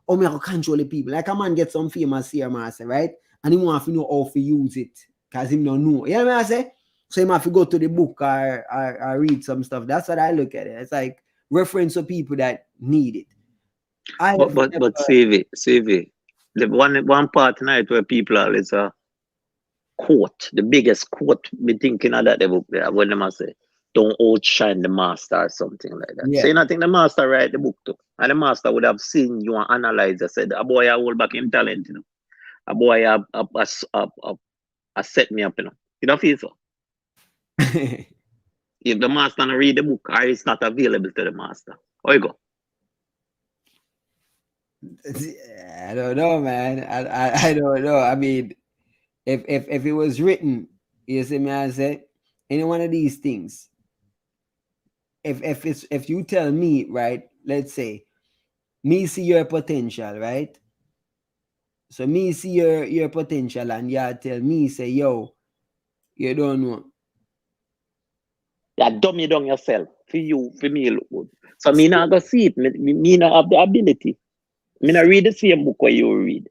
go control the people. Like a man get some famous here, master, right? And he want to know how to use it because he don't know. You know what I say? So he have to go to the book or read some stuff. That's what I look at it. It's like reference to people that need it. But CV. The one part tonight where people are is a quote, the biggest quote be thinking of that the book there when they must say, don't outshine the master or something like that. Yeah. So you not think the master write the book too. And the master would have seen you and analyze and said, a boy I hold back him talent, you know. A boy I set me up, you know. You don't feel so. If the master not read the book or it's not available to the master. How you go? I don't know, man. I don't know. I mean, if it was written, you see me, I say, any one of these things, if you tell me, right, let's say, me see your potential, right? So me see your potential and you tell me, say, yo, you don't know. You dumb you down yourself. For you, for me, look good. So me not go see it. Me not have the ability. Me not read the same book where you read.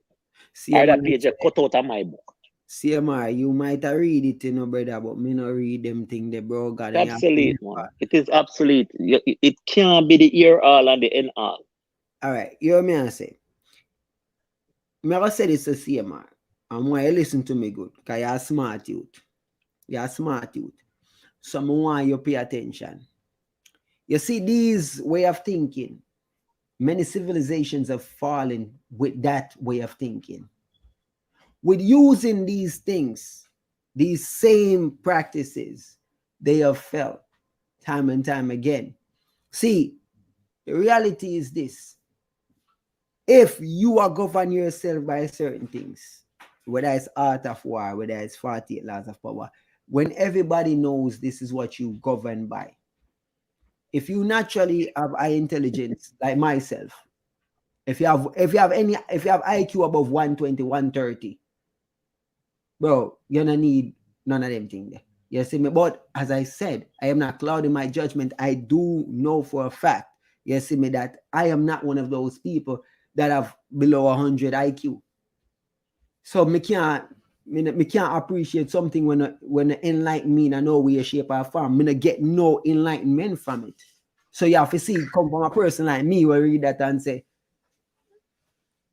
Or that page cut out of my book. CMR, you might read it, you know, brother, but me not read them thing, the bro. God, absolute, man. It is absolute. It can't be the ear all and the end all. All right, you hear me I say. Me I say this to CMR. And why you listen to me good, because you're a smart youth. You're a smart youth. So I want you pay attention. You see, these way of thinking, many civilizations have fallen with that way of thinking. With using these things, these same practices, they have felt time and time again. See, the reality is this. If you are govern yourself by certain things, whether it's art of war, whether it's 48 laws of power, when everybody knows this is what you govern by, if you naturally have high intelligence like myself, if you have IQ above 120, 130, bro, you don't need none of them things there. You see me? But as I said, I am not clouding my judgment. I do know for a fact, you see me, that I am not one of those people that have below 100 IQ. So me can't appreciate something when the enlighten me in no way, shape, or form. Me not get no enlightenment from it. So you have to see come from a person like me who read that and say,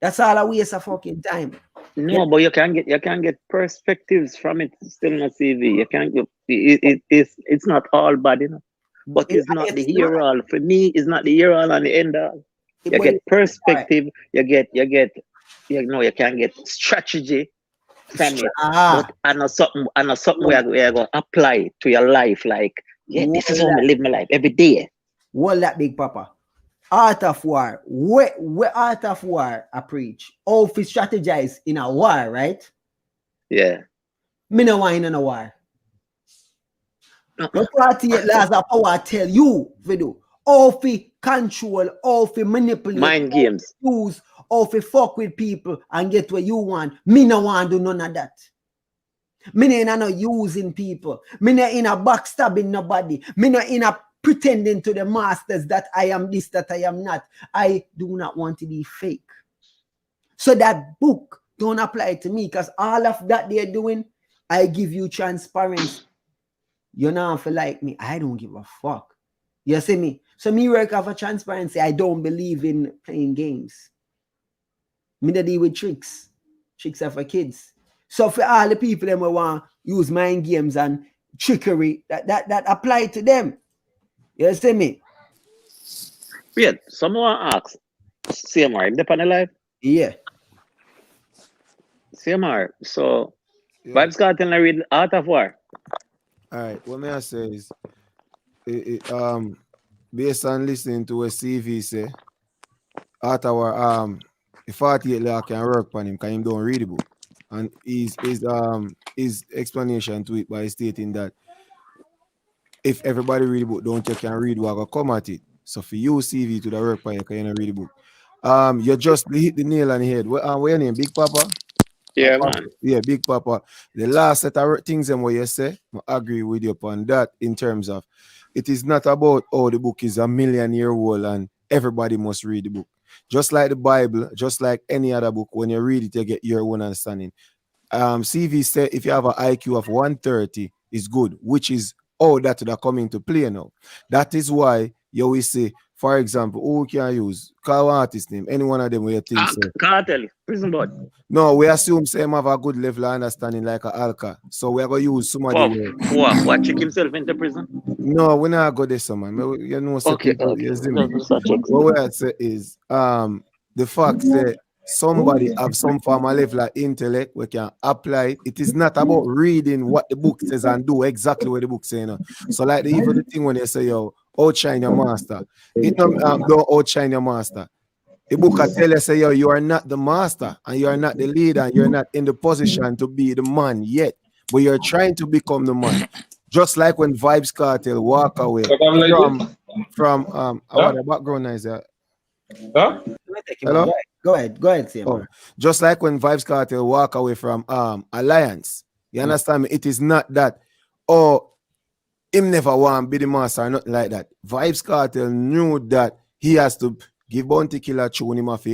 that's all a waste of fucking time. No, but you can get perspectives from it still in a CV. You can get it's not all bad, you know. But it's not the here all. For me, it's not the here all and the end all. You get perspective, you can get strategy from it. But I know something where you're gonna apply to your life, like, this is how I live my life every day. Well, that big papa. Art of war. Where art of war I preach. All for strategize in a war, right? Yeah. Me no want in a war. The 48 laws of power tell you to do. All for control, all for manipulate, mind games. Use, all for fuck with people and get what you want. Me no want to do none of that. Me no using people. Me no in a backstabbing nobody. Me no in a pretending to the masters that I am this, that I am not. I do not want to be fake. So that book don't apply to me because all of that they're doing, I give you transparency. You know, if you like me, I don't give a fuck. You see me? So me work off of transparency. I don't believe in playing games. Me to deal with tricks. Tricks are for kids. So for all the people that want to use mind games and trickery, that apply to them. You see me? Wait, someone asks, CMR, is the live? Yeah. CMR, so Vybz Kartel and read Art of War. Alright, what may I say is based on listening to what CV say, Art of War, the 48 law can work on him because him don't read the book. And his explanation to it by stating that if everybody read the book, don't you can read what go come at it. So for you, CV to the work point, you can read the book. You just hit the nail on the head. What your name? Big Papa? Yeah, man. Yeah, Big Papa. The last set of things and what you say, I agree with you upon that in terms of it is not about the book is 1,000,000 year old and everybody must read the book. Just like the Bible, just like any other book, when you read it, you get your own understanding. CV said if you have an IQ of 130, is good, which is all that are coming to play now. That is why you always say, for example, who can use? Call artist name, any one of them where you think so. Kartel, prison board. No, we assume same have a good level of understanding like a Alka. So we're gonna use somebody. What check himself into prison? No, we're not go there, man. You know, so Okay, people, okay. you see me. What we say is the fact that somebody have some form of level of intellect we can apply it. It is not about reading what the book says and do exactly what the book says. You know? So like even the thing when they say yo, outshine your master, it don't outshine your master. The book can tell you say yo, you are not the master and you are not the leader and you're not in the position to be the man yet, but you're trying to become the man. Just like when Vybz Kartel walk away from what the background is that? Huh? Hello? Go ahead, Sam. Oh, just like when Vybz Kartel walk away from Alliance, you understand me? It is not that him never want to be the master or nothing like that. Vybz Kartel knew that he has to give Bounty Killer tune him off.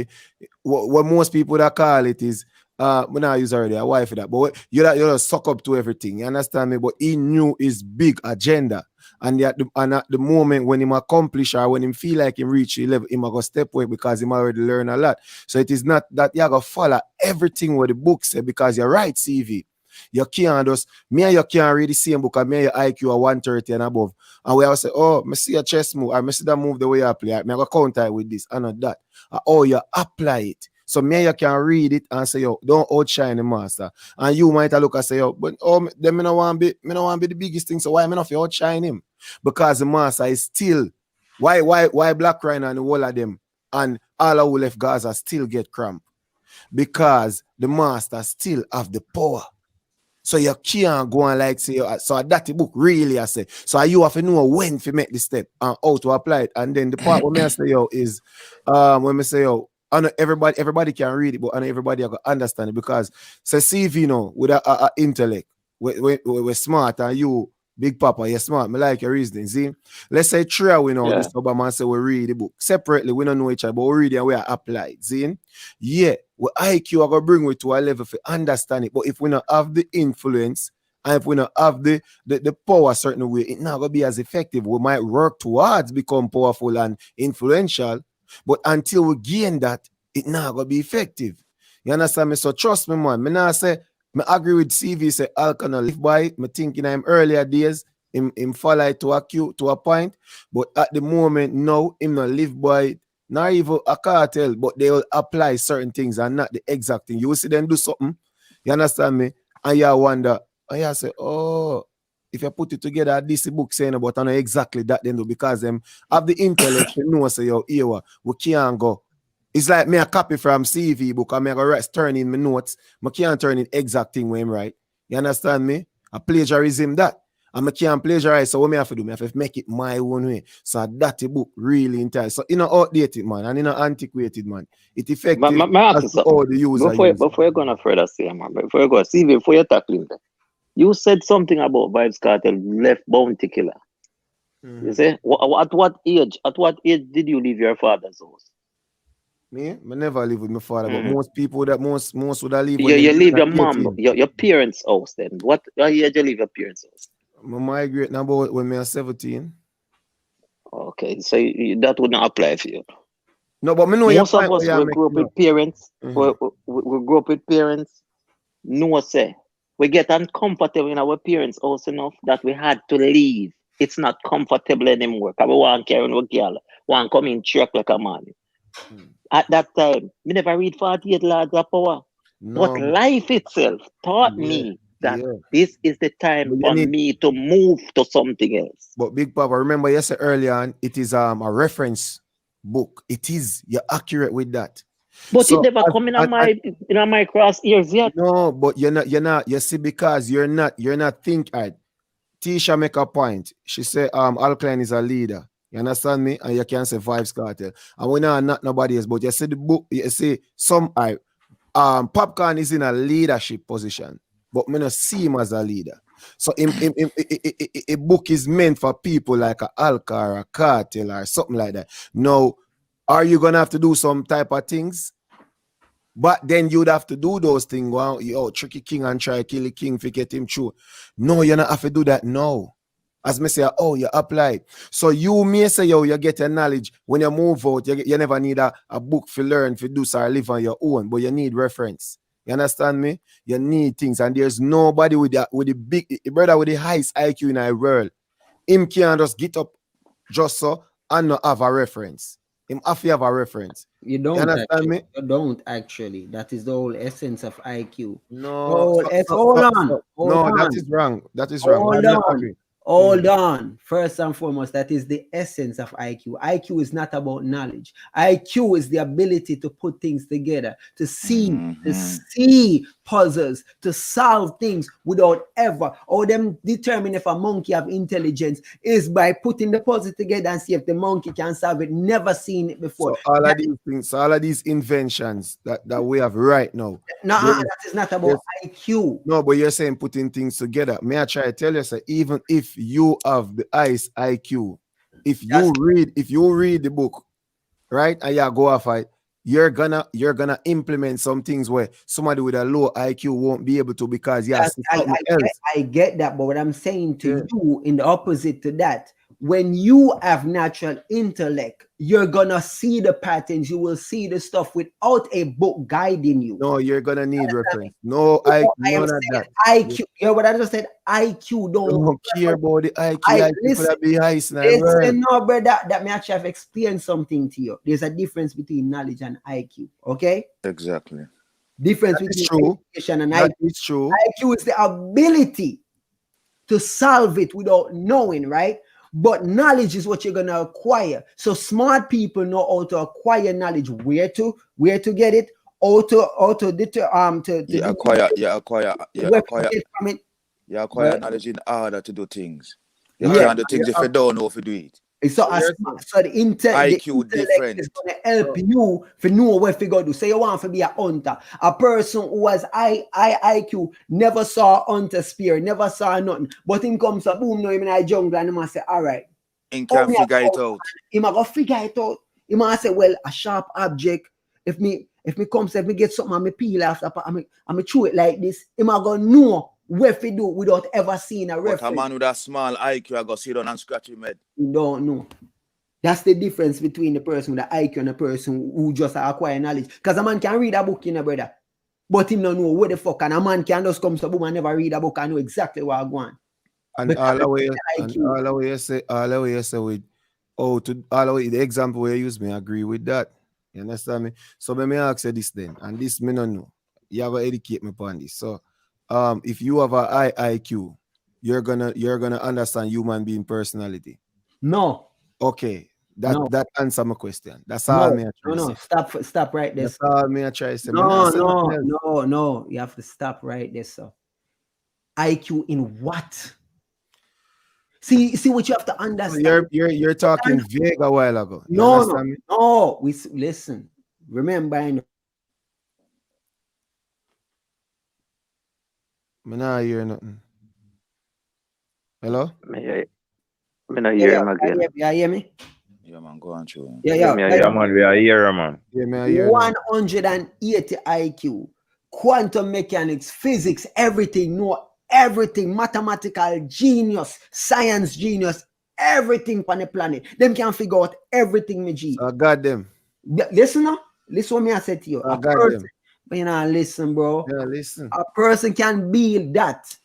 What most people that call it is we not use already a wife for that, but you just suck up to everything. You understand me? But he knew his big agenda. And at the moment when him accomplish or when him feel like him reach the level, him go step away because him already learn a lot. So it is not that you go follow everything what the book say because you're right, CV. You can't just me and you can't read the same book and me and your IQ are 130 and above. And we always say, oh, I see a chess move, I see that move the way you play. I go counter it with this and not that. You apply it. So me and you can read it and say, yo, don't outshine the master. And you might look and say, yo, but then me no want to be the biggest thing. So why am I not outshine him? Because the master is still why Black Rhino and the whole of them and all who left Gaza still get cramp. Because the master still have the power. So you can't go and like say, so that the book really I say. So you have to know when to make the step and how to apply it. And then the part when I say yo is when I say yo, I know everybody can read it, but I know everybody can understand it because say CV you know with a intellect, we're smart and you Big Papa, you're smart. Me like your reasoning. See, let's say three we know this Obama say we read the book separately. We don't know each other, but we read it and we are applied. See, yeah, we IQ are gonna bring we to a level for understand it. But if we don't have the influence and if we don't have the power a certain way, it's not gonna be as effective. We might work towards become powerful and influential, but until we gain that, it's not gonna be effective. You understand me? So trust me, man. Me now say. I agree with CV say Alkaline live by it. I think in him earlier days him follow it to a point, but at the moment now him not live by it, not even a cartel, but they will apply certain things and not the exact thing. You will see them do something, you understand me? And you wonder, and you say, oh, if you put it together, this book saying about I know exactly that then do because them have the intellect to know say yo here we can't go. It's like me a copy from CV book and me go turn in my notes. I can't turn in exact thing when I'm right. You understand me? I plagiarism that. And I can't plagiarize. So what me have to do? I have to make it my own way. So that the book really entire. So you know outdated man and you know antiquated man. It effective as to all the user. Before you're gonna further say man, before you go CV, before you're tackling that, you said something about Vybz Kartel left Bounty Killer. You say at what age? At what age did you leave your father's house? Me? I never live with my father, but most people that most would have leave. You leave your mom, your parents' house then. What year did you leave your parents' house? I migrate now about when I was 17. Okay, so that would not apply for you. No, but me know most of us we grew up with parents. We grew up with parents. No say we get uncomfortable in our parents' house enough that we had to leave. It's not comfortable anymore. Because we want to carry on girl, want to come in truck like a man. At that time, we never read 48 Laws of Power. No. But life itself taught me that this is the time for me to move to something else. But Big Papa, remember you said earlier on, it is a reference book. It is. You're accurate with that. But so, it never come in my cross ears yet. No, but you're not. You see, because you're not think hard. Tisha make a point. She say Alkaline is a leader. You understand me? And you can say Vybz Kartel. And we know not nobody else, but you see the book, you see some Popcorn is in a leadership position, but me not see him as a leader. So a book is meant for people like a Alka or a Kartel or something like that. Now, are you gonna have to do some type of things? But then you'd have to do those things. Wow, yo, tricky king and try kill the king to get him through. No, you not have to do that now. As me say, oh, you apply. So you may say, yo, you get your knowledge. When you move out, you never need a book to learn, to do so or live on your own, but you need reference. You understand me? You need things. And there's nobody with the big brother with the highest IQ in the world. Him can't just get up just so and not have a reference. Him have to have a reference. You don't understand actually, me? You don't actually. That is the whole essence of IQ. No. Hold on. That is wrong. That is wrong. Hold on. First and foremost, that is the essence of IQ. IQ is not about knowledge. IQ is the ability to put things together, to see puzzles, to solve things without ever, or them determine if a monkey have intelligence is by putting the puzzle together and see if the monkey can solve it. Never seen it before. So all of these things, all of these inventions that we have right now. No, that is not about IQ. No, but you're saying putting things together. May I try to tell you, sir, even if you have the highest IQ, if you read the book, right, and you go off it, you're gonna implement some things where somebody with a low IQ won't be able to because I get that, but what I'm saying to you in the opposite to that, when you have natural intellect, you're gonna see the patterns, you will see the stuff without a book guiding you. No, you're gonna need reference. No, IQ, none of that. IQ, you know what I just said? IQ don't care about the IQ. IQ could be high. Listen, no, brother, that may actually have explained something to you. There's a difference between knowledge and IQ, okay? Exactly. Difference between education and IQ. It's true. IQ is the ability to solve it without knowing, right? But knowledge is what you're gonna acquire. So smart people know how to acquire knowledge, where to get it, acquire knowledge in order to do things. You can't do things if you don't know if you do it. So the IQ different is going to help you to know what you got to do. Say you want to be a hunter. A person who has high IQ never saw a hunter spear, never saw nothing. But him comes up, boom, no, him in a jungle, and he must say, all right. He can figure it out. He might go figure it out. He might say, well, a sharp object, if me get something, I'm peel after, I'm chew it like this, he might go know what to do without ever seeing a reference. But a man with a small IQ, I go sit down and scratch him head. You don't know. That's the difference between the person with the IQ and the person who just acquire knowledge. Because a man can read a book, brother, but him don't know what the fuck. And a man can just come to boom and never read a book and know exactly what I'm going. And all the way you say with the example where you use me, I agree with that. You understand me? So let me ask you this then, and this me not know. You have to educate me upon this. So if you have a high IQ, you're gonna understand human being personality. No. Okay. That answer my question. That's all me I try to say. Stop right there. That's all me I try to say. No. You have to stop right there, sir. IQ in what? See what you have to understand. You're talking vague a while ago. No. We listen. Remember, I know. I not hear nothing. Hello? I not hear him again. You hear me? Yeah, man, go on through. Yeah, man, we are here, man. Yeah, me I hear 180 IQ, quantum mechanics, physics, everything, everything, mathematical genius, science genius, everything on the planet. Them can figure out everything, me G. I got them. Listen what me I said to you. I got them. But you know, listen, bro. Yeah, listen. A person can build that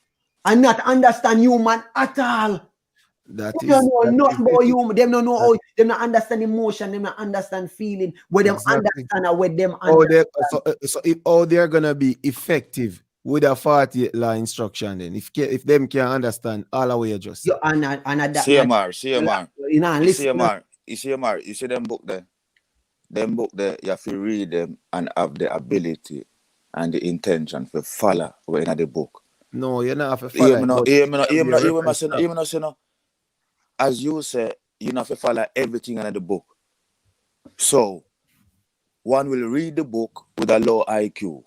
and not understand human at all. They don't know nothing about human. They don't know how. They don't understand emotion. They don't understand feeling. Where them understand or where them understand. So they're gonna be effective with a 48 law instruction then. If them can understand all the way just. CMR. You see them book there. Them book there, you have to read them and have the ability and the intention to follow what's in the book. No, you're not have to follow. As you say, you have to follow everything in the book. So, one will read the book with a low IQ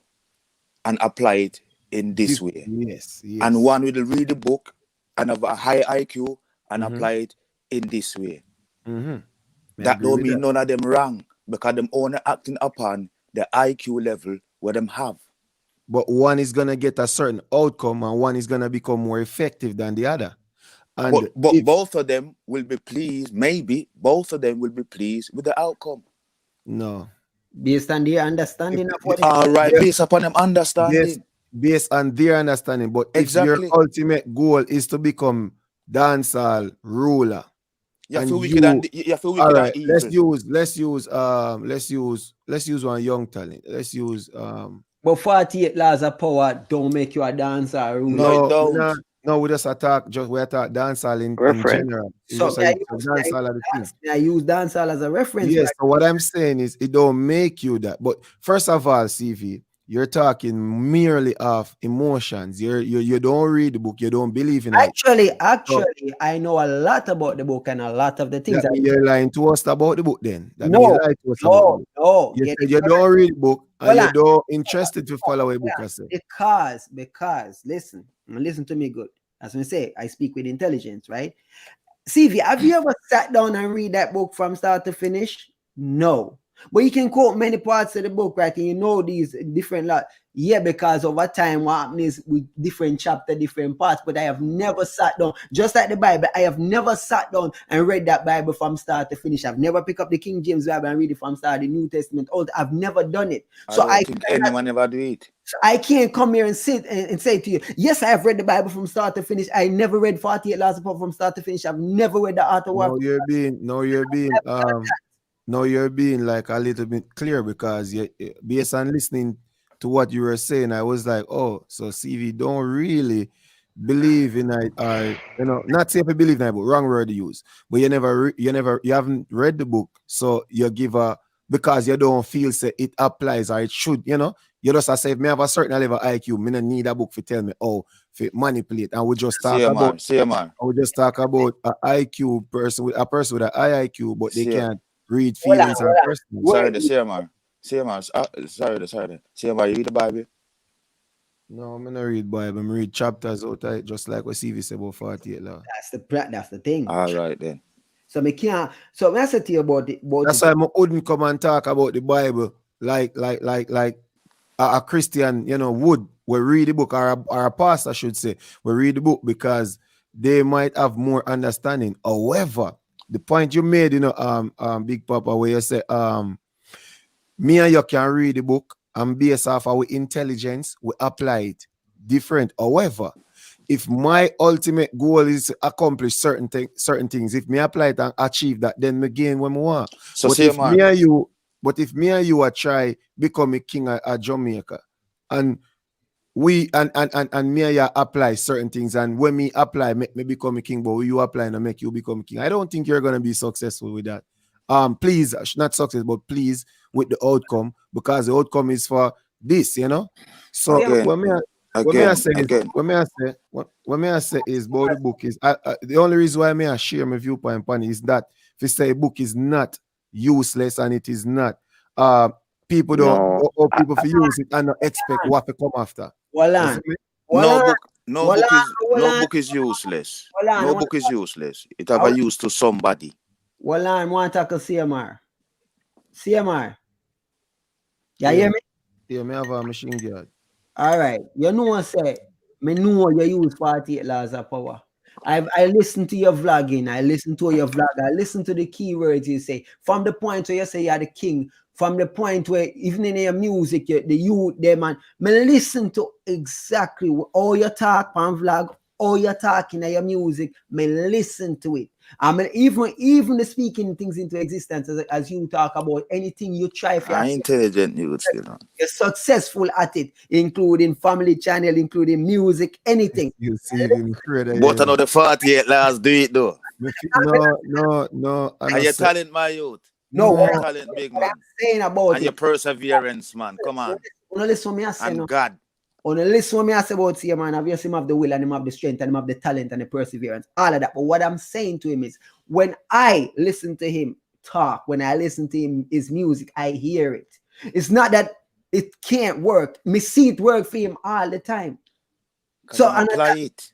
and apply it in this way. Yes. And one will read the book and have a high IQ and apply it in this way. That don't mean none of them wrong, because them only acting upon the IQ level where them have. But one is gonna get a certain outcome and one is gonna become more effective than the other. And but both of them will be pleased, maybe both of them will be pleased with the outcome. No. Based on their understanding of what all right, based upon them understanding. Based on their understanding. But exactly. If your ultimate goal is to become dancehall ruler, you feel wicked and let's use one young talent. Let's use But 48 laws of power don't make you a dancer ruler. No, it don't. No, we just attack dancehall in general. So I use dancehall as a reference. Yes, so what I'm saying is it don't make you that. But first of all, CV, you're talking merely of emotions. You don't read the book, you don't believe in it. Actually, I know a lot about the book and a lot of the things. You're lying to us about the book then. No. You said you don't read the book and you don't interested to follow a book. Because listen to me good. As I say, I speak with intelligence, right? CV, have you ever sat down and read that book from start to finish? No. But you can quote many parts of the book, right? And you know these different lot. Yeah, because over time, what happens with different chapter, different parts. But I have never sat down, just like the Bible, I have never sat down and read that Bible from start to finish. I've never picked up the King James Bible and read it from start, the New Testament. I've never done it. I think anyone ever do it. I can't come here and sit and say to you, yes, I have read the Bible from start to finish. I never read 48 Laws of Power from start to finish. I've never read the Art of War. No, you're being like a little bit clear, because based on listening to what you were saying, I was like, oh, so CV don't really believe in it, or not say if you believe in it, but wrong word to use. But you haven't read the book, so you give because you don't feel say it applies or it should, you just say if me have a certain level of IQ, me don't need a book to tell me how to manipulate. And we just talk about an IQ person with a person with an high IQ, but they can't read feelings and personal. Sorry. You read the Bible? No, I'm gonna read Bible. I'm read chapters out of it, just like what CV said about 48 law. That's the thing. All right then. So me can't. So when I said to you about it, that's why I wouldn't come and talk about the Bible like a Christian, would read the book, or a pastor should say, we read the book, because they might have more understanding. However, the point you made, Big Papa, where you say, me and you can read the book and based off our intelligence, we apply it different. However, if my ultimate goal is to accomplish certain things, if me apply it and achieve that, then me gain what I want. So but if me and you are try become a king of Jamaica, and me and you apply certain things, and when me apply, make me become a king, but when you apply and make you become a king, I don't think you're gonna be successful with that. Please, not success, but please with the outcome, because the outcome is for this, So what may I say is about the book is the only reason why I share my viewpoint on it is that if you say a book is not useless and it is not people use it and not expect what to come after. No book is useless. No book is useless. It have a use to somebody. Well, I want to tackle CMR. You hear me? Yeah, me have a machine gun. All right. You know what I say? Me know you use 48 Laws of Power. I listen to your vlogging. I listen to your vlog. I listen to the keywords you say. From the point where you say you're the king, from the point where even in your music, the youth, man, me listen to exactly all your talk on vlog, all your talking in your music, me listen to it. I mean, even the speaking things into existence, as you talk about anything you try for. I'm intelligent, you would say. You're successful at it, including family channel, including music, anything. You see incredible. But another 48 Laws do it though. No. And your talent, my youth. No, talent, big man. I'm saying about and your perseverance, man. Come on. Listen me, I say, and God. On the list when me I say about see man, obviously him have the will and him have the strength and him have the talent and the perseverance, all of that. But what I'm saying to him is when I listen to him talk, when I listen to him his music, I hear it. It's not that it can't work. Me see it work for him all the time. So and apply it.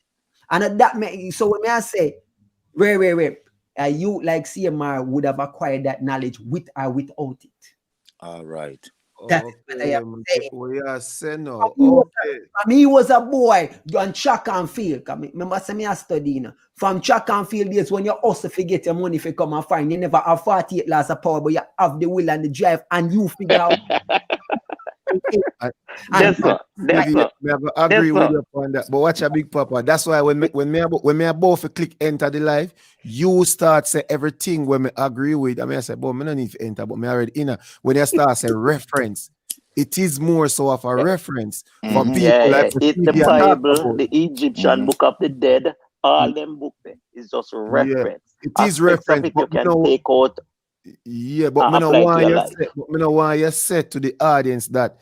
And that so when I say wait, you like CMR would have acquired that knowledge with or without it. All right. That's what I am saying. We are saying no. Okay. He was a boy on track and field. Remember, I study from track and field days when you also forget your money if you come and find. You never have 48 laws of power, but you have the will and the drive, and you figure out. That's not. I agree with you on that. But watch a Big Papa. That's why when me both click enter the live, you start say everything when me agree with. I mean, I say, but me don't need to enter, but me already in. When you start say reference, it is more so of a reference for people like the Bible, the Egyptian book of the dead, all them book there is just reference. It is reference, but you can take out. Yeah, but me no want you said to the audience that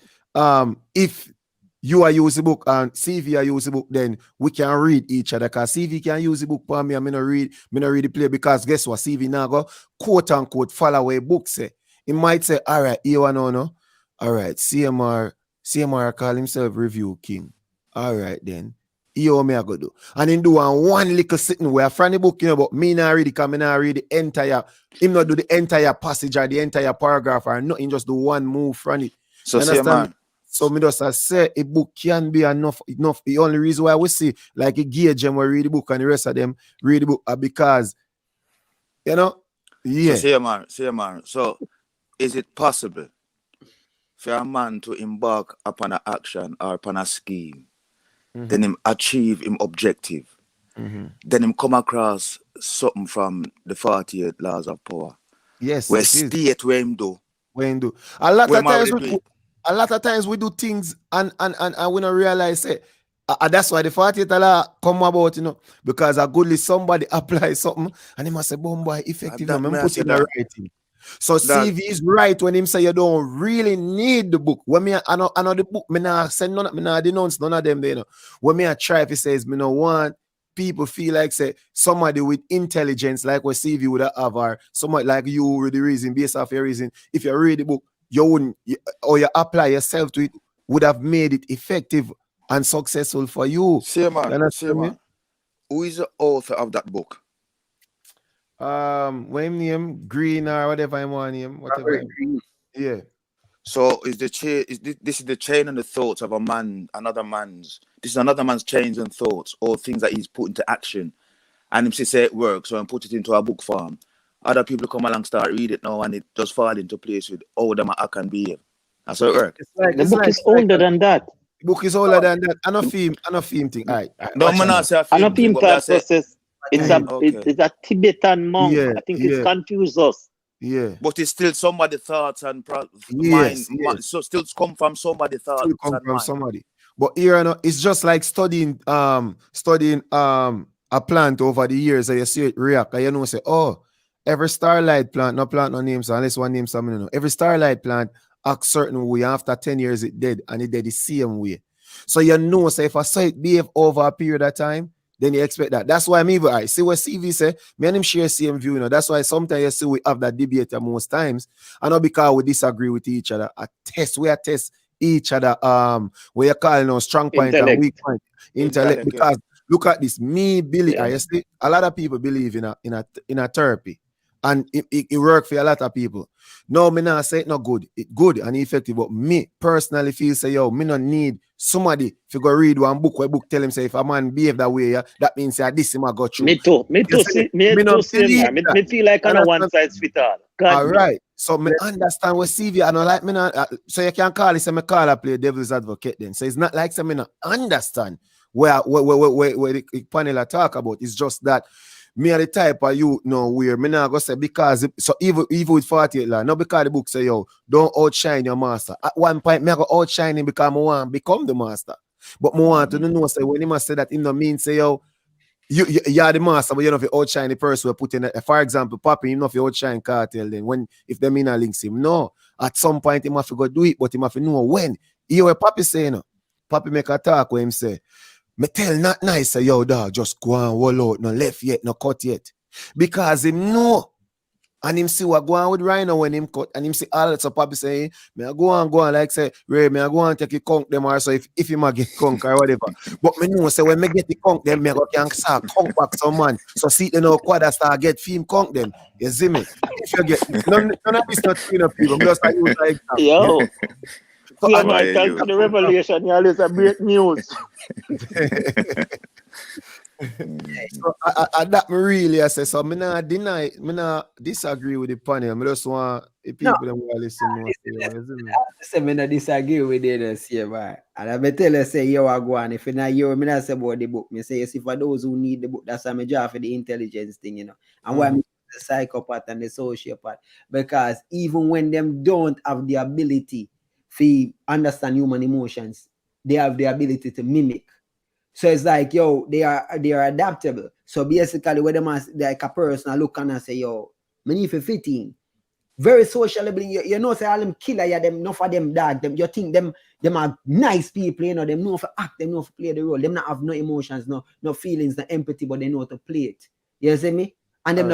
if you are use the book and CV are use the book, then we can read each other. Because CV can use the book for me, I'm gonna read the play because guess what? CV now go quote unquote follow away book say. He might say, all right, you wanna know? All right, CMR call himself review king. All right then. You me I go do. And then do one little sitting where from the book, but me not read it, because me not read the entire, him not do the entire passage or the entire paragraph or nothing, just do one move from it. So CMR. So me just say a book can be enough. The only reason why we see like a gauge them will read the book and the rest of them read the book are because yeah. So CMR. So is it possible for a man to embark upon an action or upon a scheme, then him achieve him objective, then him come across something from the 48 laws of power? Yes, where state where him do. A lot of times we do things and we don't realize it. That's why the 48 law come about, because a goodly somebody apply something and he must say, boy, effective. I'm put in the right thing. So CV is right when him say you don't really need the book. When I know the book, me not send none, me not denounce none of them there. When me I try, if he says me no want people feel like say somebody with intelligence like what CV would have or somebody like you with the reason based off your reason. If you read the book, you wouldn't or you apply yourself to it would have made it effective and successful for you. CMR. Who is the author of that book? What him name? Green or whatever I want him. Whatever. Yeah. So is the chain? This is the chain and the thoughts of a man, another man's. This is another man's chains and thoughts, or things that he's put into action, and him say it works, so and put it into a book form. Other people come along, start read it now, and it just fall into place with how them act and behave. That's how it works. The book is older than that. The book is older than that. I know film thing. All right. No, man, not say a film. I know film process. It's a Tibetan monk. Yeah, I think it's confused us. Yeah, but it's still somebody thoughts and mind. So still come from somebody thoughts. Still come from somebody. But here, it's just like studying a plant over the years. And you see it react. And you say, oh, every starlight plant, no names unless one name something. No. Every starlight plant acts certain way. After 10 years, it dead, and it dead the same way. So so if I saw it behave over a period of time, then you expect that. That's why I see what CV say, me and him share same view, That's why sometimes you see we have that debate most times. And not because we disagree with each other. We test each other, we are calling strong point and weak point. Intellect. Because look at this, me, Billy, I see a lot of people believe in a therapy. And it work for a lot of people. No, me not say it not good. It good and effective, but me personally feel say, me not need somebody to go read one book where book tell him say if a man behave that way, that means this him I got through. Me too. Me feel like I know one size fit all. All right. So me understand what CV I know like me not, so you can call it say me call a play devil's advocate then. So it's not like say me not understand where the panel talk about. It's just that me are the type of you where me not go say because so even with 48 law, not because the book say don't outshine your master. At one point me I go outshine him because I want to become the master. But I want to know say when he must say that him no mean say you are the master, but you know if you outshine the person who put in for example, Papi, you know if you outshine Kartel then if the mean links him. No, at some point he must go do it, but he must know when. You what Papi say Papi make a talk where him say, me tell not nice, say, yo, dog, just go and wall out, no left yet, no cut yet. Because him know. And him see what go on with Rhino when him cut, and him see all that. So Papi say, me I go on, like say, Ray, me I go on take a conk them or so if him a get conk or whatever. But me know say when me get the conk them, me go can start conk back some man. So see the no quad start get film conk them. You see me? If you get none of this not clean up people, just like you like that. Yo. So Yeah, man, thanks for the revelation. You always a great news. So I that me really I say so. Me not deny, me not disagree with the panel. Me just want the people that want to listen more. I say me not disagree with it. See, man. And I tell you say you are going. If you not you, me not say about the book. Me say see for those who need the book. That's why me draw for the intelligence thing, you know. And why me the psychopath and the sociopath, because even when them don't have the ability to understand human emotions, they have the ability to mimic. So it's like, yo, they are adaptable. So basically, when them as like a person, I look and I say, yo, me need to fit in. Very socially, you know, say all them killer, yeah, them not for them dog. Them you think them are nice people, you know, them know for act, them know for play the role. Them not have no emotions, no feelings, no empathy, but they know how to play it. You see me? And them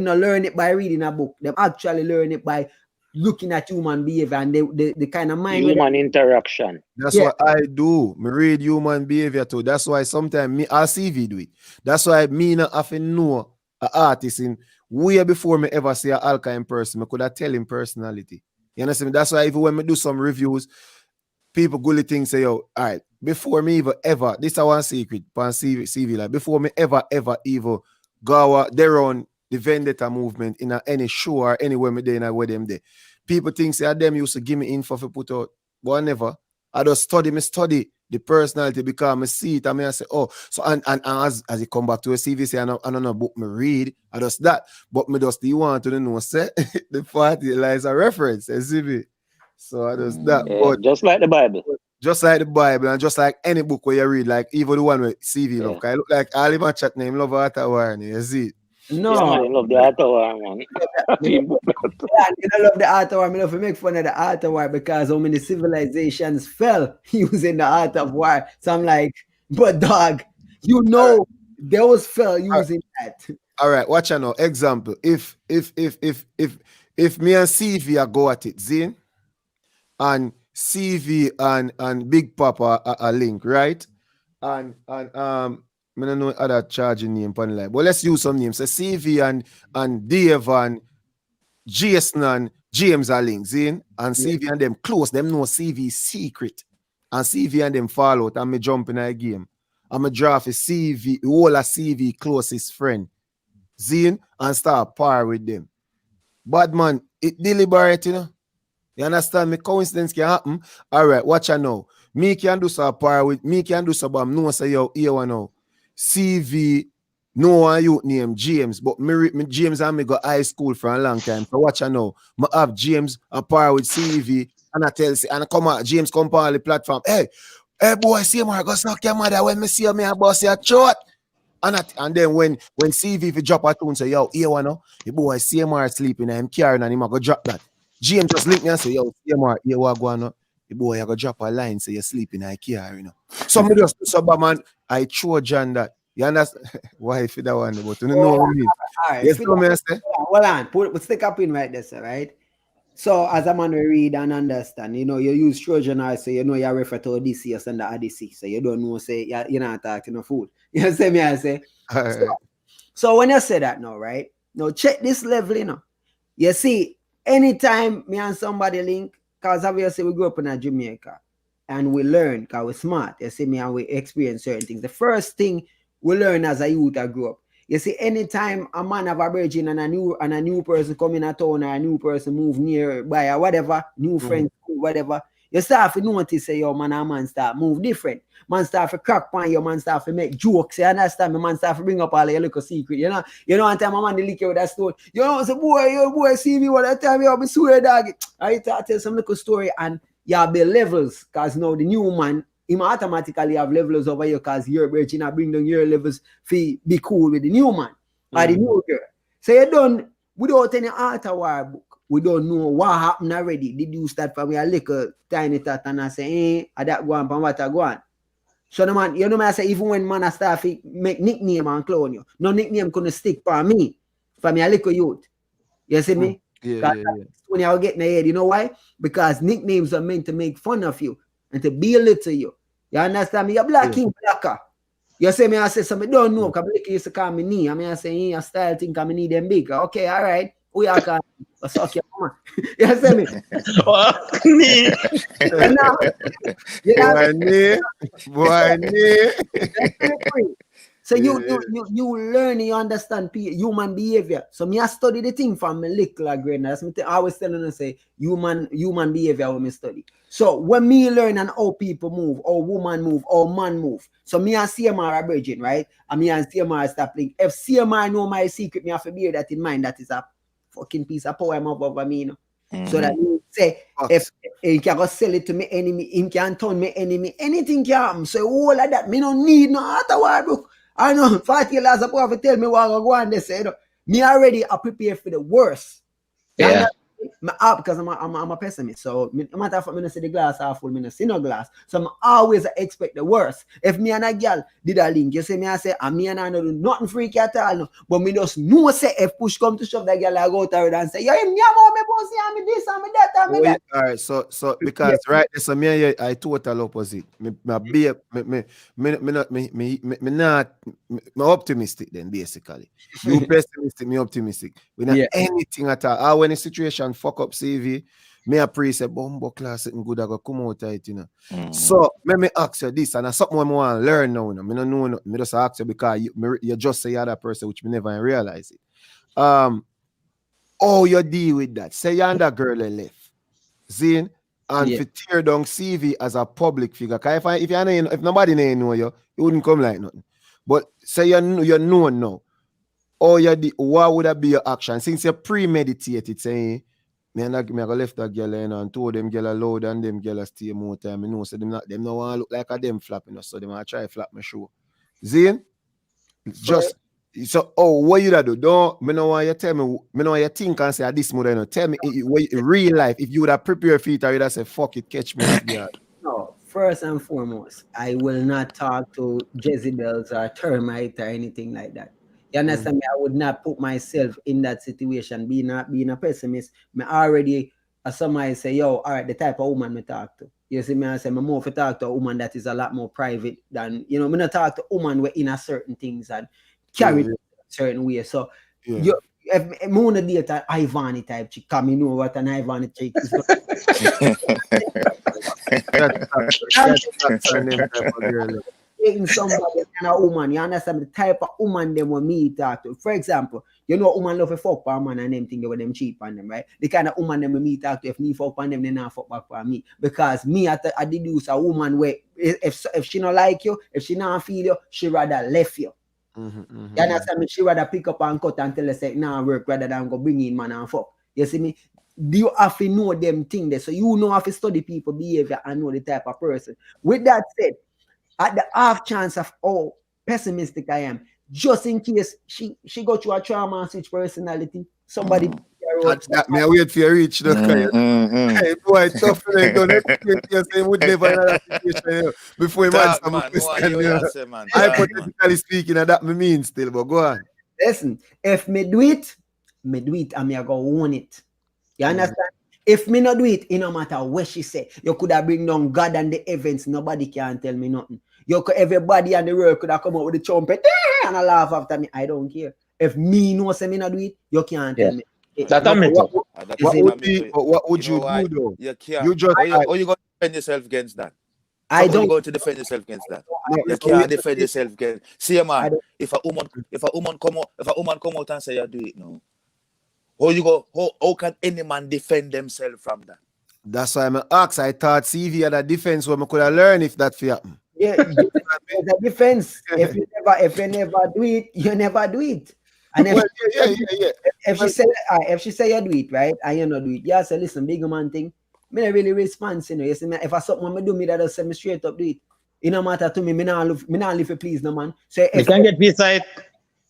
not learn it by reading a book. Them actually learn it by looking at human behavior and the kind of mind human interaction. That's what I do. Me read human behavior too. That's why sometimes me I CV do it. That's why me not often know an artist in way before me ever see an Alkaline person. Me could have tell him personality. You understand me? That's why even when me do some reviews, people gully things say, yo, all right, before me ever, this is one secret, pan CV, like before me ever even go there on the vendetta movement in any show or anywhere me there where them there. People think say them used to give me info for put out, but I never. I just study the personality because I see it and I say, oh, so and as it come back to a CV, say I don't know book me read, I just that, but me just you want to know say the party lies a reference, you see me? So I just that, but just like the Bible. Just like the Bible and just like any book where you read, like even the one with CV love, I look like I live on chat name love Arthur Warren, you see it? No, yeah, man, I love the Arthur War, man. I love the Arthur War. I love to make fun of the Arthur War because how many civilizations fell using the art of war. So I'm like, but dog, you know, those fell using that. All right, watch out now. Example: if me and CV are go at it, Zin, and CV and Big Papa are link, right? And I don't know other charging name on like, but let's use some names. So CV and Dave and Jason and James are linked, in and CV and them close. Them know CV secret, and CV and them fall out. And me jump in a game. I'm a draft a CV, all a CV closest friend, Zin, and start par with them. But man, it deliberate, you know. You understand me? Coincidence can happen. All right, watch out now. Me can do some par with me can do some. I'm no say yo here one now. CV, no one youth name James, but me James and me go high school for a long time. So watch I know. I have James a par with CV, and I tell and I come out, James come on the platform. Hey boy, see my go knock your mother when me see me a boss your short. And then when CV if you drop a tune say yo, here one now, the boy CMR sleeping and him carrying and him go drop that. James just link me and say yo, CMR, here what go on now. The boy I go drop a line say you're sleeping I care, you know. Somebody just so man, I throw John that. You understand? Why if that one, but you know what I mean? All right. Yes, hold on. Put stick up in right there, sir, right? So as a man we read and understand, you know, you use Trojan eye, so you know you refer to Odysseus and the Odyssey. So you don't know, say you're not talking no food. You see me, I say. So when you say that now, right? Now check this level, you know. You see, anytime me and somebody link, because obviously we grew up in Jamaica and we learn because we're smart. You see me, and we experience certain things. The first thing we learn as a youth that grew up. You see, anytime a man have a virgin and a new person come in a town or a new person move nearby or whatever, new friends, whatever, you start to notice say your man start move different. Man start to crack on your man start to make jokes. You understand me? Man start to bring up all your little secret. You know one time a man lick you with that story. You know, say boy see me all the time, you be swear dog. I tell some little story and you have the levels because now the new man him automatically have levels over you because your virgin bring down your levels to be cool with the new man or the new girl. So you done without any art or war book. we don't know what happened already. Did you start from a little tiny thought and I say, I that go on from what I go on. So no man, you know I say even when man I start to make nickname and clone you, no nickname couldn't stick for me a little youth. You see me? Yeah. When I get in the head, you know why? Because nicknames are meant to make fun of you and to belittle you. You understand me? You're black king blacker. You see me? I say something don't know because Blakey used to call me knee. I mean I say a style thing I need them big. Okay, all right. We are calling suck your mama. You see me? Boy. So you learn, you understand human behavior. So me I study the thing from a little grade. That's me I always telling them say human behavior when me study. So when me learn and how people move, or woman move, or man move. So me and CMR are virgin, right? And me and CMR stop link. If CMR know my secret, me have to bear that in mind. That is a fucking piece of power over me, you know. So that means say if he can go sell it to me enemy, he can turn me enemy, anything can happen. So all of that, me don't need no other word book. I know 40 years ago if tell me what I go on, they say, you know, me already are prepared for the worst. Yeah. Because I'm a pessimist. So no matter if I see the glass half full, I see no glass. So I'm always expect the worst. If me and a girl did a link, you see me, I say, me and I don't do nothing freaky at all. No. But me just know say if push come to shove, that girl I go to her and say, yo, me bossy, I'm this, I'm that, I'm that. All right, so because right, so me and you, I total opposite. Me optimistic then basically. You pessimistic, me optimistic. We not anything at all. When the situation fuck up CV, me a pray say bombo class sitting good I go come out it, you know. So me ask you this, and that's something I want to learn now. You know. Me don't know nothing. Me just ask you because you just say you're that person which me never realize it. Oh, you deal with that. Say you're that girl left. Zine, and if you tear down CV as a public figure, if nobody know you, it wouldn't come like nothing. But say you know now. Oh, what would that be your action? Since you premeditated saying, me go left that girl and two of them girl loud and them girl stay more time. I know so them no want to look like a them flapping us, so them want to try flap my show. Zine, just so what you do? Don't me know why you tell me know why you think and say this more tell me in real life if you would have prepared for it or you'd have say fuck it, catch me. No, first and foremost, I will not talk to Jezebels or termite or anything like that. You understand me? I would not put myself in that situation, being a pessimist. Me already, as somebody say, yo, all right, the type of woman me talk to. You see me, I say, me more to talk to a woman that is a lot more private than, you know, me not talk to a woman where in a certain things and carry a certain way. So, you, if me want to date an Ivani type chick, because me know what an Ivani chick is. Dating somebody and a woman, you understand the type of woman them when me talk to. For example, you know a woman love a fuck for a man and them think when them cheap on them, right? The kind of woman them when me talk to, if me fuck on them, they not fuck back for me. Because me I deduce a woman where if she not like you, if she not feel you, she rather left you. You understand me? She rather pick up and cut and tell us say nah work rather than go bring in man and fuck. You see me? Do you have to know them things there? So you know have to study people behavior and know the type of person. With that said, at the half chance of how pessimistic I am, just in case she go through a trauma and switch personality, somebody may I wait for you reach the hey boy, tough like don't say would never in that situation before a man hypothetically speaking, that me mean still, but go on. Listen, if me do it, and me I go own it. You understand? If me not do it, it no matter what she say. You could have bring down God and the events, nobody can tell me nothing. Everybody in the world could have come out with the trumpet and I laugh after me. I don't care. If me know say me not do it, you can't tell me. What would you do though? You just you going to defend yourself against that? I don't. You going to defend yourself against that? You can't defend yourself against. See, man, if a woman come out and say you do it now, how can any man defend themselves from that? That's why I'm asked. I thought CV had a defense where I could have learned if that fear. Yeah, there's a defense. If you never do it, you never do it. And if she say you do it, right, and you not do it, you say, listen, big man thing, me not really respond, you know. You see me, if I something me do me that just say me straight up do it. It no matter to me, me not live for please no man. So if you can get beside.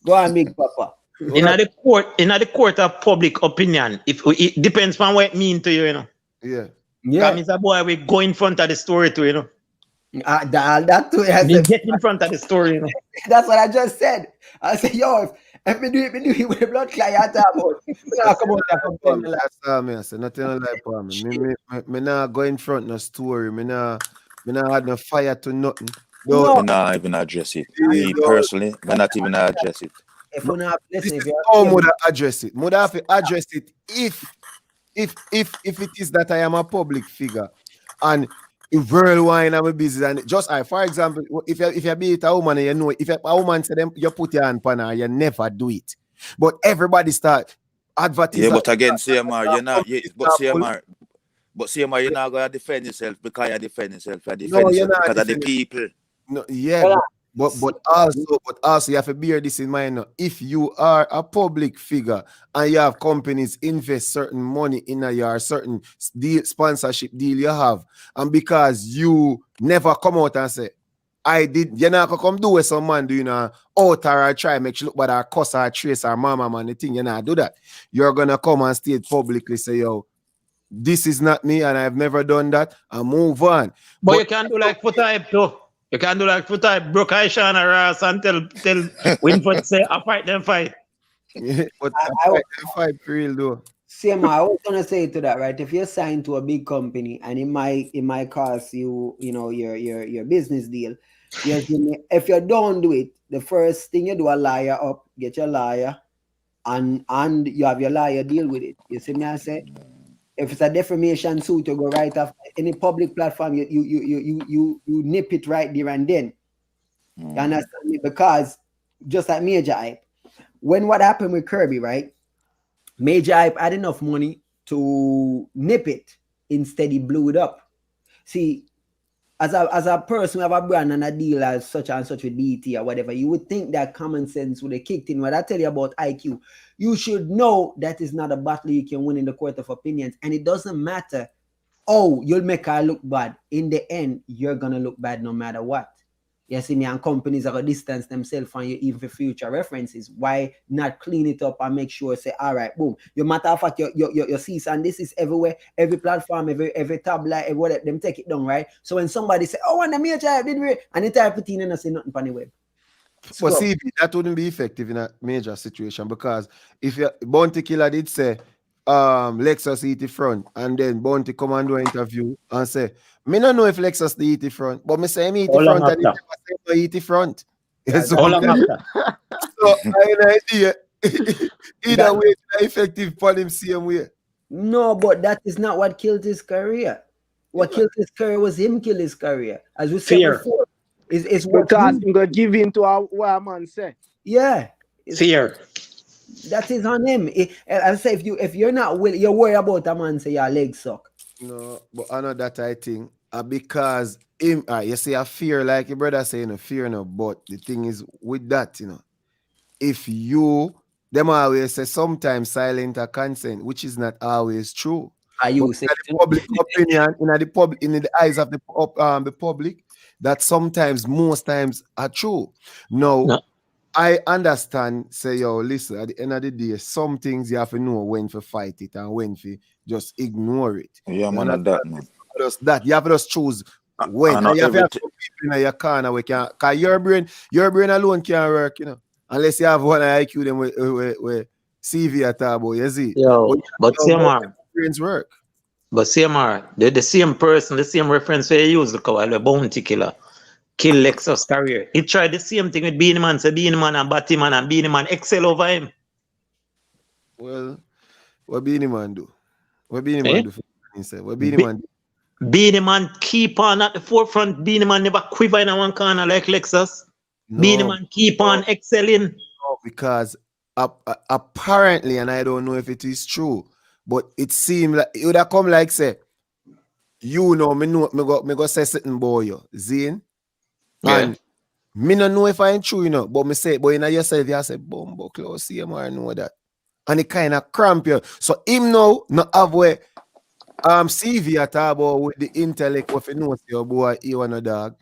Go on, big papa. In the court of public opinion, it depends on what it means to you, you know. Yeah. Yeah. Because a boy, we go in front of the story too, you know. That too. We get in front of the story, you know. That's what I just said. I said, yo, if we do it with the blood clot, you talk about. Come on, that's me. I said nothing like for me. Me not go in front no story. Me not had no fire to nothing. No, I'm not even address it. Me personally, I'm not even address it. If you not listen, this is how would address it. Would have to address it if it is that I am a public figure and if worldwide I'm a business and just for example, if you beat a woman and you know if a woman say them you put your hand on her, you never do it. But everybody start advertising. Yeah, but again, CMR, you're not. But CMR, you're not gonna defend yourself because you defend yourself. You defend yourself because of the people. No, yeah, but also you have to bear this in mind. If you are a public figure and you have companies invest certain money in your certain sponsorship deal you have, and because you never come out and say, you're not gonna come do what some man do, you know, out or try make you look bad or cuss or trace or mama man, the thing, you're not do that. You're gonna come and state publicly, say, yo, this is not me and I've never done that, and move on. But you can't do like foot type too. You can't do like foot type, broke Aisha and Ras and tell Winford say, I fight them fight. Yeah, but I fight for real though. Same, I was gonna say to that, right? If you're signed to a big company and it might cost you, you know, your business deal. Yes, if you don't do it, the first thing you do a lawyer up, get your lawyer, and you have your lawyer deal with it. You see me? I say, if it's a defamation suit, you go right off any public platform. You nip it right there and then. You understand me? Because just like Major Hype, when what happened with Kirby, right? Major Hype had enough money to nip it. Instead, he blew it up. See, as a person who have a brand and a deal as such and such with BT or whatever, you would think that common sense would have kicked in. What I tell you about IQ, you should know that is not a battle you can win in the court of opinions. And it doesn't matter. Oh, you'll make her look bad. In the end, you're going to look bad no matter what. You see me, and companies are going to distance themselves from you even for future references. Why not clean it up and make sure, say, all right, boom. Your matter of fact, your cease and this is everywhere, every platform, every tablet, every whatever, them take it down, right? So when somebody say, oh, and the Major did we, and they type it in and I say nothing on the web. But see, that wouldn't be effective in a major situation because if your Bounty Killer did say, Lexus eat the front, and then Bounty come and do an interview and say, me don't know if Lexus the eat the front, but me say me eat the front and he never say eat the front. So I have an idea. Either way, it's effective for him same way. No, but that is not what killed his career. What killed his career was him kill his career. As we said before. It's what I'm gonna give in to what a man say. Yeah. Fear. That is on him. I say if you're not willing, you're worried about a man say your legs suck. No, but I know that I think because him, you say a fear, like your brother saying a fear, no. But the thing is with that, you know, if them always say sometimes silent or consent, which is not always true. Are you saying the public opinion in the eyes of the public, that sometimes most times are true. No. I understand, say, yo, listen, at the end of the day, some things you have to know when to fight it and when to just ignore it. Yeah, man, and that, man. Just that. You have to just choose when. And you have to have some people in your corner where can, because your brain alone can't work, you know, unless you have one IQ them with CV at all, you see. Yo, but CMR. Brains work. But CMR, they're the same person, the same reference they use, the Bounty Killer. Kill Lexus career. He tried the same thing with Beanie Man. So Beanie Man and Batty Man and Beanie Man excel over him. Well, what Beanie Man do? What Beanie Man do for himself? What Beanie Man do? Beanie Man keep on at the forefront. Beanie Man never quiver in one corner like Lexus. No, Beanie Man keep on excelling. No, because apparently, and I don't know if it is true, but it seemed like it would have come like say, you know, me go say something about you, Zane. Yeah. And me no know if I ain't true, you know, but me say, but in yourself, you say, Bumbo close, see him, I know that. And it kind of cramp you. So him now, not have where CV at all with the intellect of you know, say, your boy, he want a dog.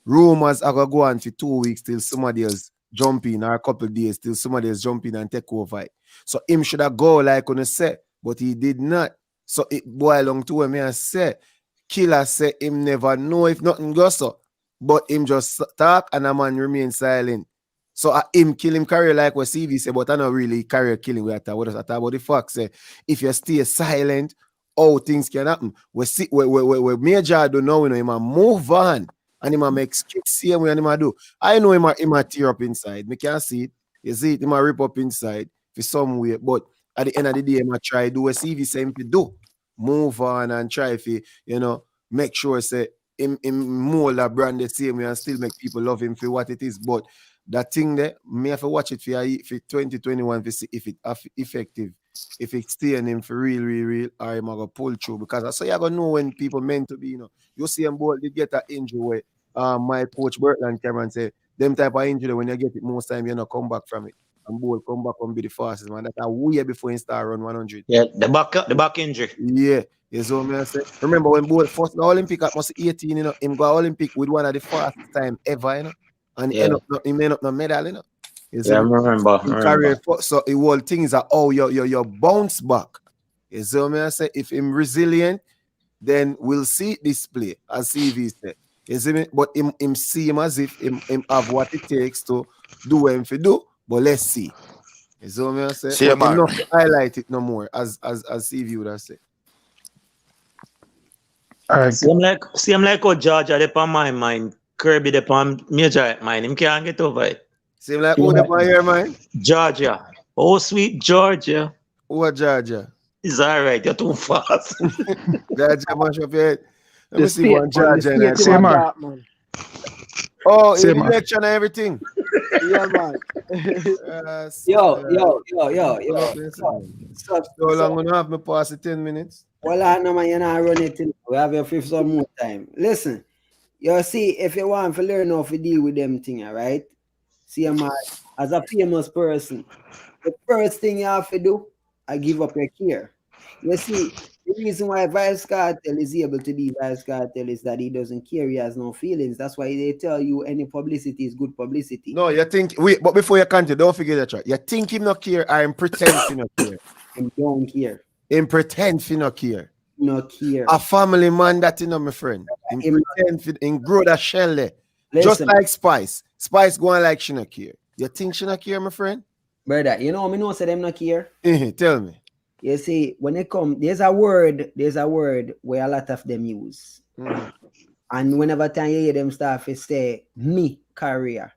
Rumors are going to go on for 2 weeks till somebody else jump in or a couple days till somebody else jump in and take over it. So him should have go like on the set, but he did not. So it boy long to him and say, Killer say him never know if nothing goes so, but him just talk and a man remain silent. So him kill him career like what CV say, but I not really career killing. We talk about the Foxx say, if you stay silent, all things can happen. We Major don't know, him a move on and him a make same way and him a do. I know him a tear up inside. Me can't see it. You see it, him a rip up inside for some way. But at the end of the day, him a try do what CV say him to do. Move on and try if make sure say him mold that brand the same way and still make people love him for what it is. But that thing there, me have to watch it for 2021 to see if it effective, if it stay in him for real, or him gonna pull through. Because I say you're gonna know when people meant to be, You see him both did get an injury where my coach Bertland Cameron say them type of injury when you get it most time you not come back from it. And both come back and be the fastest man. That's a way before he start run 100. Yeah, the back injury. Yeah. You see what I say? Remember when both first the Olympic at must 18, him go Olympic with one of the fastest time ever, And he may not no medal, You see I remember. Career, so the whole thing is that you bounce back. You see what I say? If him resilient, then we'll see it display as CV said. You see me? But him see him as if him have what it takes to do what him to do. But let's see. You see what I say? See him not to highlight it no more as CV would have said. See him like how Georgia dey on my mind. Kirby dey on Major mind. Him can't get over it. See him like who dey on your mind? Georgia. Oh sweet Georgia. Who Georgia? It's alright, you're too fast. Georgia mash up your head. Let me see one Georgia. Same man. Oh, in election and everything. Yeah, man. Yo. So long gonna have me pass the 10 minutes. Well, I know man, you're not run it in. We have your fifth some more time. Listen, you see, if you want to learn how to deal with them things, right? See, man, as a famous person, the first thing you have to do, I give up your care. You see, the reason why Vybz Kartel is able to be Vybz Kartel is that he doesn't care, he has no feelings. That's why they tell you any publicity is good publicity. No, you think, but before you continue, don't forget that, right? You think him not care or him pretend he not care? Him don't care. Him pretend he not care. No care. A family man that my friend. Him pretend him grow that shell there. Just like Spice. Spice going like she not care. You think she not care, my friend? Brother, you know me know say them not care. Tell me. You see, when it come, there's a word where a lot of them use. And whenever time you hear them start to say me career,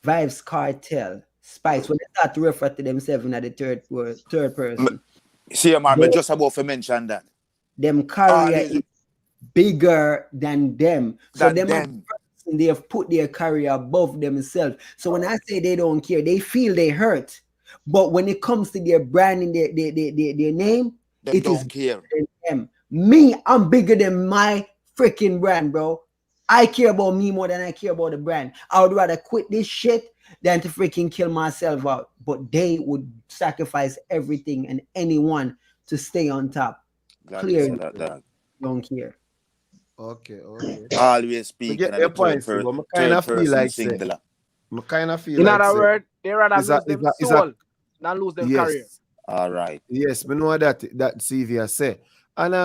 Vybz Kartel, Spice, when they start to refer to themselves in the third person. See, man, I'm just about to mention that. Them career is bigger than them. So them. They have put their career above themselves. So when I say they don't care, they feel they hurt. But when it comes to their branding, their name, it don't care. Them. Me, I'm bigger than my freaking brand, bro. I care about me more than I care about the brand. I would rather quit this shit than to freaking kill myself out. But they would sacrifice everything and anyone to stay on top. Clearly, don't care. Okay. Always speak. Get your point, but I kind of feel like singular. I kind of feel in like other words, they rather lose them soul than lose them career. All right. Yes, we know that CV say. And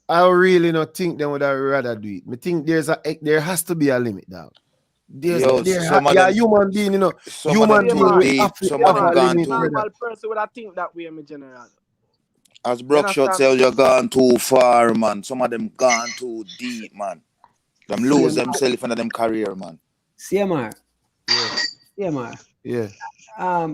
I really not think them would rather do it. I think there has to be a limit now. Human being, human being some of them gone too. Normal person would think that way, in general. As Brookshot tell you, gone too far, man. Some of them gone too deep, man. Them lose themselves in them career, man. CMR. Yeah.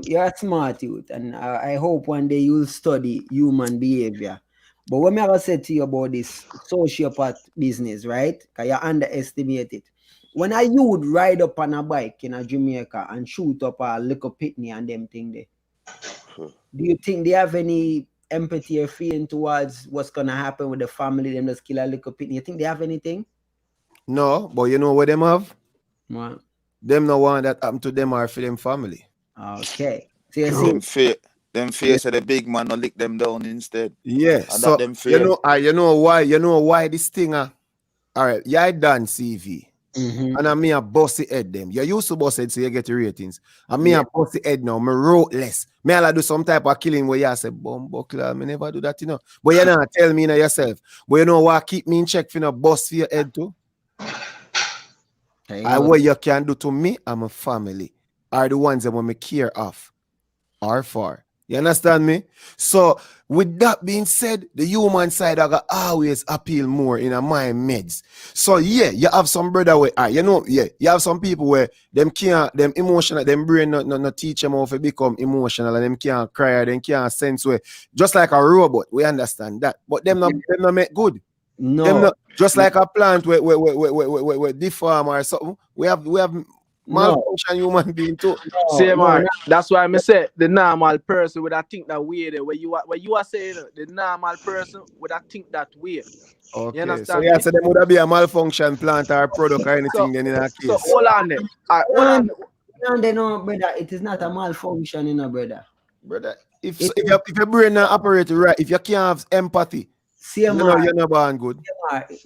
You're a smart youth, and I hope one day you'll study human behavior. But what I said to you about this sociopath business, right? Because you underestimate it. When a youth ride up on a bike in a Jamaica and shoot up a little pitney and them thing there, do you think they have any empathy or feeling towards what's gonna happen with the family? Them just kill a little pitney. You think they have anything? No, but you know what them have? What? Them no want that happen to them or for them family. Okay. So you see, them fear so the big man will lick them down instead. Yeah. So you know why this thing all right, yeah, done CV. And I me a bossy head them. You used to boss head so you get the ratings. And me a bossy head now. Me wrote less. Me I'll do some type of killing where you say, buckler, me never do that, you know. But you know, tell me yourself. But you know what keep me in check for no boss for your head too? What you can do to me and my family are the ones that want me care of or for. You understand me? So, with that being said, the human side I got always appeal more in my meds. So, yeah, you have some brother where, you have some people where them emotional, them brain not teach them how to become emotional and them can't cry or them can't sense way. Just like a robot, we understand that. But them not make good. No. Them not, just like a plant where deform or something. We have malfunction human being too. That's why I say the normal person would think that way there. Where you are saying the normal person would think that way. Okay. You understand so yeah, so there would be a malfunction plant or product or anything then in a case. So hold on there. No, they know, brother. It is not a malfunction, brother. Brother, if your brain not operate right, if you can't have empathy, you're not born good.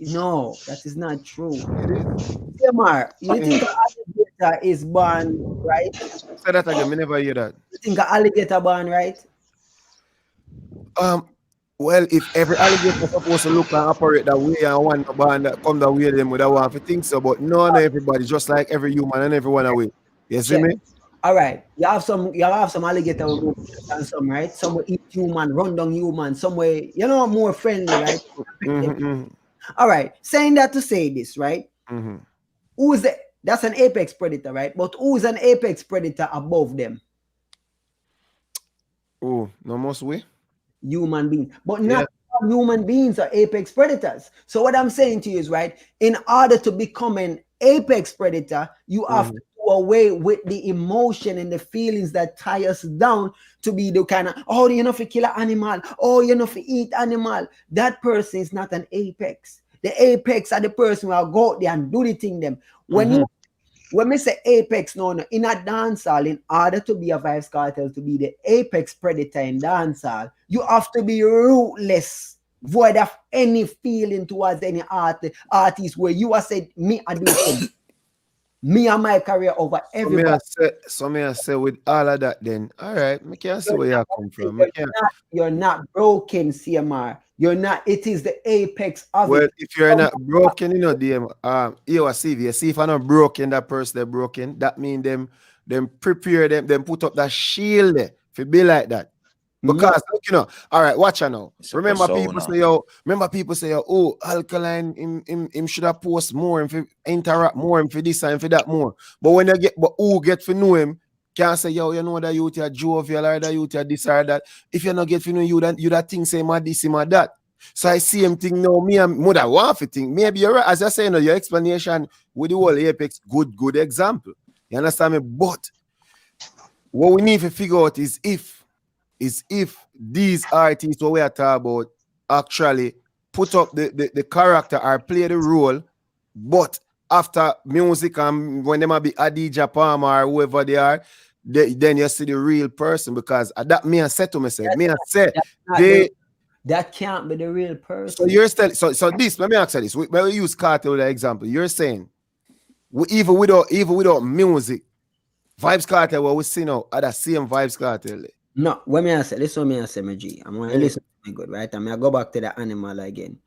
No, that is not true. CMR, you think an alligator is born right? Say that again, I never hear that. You think an alligator born right? Well, if every alligator is supposed to look and operate that way and one born that come that way, them would have want to think so, but not everybody, just like every human and everyone away. You see me? All right, you have some alligator and some, right? Some will eat human, run down human, some way, more friendly, right? All right, saying that to say this, right? That's an apex predator, right? But who's an apex predator above them? Oh, no most way? Human beings. But not all human beings are apex predators. So what I'm saying to you is, right, in order to become an apex predator, you have to do away with the emotion and the feelings that tie us down to be the kind of, you know, if you kill an animal, you know, if you eat animal. That person is not an apex. The apex are the person who will go out there and do the thing them. When we say apex, no, in a dancehall, in order to be a Vybz Kartel, to be the apex predator in dancehall, you have to be ruthless, void of any feeling towards any artist where you are said, me, I do something. Me and my career over everybody. So may I say with all of that then, all right, I can't see where you come from. You're not broken, CMR. You're not, it is the apex of well, it. if you're not broken, DM, you see if I'm not broken, that person they're broken, that means them prepare them put up that shield to be like that. Because look, all right, watch out now. Remember people say, oh, Alkaline, him should have post more, him interact more, him for this and for that more. But when you who get to know him, can't say, you know that youth are jovial or that youth are this or that. If you not get to know you that thing say my this, my that. So I see him think, no, me and mother want to think. Maybe you're right. As I say, your explanation with the whole apex, good example. You understand me? But what we need to figure out is if these artists what we are talking about actually put up the character or play the role, but after music and when they might be Adidja Palmer or whoever they are, then you see the real person. Because that me I said to myself, that can't be the real person. So you're still so this, let me ask you this. We use Kartel as an example. You're saying even without music, Vybz Kartel, what we see now are the same Vybz Kartel. No, what me I say, this is what me I say, my G. I'm gonna listen to me good, right? I'm gonna go back to the animal again.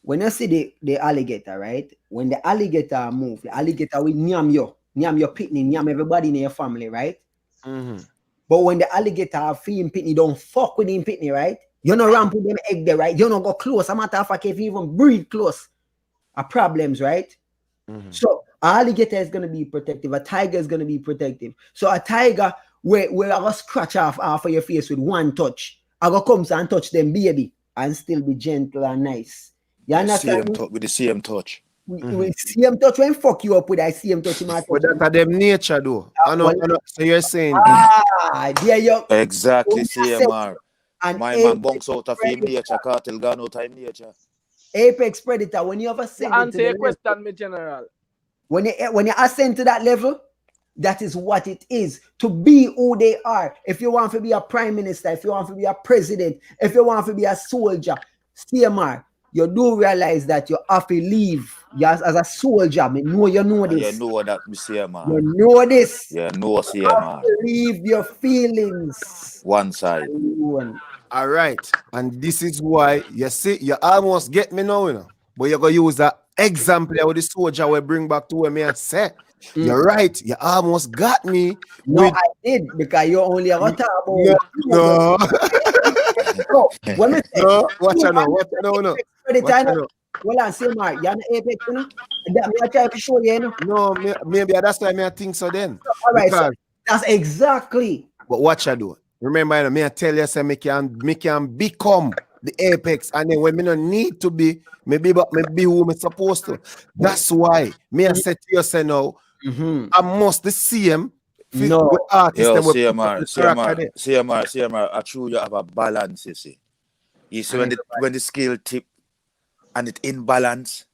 When you see the alligator, right? When the alligator move, the alligator will nyam your pitney, nyam everybody in your family, right? But when the alligator feel him pitney, don't fuck with him pitney, right? You no ramp with them egg there, right? You no go close. A matter of fact, if you even breathe close, are problems, right? So alligator is gonna be protective, a tiger is gonna be protective. So a tiger where I go scratch off of your face with one touch, I go come and touch them baby and still be gentle and nice. You understand? With the same touch. With same touch when fuck you up with that same touch. But that's them nature though. I know. So you're saying there you exactly CMR. And my man bunks out of him nature, Kartel gone out of nature. Apex predator, when you ever send answer your question, me general. When you ascend to that level, that is what it is to be who they are. If you want to be a prime minister, if you want to be a president, if you want to be a soldier, CMR, you do realize that you have to leave. You as a soldier, you know this. You know that, me say, man. You know this. You know, say, you have man. to leave your feelings one side. All right. And this is why, you see, you almost get me now, you know. But you're going to use that example with the soldier we bring back to where me and say, you're right. You almost got me. No, I did, because you only have a talk about. No. When me say, no. Watch out now. Watch out now. Well, I say, Mark, you're an apex, you know? That me I try to show you, you know? No, maybe that's why I think so then. All right, so that's exactly. But watch I do. Remember, you know, me I tell you, say me can become the apex, and then when me no need to be, maybe who me supposed to. That's why me I say to you, say now, I must the same. No, with artists. Yo, CMR, I true you have a balance, you see. You see when the scale tip and it in balance.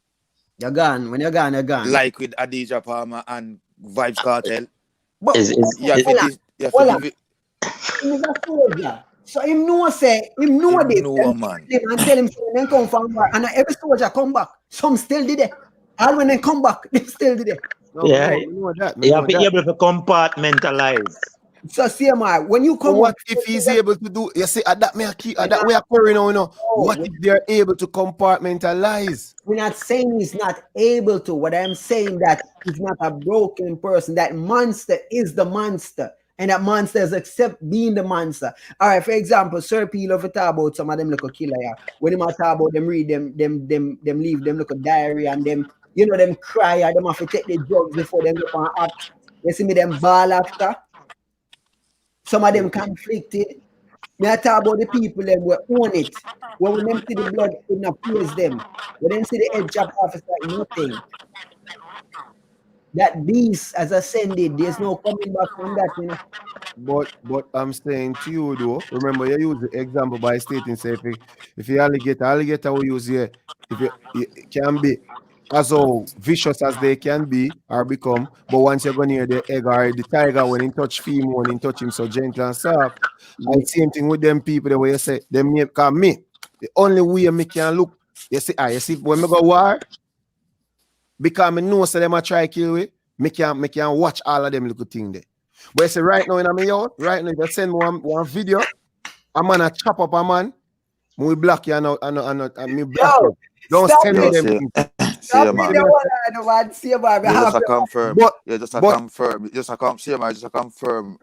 You're gone. When you're gone, you're gone. Like with Adidja Palmer and Vybz Kartel. But so him know say him know this. Man. And tell him then come from war. And every soldier come back. Some still did it. All when they come back, they still did it. You have to be able to compartmentalize. So CMR, when you come, what if he's able to do? You see, at that way are pouring now, you know. What if they're able to compartmentalize? We're not saying he's not able to. What I'm saying that he's not a broken person. That monster is the monster, and that monster is accept being the monster. All right, for example, Sir P love to talk about some of them little killer. Yeah. When he talk about them, read them leave them look a diary and them, you know, them cry or them have to take the drugs before them go on act. You see me them ball after. Some of them conflicted. Me I talk about the people them will own it. When them see the blood, it not praise them. When them see the head chop off, it's like nothing. That beast has ascended. There's no coming back from that, you know. But I'm saying to you though, remember you use the example by stating say if you alligator will use here, if it can be as vicious as they can be or become, but once you're going near the egg or the tiger, when he touch female, when he touch him so gentle and soft, and same thing with them people the way you say them name come me. The only way me can look, you see when me go war, because me know so them a try kill we, me can watch all of them little thing there. But you see right now in my yard, right now, if you send me one video, a man a chop up a man, we block you and me block you. Don't send me them. You just confirm. Just confirm.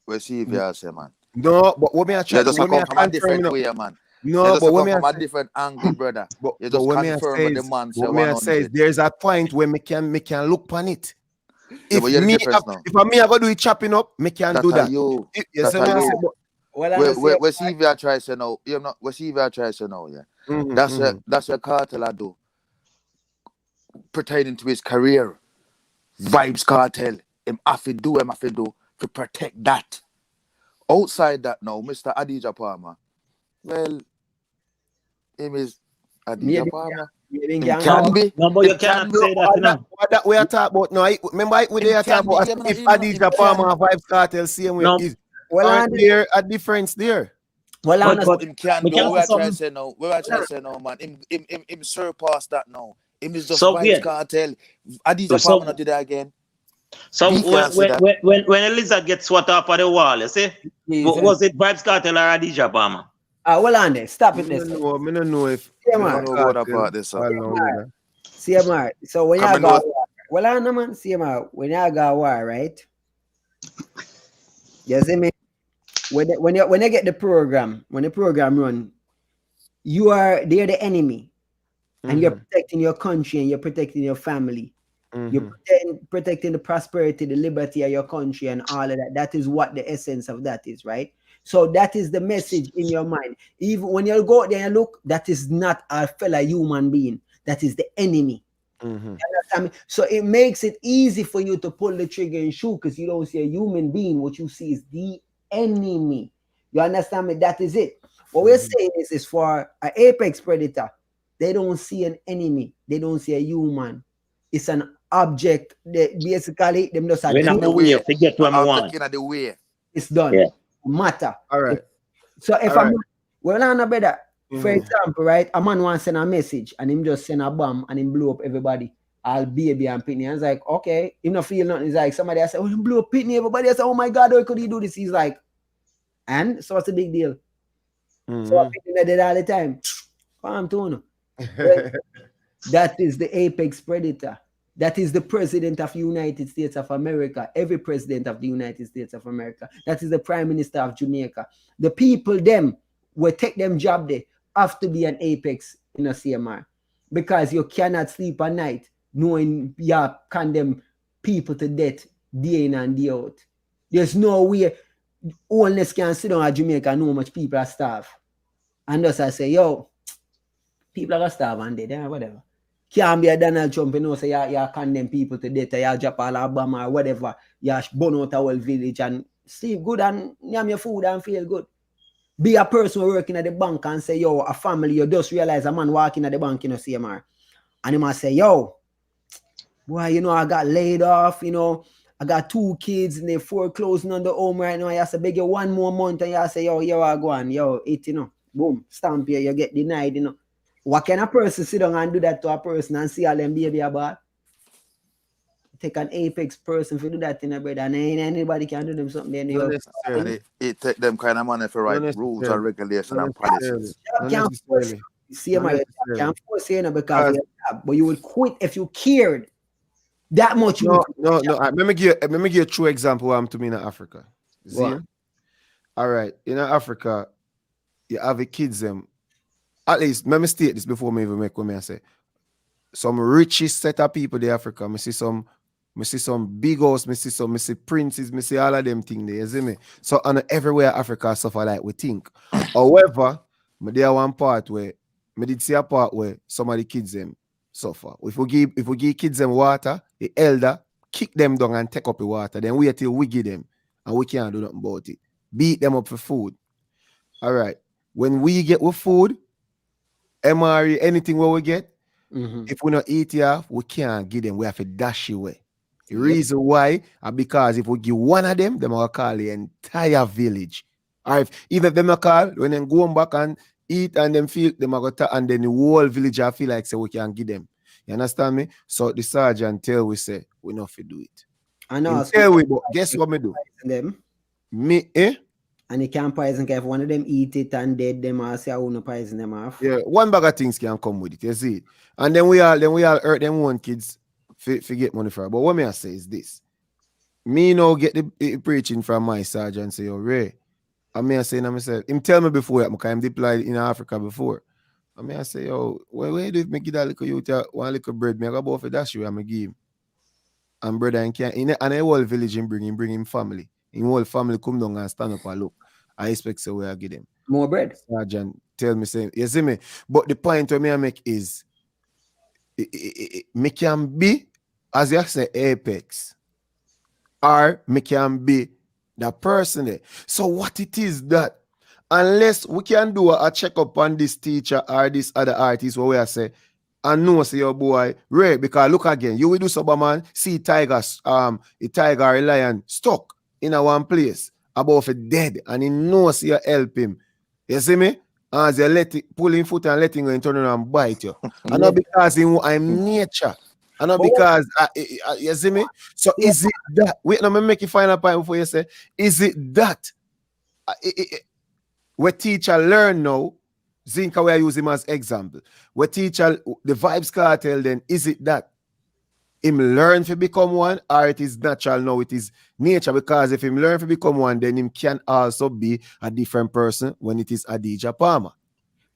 We see if you say, man. No, but what me I try? You just come from a different way, man. No, but what me from a different angle, brother. You just confirm what the man say. What me I say, there's a point where me can look on it. If me I go do it chopping up, me can do that. We see if you try to know. You know, we see if you try to know. Yeah, that's what Kartel I do. Pertaining to his career, Vybz Kartel, him have to do to protect that. Outside that now, Mr. Adidja Palmer, well, him is Adidja Palmer. Can be. No, but you cannot say that, you know. That we are talking about now. Remember we are talking about if Adidja Palmer and Vybz Kartel same way is. Well, there a difference there. Well, him can do. We are trying to say no. We are trying to say no, man. Him surpass that now. Him is just Vybz Kartel. Adidja Palmer not did that again. So when a lizard gets swat up at the wall, you see, was it Vybz Kartel or Adidja Palmer? Well on there, stop it. I don't know if CMR. So when you go, well on man, CMR. When you go war, right? You see me? When you get the program, when the program run, they're the enemy. And you're protecting your country and you're protecting your family. You're protecting the prosperity, the liberty of your country and all of that. That is what the essence of that is, right? So that is the message in your mind. Even when you go out there and look, that is not a fellow human being. That is the enemy. So it makes it easy for you to pull the trigger and shoot because you don't see a human being. What you see is the enemy. You understand me? That is it. What we're saying is for an apex predator, they don't see an enemy. They don't see a human. It's an object. They basically, them just are the way. Forget what I want. It's done. Yeah. Matter. All right. So if I'm well, on a brother, For example, right, a man wants to send a message and him just send a bomb and him blow up everybody. All baby and Pitney. And it's like, okay, him not feel nothing. It's like somebody else say, oh, him blow up Pitney. Everybody else say, oh my God, how could he do this? He's like, and so what's the big deal? So I Pitney did all the time. I'm telling you. That is the apex predator. That is the president of the United States of America. Every president of the United States of America. That is the prime minister of Jamaica. The people, them, will take them job there, have to be an apex in a CMR. Because you cannot sleep at night knowing you condemn people to death day in and day out. There's no way oldness can sit down at Jamaica and know how much people are starved. And thus I say, yo, people are going to starve and dead, whatever. Can't be a Donald Trump, you know, say you condemn people to death, you drop Alabama or whatever, you burn out a whole village and sleep good and yam your food and feel good. Be a person working at the bank and say, yo, a family, you just realize a man walking at the bank, you know, CMR. And he must say, yo, boy, you know, I got laid off, you know, I got 2 kids and they're foreclosing on the home right now. I have to beg you 1 more month and you say, yo, I go on, yo, it, you know, boom, stamp here, you get denied, you know. What can a person sit down and do that to a person and see all them baby about? Take an apex person to do that in a brother, and anybody can do them something. Then not necessarily. It take them kind of money for write rules and regulations and policies. Can't force, see, can't force you because but you would quit if you cared that much. No. Let me give you a true example. I'm to me in Africa. See? All right, in Africa, you have the kids them. At least, let me state this before me even make what I say. Some richest set of people in Africa. I see some big house, I see princes, I see all of them things there, you see me? So on everywhere Africa suffer like we think. However, there one part where I did see a part where some of the kids them suffer. If we give kids them water, the elder kick them down and take up the water, then wait till we give them and we can't do nothing about it. Beat them up for food. All right. When we get with food, MRE, anything what we get, if we not eat it off, we can't give them. We have to dash it away. The reason why are because if we give one of them will call the entire village. Or if even them call, when they go back and eat and them feel them and then the whole village I feel like say we can give them. You understand me? So the sergeant tell we say we not to do it. I know. Tell we, but guess what me do? Them. Me, And you can't poison if one of them eat it and dead them or say I want to poison them off. Yeah, one bag of things can come with it, you see. And then we all hurt them one kids for get money for it. But what me I say is this. Me now get the preaching from my sergeant say, yo, Ray. And me I say to myself, him tell me before because I'm deployed in Africa before. And me I say, yo, where do me give that little youth one little bread? Me I go about for that show and me give him. And brother and the whole village him bring him family. In whole family come down and stand up and look. I expect so where I give them more bread. Sergeant tell me say, you see me. But the point where me I make is me can be, as you say, apex, or me can be the person there. So what it is that unless we can do a checkup on this teacher or this other artist where we say, and know say your boy Ray, because look again, you will do something, man, see tigers, a tiger or a lion stuck in a one place about for dead, and he knows you help him. You see me? As you let it pull him foot and let him go and turn around and bite you. And not because I'm nature. And not because you see me? So is it that? Wait, let me make you final point before you say, is it that where teacher learn now? Zinka, we use him as example. Where teacher the Vybz Kartel, then is it that him learn to become one, or it is natural now, it is nature? Because if him learn to become one, then him can also be a different person when it is Adidja Palmer.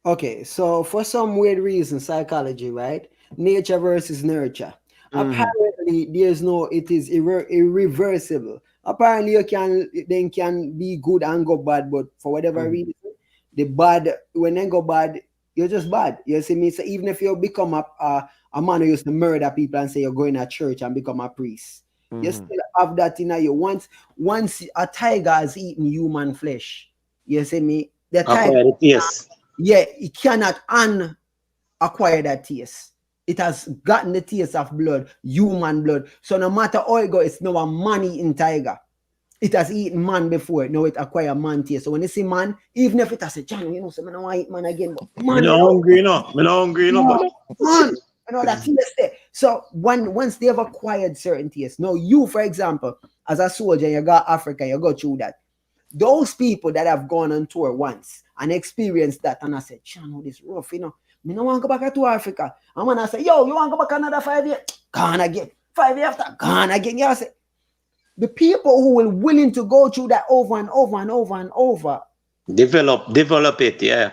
Okay, so for some weird reason, psychology, right? Nature versus nurture. Apparently, there's no, it is irreversible. Apparently, they can be good and go bad, but for whatever reason, the bad, when they go bad, you're just bad. You see me? So even if you become a man who used to murder people and say you're going to church and become a priest, you still have that in you. Once a tiger has eaten human flesh, you see me? The tiger, it cannot unacquire that taste. It has gotten the taste of blood, human blood. So no matter how it goes, it's no money in tiger. it has eaten man before. Now it acquire man taste. So when you see man, even if it has a John, you know, so I don't want to eat man again, but man, Me no hungry, no. Me no hungry, no. Man, you know that taste there. So once they have acquired certain tastes, now you, for example, as a soldier, you got Africa, you go through that. Those people that have gone on tour once and experienced that, and I said, Chano, this rough, you know. Me no want to go back to Africa. And when I say, yo, you want to go back another 5 years? Gone again. 5 years after, gone again. You say, the people who will willing to go through that over and over and over and over. Develop it, yeah.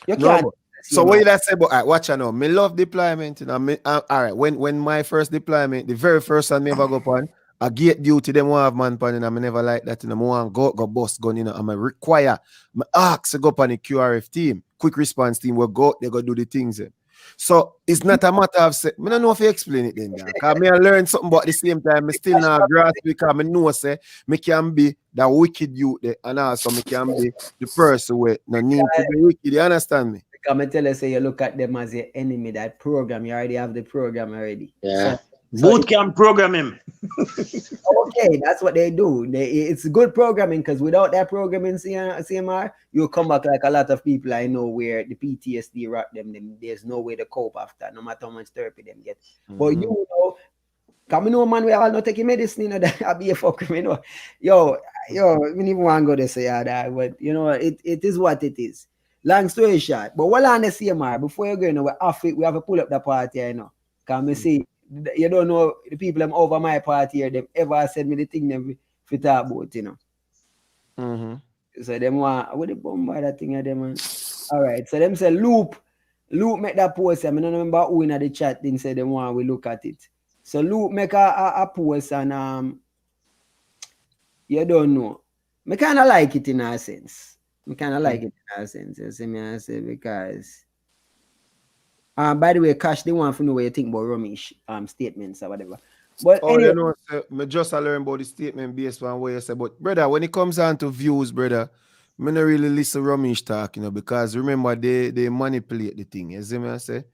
You can't. So what you that say about watch I know. Me love deployment. You know, all right. When my first deployment, the very first time me ever go on, a gate duty them one have man pan, and I never like that. You know, I want go bust gun. You know, I'm require. I ask to go on the QRF team, quick response team. Will go. They go do the things. So it's not a matter of say. I don't know if you explain it then. Because me I learn something about the same time. I still not grasp because I know say me can be the wicked youth there, and also me can be the person where no need to be wicked. You understand me? Come and tell us, say you look at them as your enemy. That program, you already have the program already. Yeah. So boot camp program him. Okay, that's what they do. It's good programming because without that programming, CMR, you'll come back like a lot of people I know where the PTSD rock them. There's no way to cope after, no matter how much therapy them get. But you know, come no man, we all not taking medicine, you know, that I'll be a fucker, you know. Yo, we don't even want to go to say that, but you know, it is what it is. Long story short, but while on the CMR, before you go, you know, we're off it, we have to pull up the party, you know. Can me see, you don't know the people them over my party here, them ever send me the thing them for talk about, you know. So them want, what the bomb by that thing of them, man. All right, so them say Loop make that post, I don't remember who in the chat thing said them want we look at it. So Loop make a post and you don't know. I kind of like it in a sense. I kind of like it in a sense. You see me, I say, because by the way, Cash, they want to know what you think about Romeich statements or whatever. But anyway, you know, I just learn about the statement based on what you say. But brother, when it comes down to views, brother, I don't really listen to Romeich talk, you know, because remember they manipulate the thing. You see me, I say.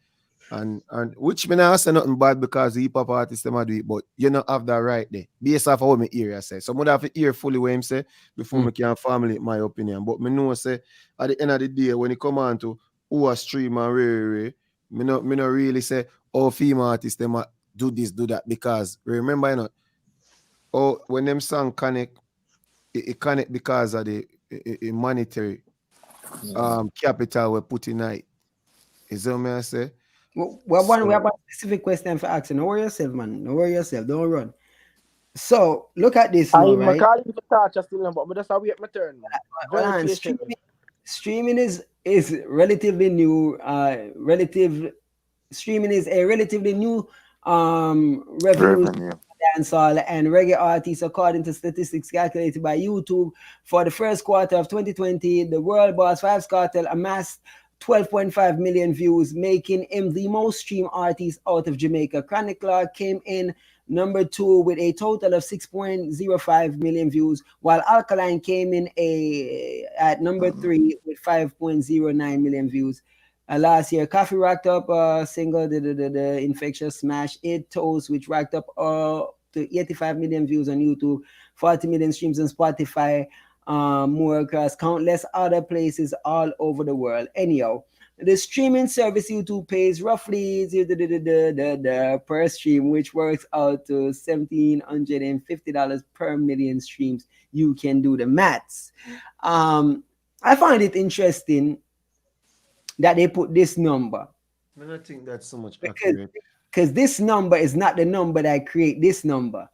And which me not say nothing bad because the hip hop artists them do it, but you don't have that right there. Based off of what me hear, I say. So I have to hear fully what him say before me can formulate my opinion. But me know say at the end of the day, when it come on to who a stream and me not really say female artists them do this, do that. Because remember, you know, when them song connect, it connect because of the monetary capital we put in it. Is that what I say? We have a specific question for asking. Don't worry yourself, man. Don't worry yourself. Don't run. So look at this now, right? But that's how we have my turn. Streaming is relatively new. Streaming is a relatively new revenue. Dancehall and reggae artists, according to statistics calculated by YouTube for the first quarter of 2020. The world boss Vybz Kartel amassed 12.5 million views, making him the most streamed artist out of Jamaica. Chronicler came in number 2 with a total of 6.05 million views, while Alkaline came in at number 3 with 5.09 million views. Last year, Coffee racked up a single, the Infectious Smash 8 Toes, which racked up to 85 million views on YouTube, 40 million streams on Spotify, more across countless other places all over the world. Anyhow, the streaming service YouTube pays roughly the per stream, which works out to $1,750 per million streams. You can do the maths. I find it interesting that they put this number. I don't think that's so much accurate. Because this number is not the number that create this number.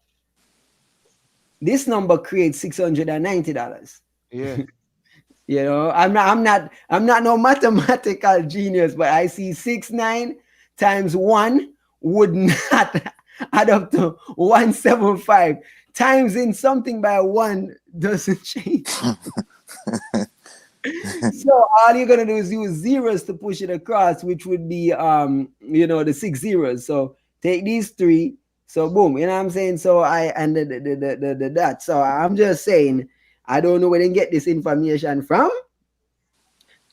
This number creates $690. Yeah. You know, I'm not no mathematical genius, but I see 69 times 1 would not add up to 175. Times in something by 1 doesn't change. So all you're gonna do is use zeros to push it across, which would be the 6 zeros. So take these 3. So boom, you know what I'm saying? So that. So I'm just saying, I don't know where they get this information from,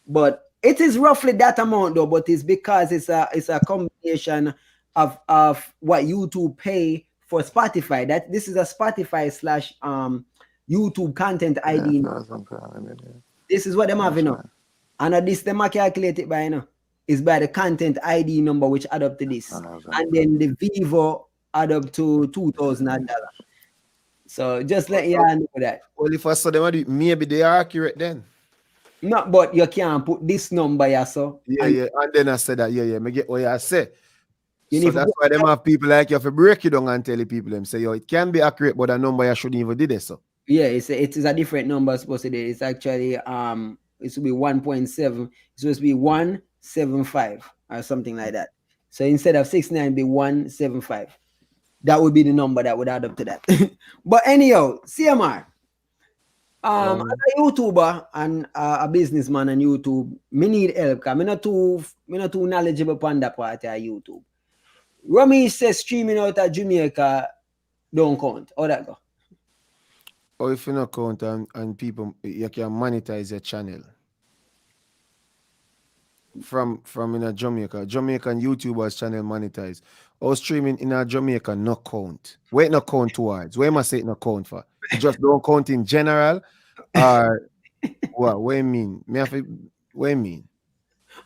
but it is roughly that amount though. But it's because it's a combination of what YouTube pay for Spotify. That this is a Spotify / YouTube content ID. Yeah, this is what them have, you know. And this them are calculated by, you know, is by the content ID number which add up to this. And then the Vivo add up to $2,000. So just let you know that. Well, if I saw them, maybe they are accurate then. No, but you can't put this number here, so. Yeah. And then I said that, yeah. Me get what you say. So that's why them have people like you have to break it down and tell the people them say, yo, it can be accurate, but a number you shouldn't even do this. So. Yeah, it is a different number supposed to be. It's actually it should be 1.7. It's supposed to be 175 or something like that. So instead of 69, be 175. That would be the number that would add up to that. But anyhow, CMR. As a YouTuber and a businessman on YouTube, me need help because I'm not too knowledgeable upon that part of YouTube. Romeich says streaming out of Jamaica don't count. How that go? Or if you not count and people, you can monetize your channel from in a Jamaican YouTubers channel monetize. Or streaming in a Jamaica no count. Wait, no count towards. Where must say it no count for? You just don't count in general, or what? What you mean? What you mean?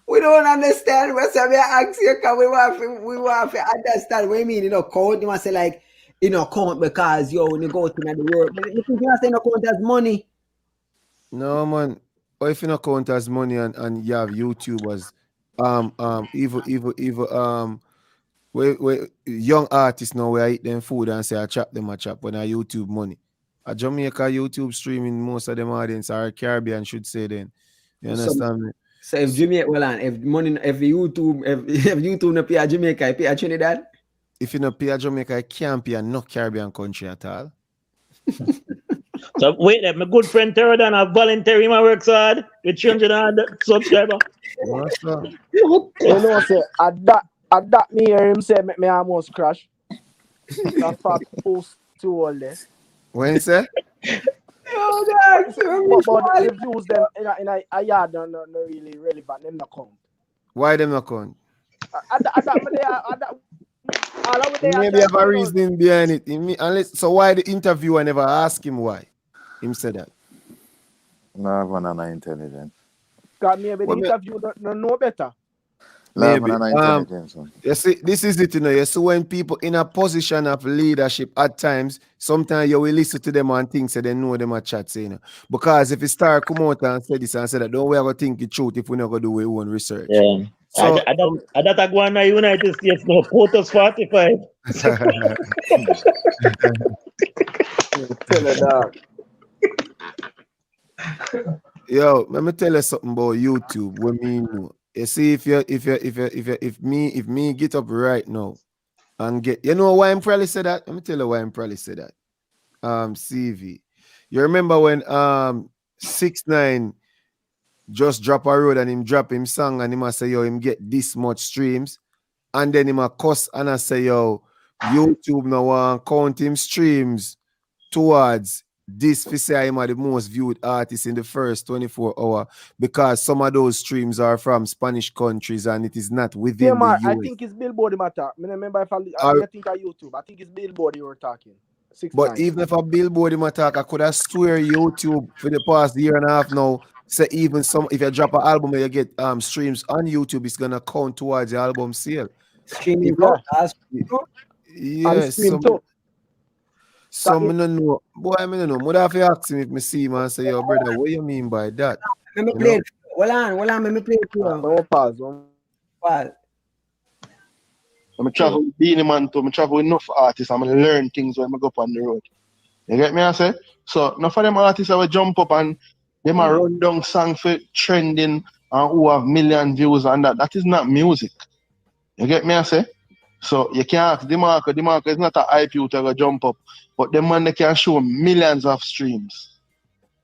We don't understand. We're saying we ask you because we want to understand what you mean. You know, count. You must say like. You know, count because when you go to the world, you think you say no count as money? No, man. Or if you not count as money and you have YouTubers, where young artists now where I eat them food and say I chop them a chop when I YouTube money. A Jamaica YouTube streaming, most of them audience are Caribbean should say then. You understand me? So if Jamaica, if YouTube no pay a Jamaica, pay a Trinidad. If you not pay a Jamaica, it can't pay a no Caribbean country at all. So wait, my good friend Terodan have voluntary my works hard with 300 subscribers. You know, say at that me hear him say me almost crash. That fact post to all this. When say? Oh, that's but the reviews them in a yard not really relevant. Them not count. Why them not count? Maybe have a reason behind it. So why the interviewer never ask him why? Him said that. No, one on intelligence. Because maybe the interview don't know better. Maybe. You see, this is it, you know. You see, when people in a position of leadership at times, sometimes you will listen to them and think so they know them at chat, you know. Because if you start come out and say this and say that, don't we ever think the truth if we never do our own research. Yeah. So I that go on United States no quotas 45. Yo, let me tell you something about YouTube. What me know. You see, if me get up right now and get, you know why I'm probably say that? Let me tell you why I'm probably say that. CV. You remember when 6ix9ine just drop a road and him drop him song and him a say, yo, him get this much streams, and then him a cuss and I say, yo, YouTube now want count him streams towards this for say I'm the most viewed artist in the first 24 hours because some of those streams are from Spanish countries and it is not within the US. I think it's Billboard matter. I remember if I think of YouTube. I think it's Billboard you were talking. 6ix9ine. But even if a Billboard him attack, I could have swear YouTube for the past year and a half now. Say even some if you drop an album and you get streams on YouTube, it's gonna count towards the album sale. Streaming, yes. Some no know. Boy, I don't know. Would have to ask him if me see him and say, yo, brother, what you mean by that? Let me play it. Hold on, let me play it. Pause. I'm travel with Beanie Man too. I travel with enough artists. I'm gonna learn things when I go up on the road. You get me? I say? So enough of them artists I will jump up and them a run down song for trending and who have million views and that. That is not music. You get me? I say? So you can't ask DeMarco is not a hype you to go jump up. But them man they can show millions of streams.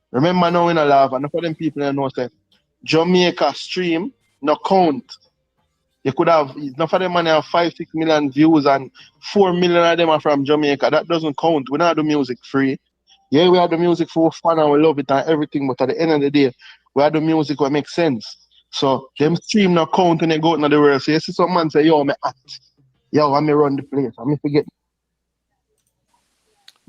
Remember now in a laugh, and for them people that know say Jamaica stream no count. You could have enough for them man have 5-6 million views and 4 million of them are from Jamaica. That doesn't count. We don't do music free. Yeah, we have the music for fun and we love it and everything, but at the end of the day, we have the music what makes sense. So them stream no count when they go into the world. So you see some man say, yo, me act. Yo, I me run the place. I me forget.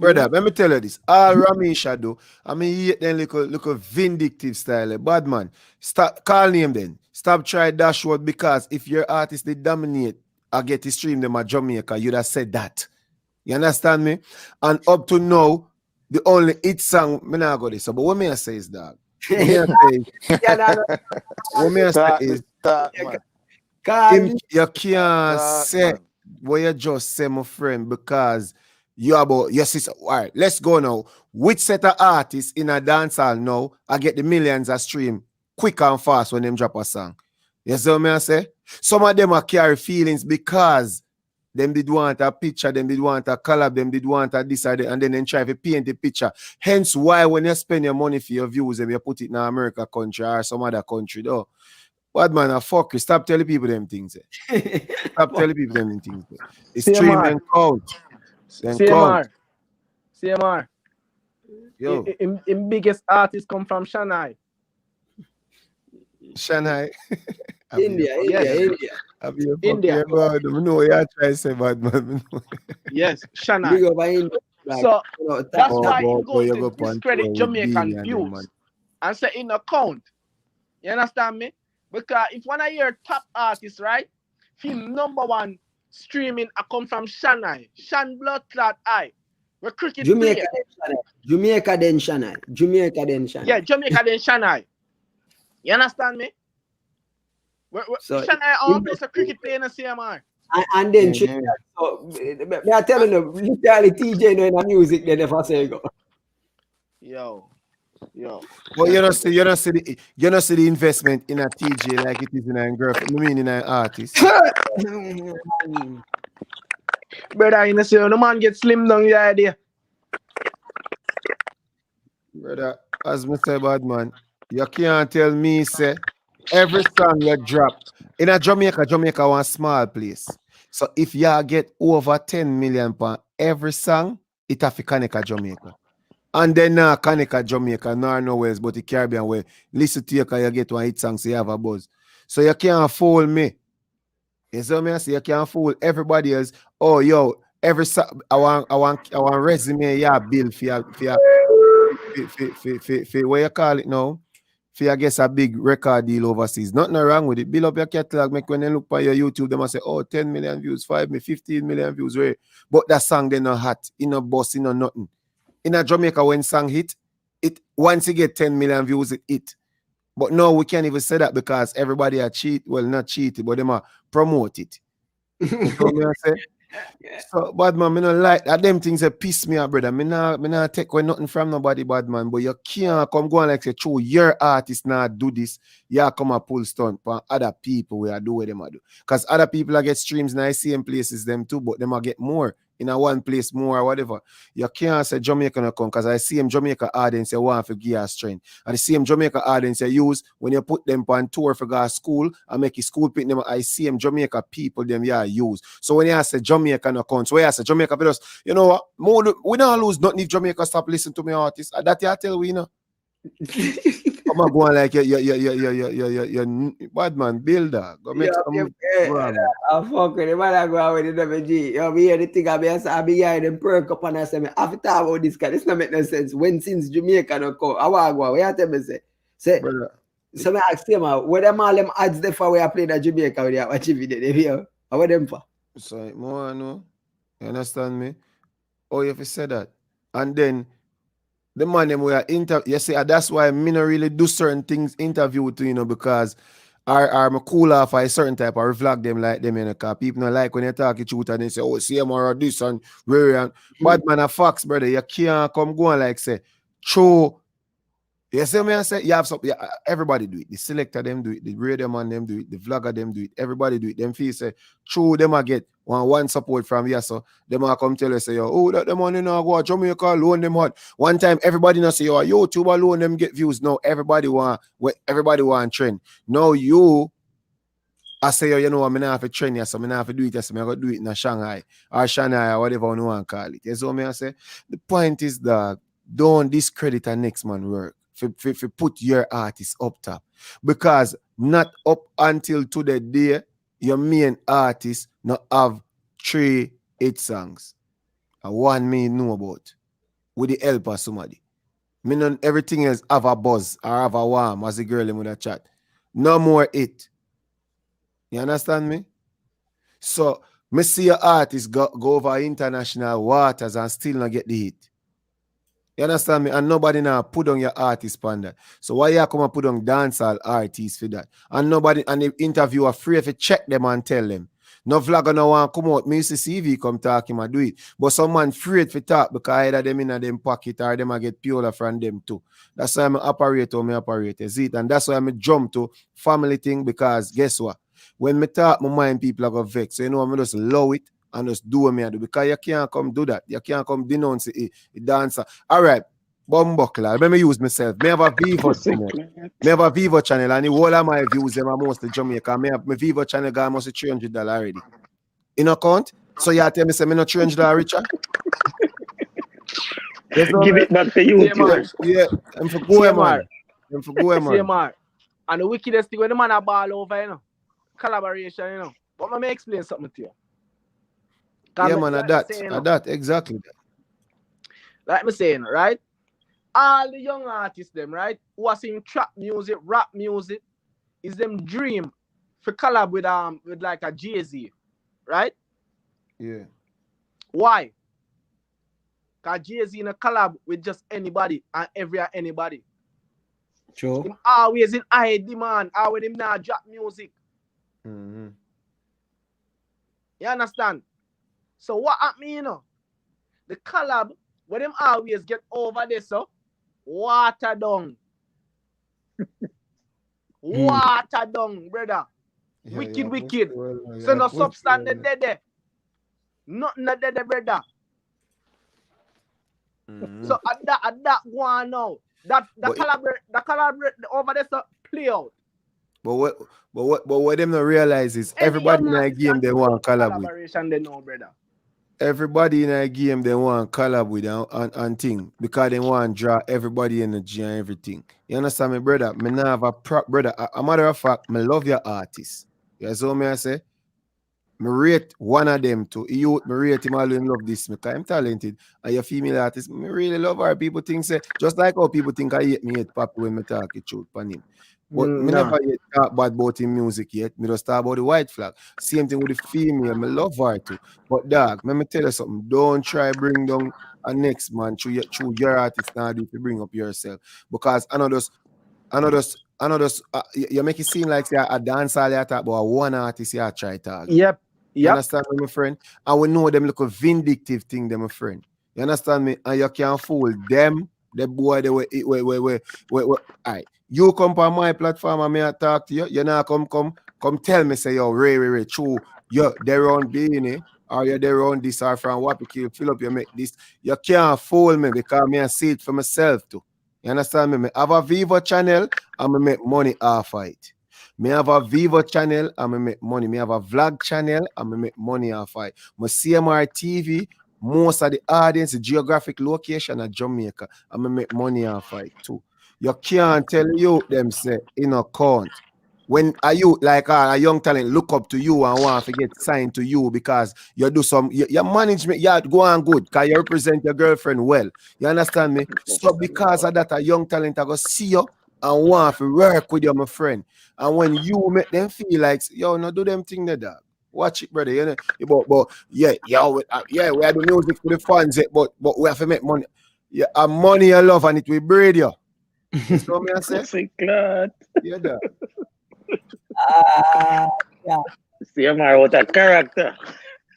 Brother, let me tell you this. All Romeich do, I mean, he hate them little vindictive style. Bad man. Stop, call name then. Stop try dashboard because if your artist they dominate, I get to stream them at Jamaica, you'd have said that. You understand me? And up to now, the only hit song, me not go this. But what me I say is that. What me I say is you can't say what you just say, my friend, because you about your sister. All right, let's go now. Which set of artists in a dancehall now I get the millions of stream quick and fast when them drop a song? You see what I say? Some of them are carry feelings because them did want a picture, them did want a collab, them did want a this or that, and then they try to paint the picture. Hence why when you spend your money for your views, you put it in America country or some other country though. What man, fuck you. Stop telling people them things. Stop telling people them things. It's stream and count. CMR. CMR. Yo. In biggest artists come from Shanghai. Shanghai. India. India. No, you try to say bad man. Yes, Shanghai. So that's why you go to discredit Jamaican views and say in account. You understand me? Because if one of your top artists, right, him number one streaming I come from Shanghai, Shan blood clot eye. We're cricket Jamaica player. Jamaica then Shanghai. Yeah, Jamaica then Shanghai. You understand me? So Shanghai always a cricket player in the CMR. And then so me are telling you, literally TJ no in the music they never say go. Yo. But you don't see the investment in a TJ like it is in a girl. I mean in an artist. Brother, you know, say the man get slim down your idea. Brother, as me say, bad man, you can't tell me say every song you drop in a Jamaica one small place. So if you get over 10 million per every song, it have to connect Jamaica. And then connect Jamaica, nowhere else but the Caribbean way. Listen to you because you get one hit song, so you have a buzz. So you can't fool me. You see what I say? You can't fool everybody else. Oh, yo, every song, I want resume, yeah, bill for what you call it now? For I guess a big record deal overseas. Nothing wrong with it. Build up your catalog. Make when they look by your YouTube, they must say, oh, 10 million views, 15 million views. Right? But that song they not hot. In no boss, in no nothing. In a Jamaica, when song hit, it once you get 10 million views, it hit. But no, we can't even say that because everybody are cheat. Well, not cheat, but they might promote it. You know what I say? So, bad man, I don't like that. Them things that piss me off, brother. Me not take away nothing from nobody, bad man. But you can't come go and like say, true, your artist now do this. You come and pull stunt for other people where I do what them do. Because other people are get streams in the same places them too, but them are get more in a one place more or whatever. You can't say Jamaica no come because I see him Jamaica audience you want to give us strength. And the same Jamaica audience you use when you put them on tour for go school and make a school pick them. I see him Jamaica people them use. So when you say Jamaica no come, so when you say Jamaica for us, you know what? We don't lose nothing if Jamaica stop listening to me artists. That you tell we you know. I'm not going like your bad man builder. Go make some. I fuck with him. I go with the WG. You hear the thing I be hearing them perk up and I say, I have to talk about this guy. This not make no sense. When since Jamaica don't come, I want to go. What you tell me say? So I ask him, what them all them ads there for where I play the Jamaica with you watch video? What them for? So more no. You understand me? Oh, you have to say that. And then the man them we are you see, that's why me not really do certain things interview to, you know, because I'm cool off a certain type of vlog them like them, you know, because people don't like when you talk truth and they say, oh, see or this and where and bad man a Foxx, brother, you can't come go and like say, true. You see me I say, you have some, yeah, everybody do it. The selector them do it, the radio man them do it, the vlogger them do it, everybody do it. Them feel say, true, them I get one support from you, so them I come tell you say, oh, that the money now go to Jamaica, loan them hot. One time everybody not say, oh, YouTube alone them get views. No, everybody want trend. No, I say, you know, I'm not have to train you, so I'm not have to do it, so I'm going to do it in Shanghai or whatever you want to call it. You see what I say? The point is that don't discredit a next man work. If you put your artist up top, because not up until to the day your main artist not have 3 hit songs and one me know about. with the help of somebody. Me none everything else have a buzz or have a warm as the girl in with a chat. No more it. You understand me? So me see your artist go over international waters and still not get the hit. You understand me? And nobody now put on your artist on that. So why you come and put on dancehall artists for that? And nobody and the interviewer afraid to check them and tell them. No vlogger no want come out. Me used to see CV come talk him and do it. But some man afraid to talk because either them in a them pocket or them a get pure from them too. That's why I'm operate or me operate. Is it? And that's why I'm jump to family thing because guess what? When me talk, my mind people are going to vex. So you know, I'm just low it and just do what me do because you can't come do that. You can't come denounce it dancer. All right, Bumbuckler. Let me use myself. Me have a Vivo channel. Me have a Vivo channel and the whole of my views them are mostly Jamaica. Me have my Vivo channel got almost $300 already. In account? So you tell me say me not $300 richer? Give it back to you. Yeah, I'm for go man. I'm for go man. And the wickedest thing when the man a ball over, you know. Collaboration, you know. But let me explain something to you. Yeah, man, that, exactly. Like me saying, right? All the young artists, them, right, who are singing trap music, rap music, is them dream for collab with like a Jay-Z, right? Yeah. Why? Because Jay-Z in a collab with just anybody and anybody. True. Him always in high demand, always him now drop music. Mm-hmm. You understand? So what happened, you know? The collab, where them always get over this, so water down. Water down, brother. Yeah, wicked. So no substance dead. Nothing dead, brother. Mm-hmm. So at that one now, that collaborate over there, so play out. But what them not realize is everybody in a game they want collab with. Collaboration they know, brother. Everybody in a game they want collab with and thing because they want draw everybody energy and everything. You understand me, brother? Me not have a brother. A matter of fact, me love your artist. You see what me I say? Me rate one of them too. You me rate him all in love this because I'm talented. And your female artist, me really love her. People think say just like how people think I hate me hate Papi when me talk it truth on him. But me never yet talk bad about him music yet. Me just talk about the white flag. Same thing with the female. Me love her too. But dog, let me tell you something. Don't try bring down a next man through your artist now to bring up yourself. Because you make it seem like you're a dancer you talk about one artist you try talk. Yep. You understand me, my friend? And we know them look a vindictive thing, them, my friend. You understand me? And you can't fool them. The boy, they were all right. You come on my platform and me I talk to you. You now come tell me, say, yo, Ray, true. Yo, they're on being or you're there on this or from what you fill up, you make this. You can't fool me because me I see it for myself too. You understand me? I have a Vivo channel and I make money off of it. Me have a Vivo channel and I make money. Me have a vlog channel and I make money off of it. My CMR TV, most of the audience, the geographic location at Jamaica, and I make money off of it too. You can't tell you them say in a count. When a youth like a young talent look up to you and want to get signed to you because you do some your management, you go on good because you represent your girlfriend well. You understand me? So because of that, a young talent I go see you and want to work with you, my friend. And when you make them feel like, yo, no do them thing there, dog. Watch it, brother. You know, but we have the music for the fans, but we have to make money. Yeah, and money you love and it will breed you. You know what I say? Yeah, dog. Yeah. CMR with a character.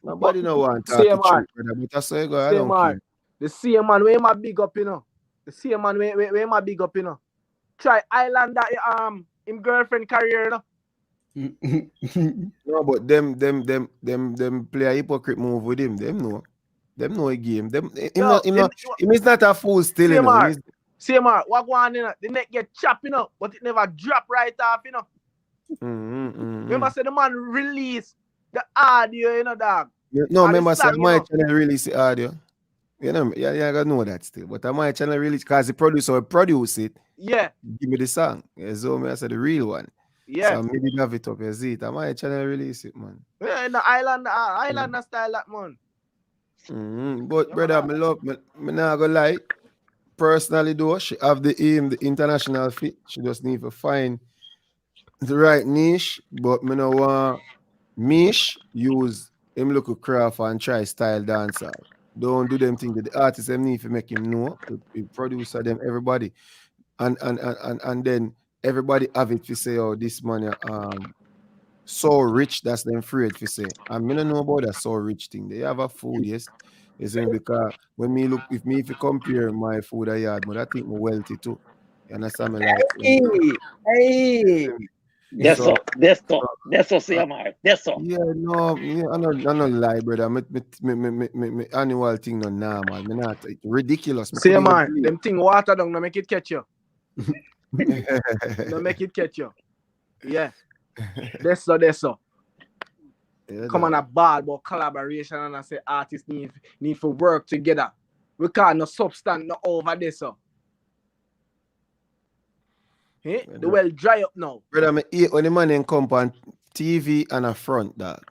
Nobody no want to talk to you, brother. But that's why I go. I don't care. The same man where my big up, you know. The same man where my big up, you know. Try Islander him girlfriend career, you know. No, but them play a hypocrite move with him. Them know a game. Him is not a fool still, you know. CMR, what go on, you know? The neck get chopped, you know, but it never drop right off, you know. Remember, say the man release the audio, you know, dog. No, remember, say my channel release the audio. You know, yeah, I gotta know that still. But my channel release because the producer will produce it. Yeah. Give me the song. Yeah, so I said the real one. Yeah. So I maybe have it up, you see it. My channel release it, man. Yeah, in the Islander style, that man. But brother, me love me not gonna lie. Personally though, she have the aim, the international fit. She just need to find the right niche. But me no want Mish use him look at craft and try style dancer. Don't do them things that the artist them need to make him know, the producer them, everybody. And then everybody have it to say, oh, this man so rich, that's them afraid to say. And me don't know about that so rich thing. They have a food, yes. You see, because when me look, if you compare my food I had, but I think me wealthy too. You understand me? Like, hey. That's so CMR. That's so. Yeah, no, I don't lie, brother. Me annual thing no normal. Me not ridiculous. CMR, them thing water down, no make it catch you. No make it catch you. Yeah. That's so. Yeah, come on a bad about collaboration and I say artists need to work together. We can't no substance no over this so. Hey, the well dry up now. Brother, me eat when the man come on TV and a front dog.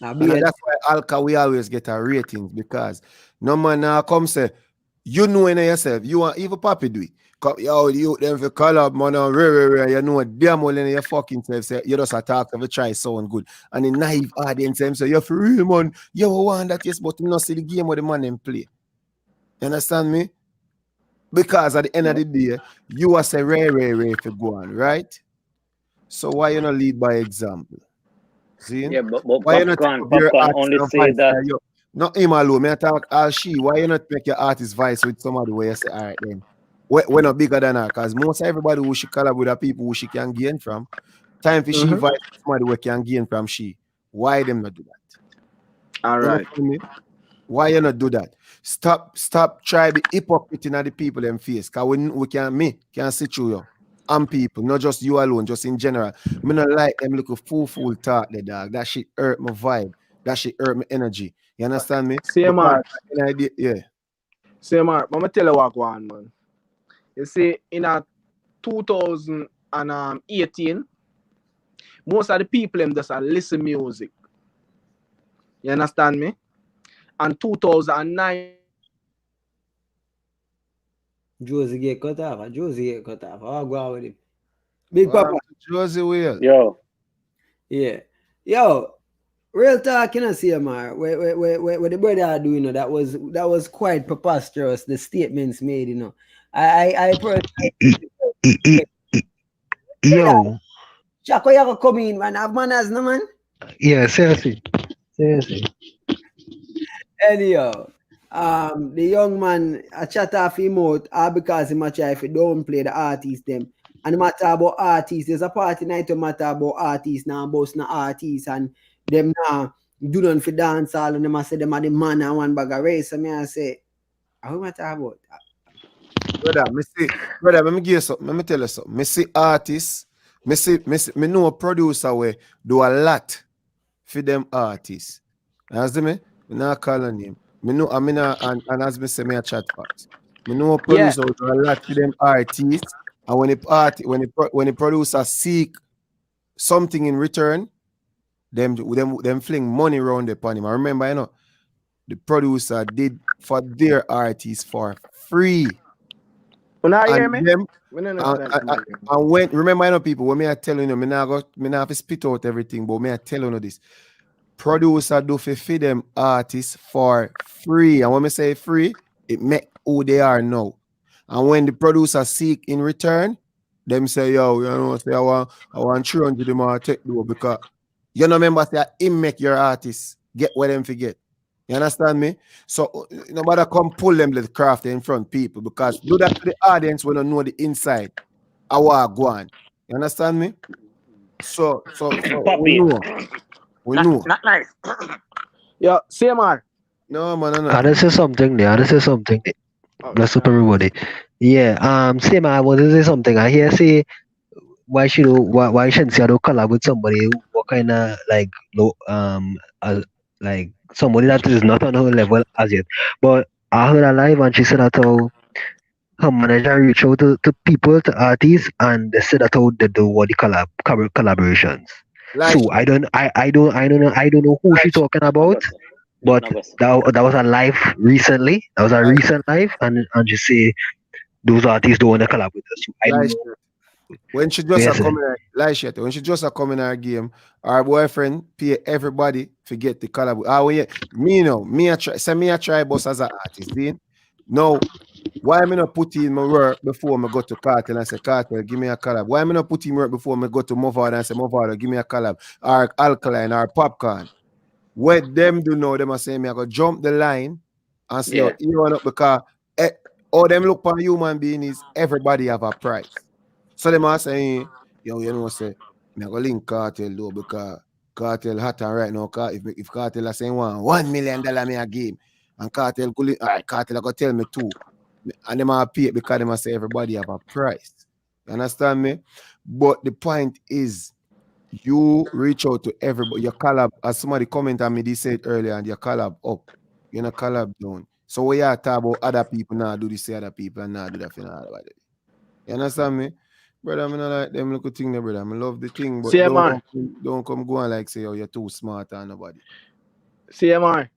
And that's why Alka we always get a ratings because no man now come say you know in yourself you want even Papi do it. Yo, you them for collab, man, you know damn well in your fucking self say you just attack if you try sound good. And the naive audience them say you're for real, man. You want that yes, but you not see the game where the man them play. You understand me? Because at the end of the day, you are say rare if you go on, right? So why you not lead by example? See? Yeah, but why you not only say that. Not him alone, me talk all she. Why you not make your artist voice with somebody where you say, all right then. We're not bigger than her, because most everybody who she collab with are people who she can gain from. Time for she voice somebody who can gain from she. Why them not do that? All right. Why you not do that? Stop try be hypocrite in the people them face. Cause we can sit through you. And people, not just you alone, just in general. Me not like them look a fool talk the dog. That shit hurt my vibe. That shit hurt my energy. You understand me? CMR. Yeah. CMR, I'ma tell you what go on, man. You see, in 2018, most of the people them just listen music. You understand me? And 2009. Josie get cut off. I'll go out with him. Big Papa. Josie will. Yo. Yeah. Yo. Real talk, you know, CMR. What the brother are doing, you know, that was quite preposterous. The statements made, you know. I personally. Yo. Chaco, you have come in, man. Have manners, no man? Yeah, seriously. Anyhow, the young man a chat off him out because he might try if he don't play the artists them. And matter about artists, there's a party night to matter about artists now, boss na artists and them now do nothing for dancehall and them I say them are the man and one bag of race. So me I say, how matter about that? Brother, let me give you something. Let me tell you something. Me see artists, me know a producer where do a lot for them artists. As me not call on him. Me know and as me say me a chat facts. Me know a producer who do a lot for them artists. And when the producer seek something in return, them fling money around upon him. I remember, you know, the producer did for their artists for free. And when remember, you know, people, when me are telling you, me not have to spit out everything, but me are telling you this. Producer do feed them artists for free. And when me say free, it make who they are now. And when the producer seek in return, them say, yo, you know, say I want 300 them or take do because you know remember say him make your artists get what them forget. You understand me? So nobody come pull them the craft in front of people because do that to the audience when they know the inside. I want go on. You understand me? So we know. Not nice. Yo, CMR. No, man, no. This is something there. Bless up everybody. Yeah, CMR, I want to say something. I hear say why shouldn't she do collab with somebody what kind of like low like somebody that is not on her level as yet. But I heard her live and she said that her manager reached out to people, to artists, and they said that they do what the collaborations. Like, so I don't know who she's talking about. But that was a live recently. That was a recent live, and you say those artists don't want to collab with us. I don't know. When she just when she just come in our game, our boyfriend pay everybody to get the collab. Me I try boss as an artist. Then no, why me not put in my work before I go to Kartel and say Kartel, give me a collab? Why me not put in work before I go to Mavado and say Mavado, give me a collab? Or Alkaline or Popcorn. What them do know, them are saying me I go jump the line and say, you run up because all them look for human being is everybody have a price. So them are saying, yo, you know, say, me go link Kartel though because Kartel hot right now. If Kartel are saying $1 million me a game, and Kartel could, all right, Kartel go tell me too, and them are pay it because them are say everybody have a price. You understand me? But the point is, you reach out to everybody. Your collab, as somebody commented on me, they said earlier, and your collab up, you're not collab down. So we are talking about other people now do this, other people and now do that for now. You understand me? Brother, I'm not like them little thing there, brother. I love the thing, but don't come go and like say, oh, you're too smart and nobody. CMR.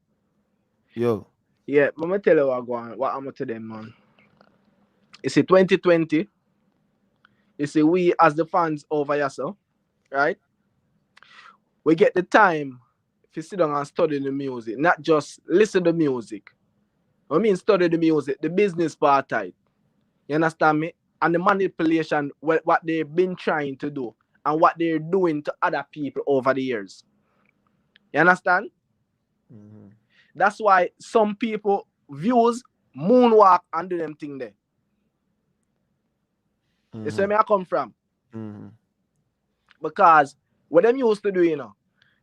Yo. Yeah, I'm gonna tell you what I'm gonna tell them, man. It's a 2020. It's a we as the fans over here, so right? We get the time if you sit down and study the music, not just listen to music. I mean study the music, the business part type. You understand me? And the manipulation, what they've been trying to do and what they're doing to other people over the years. You understand? Mm-hmm. That's why some people views moonwalk and do them thing there. Mm-hmm. You see where I come from? Mm-hmm. Because what them used to do, you know,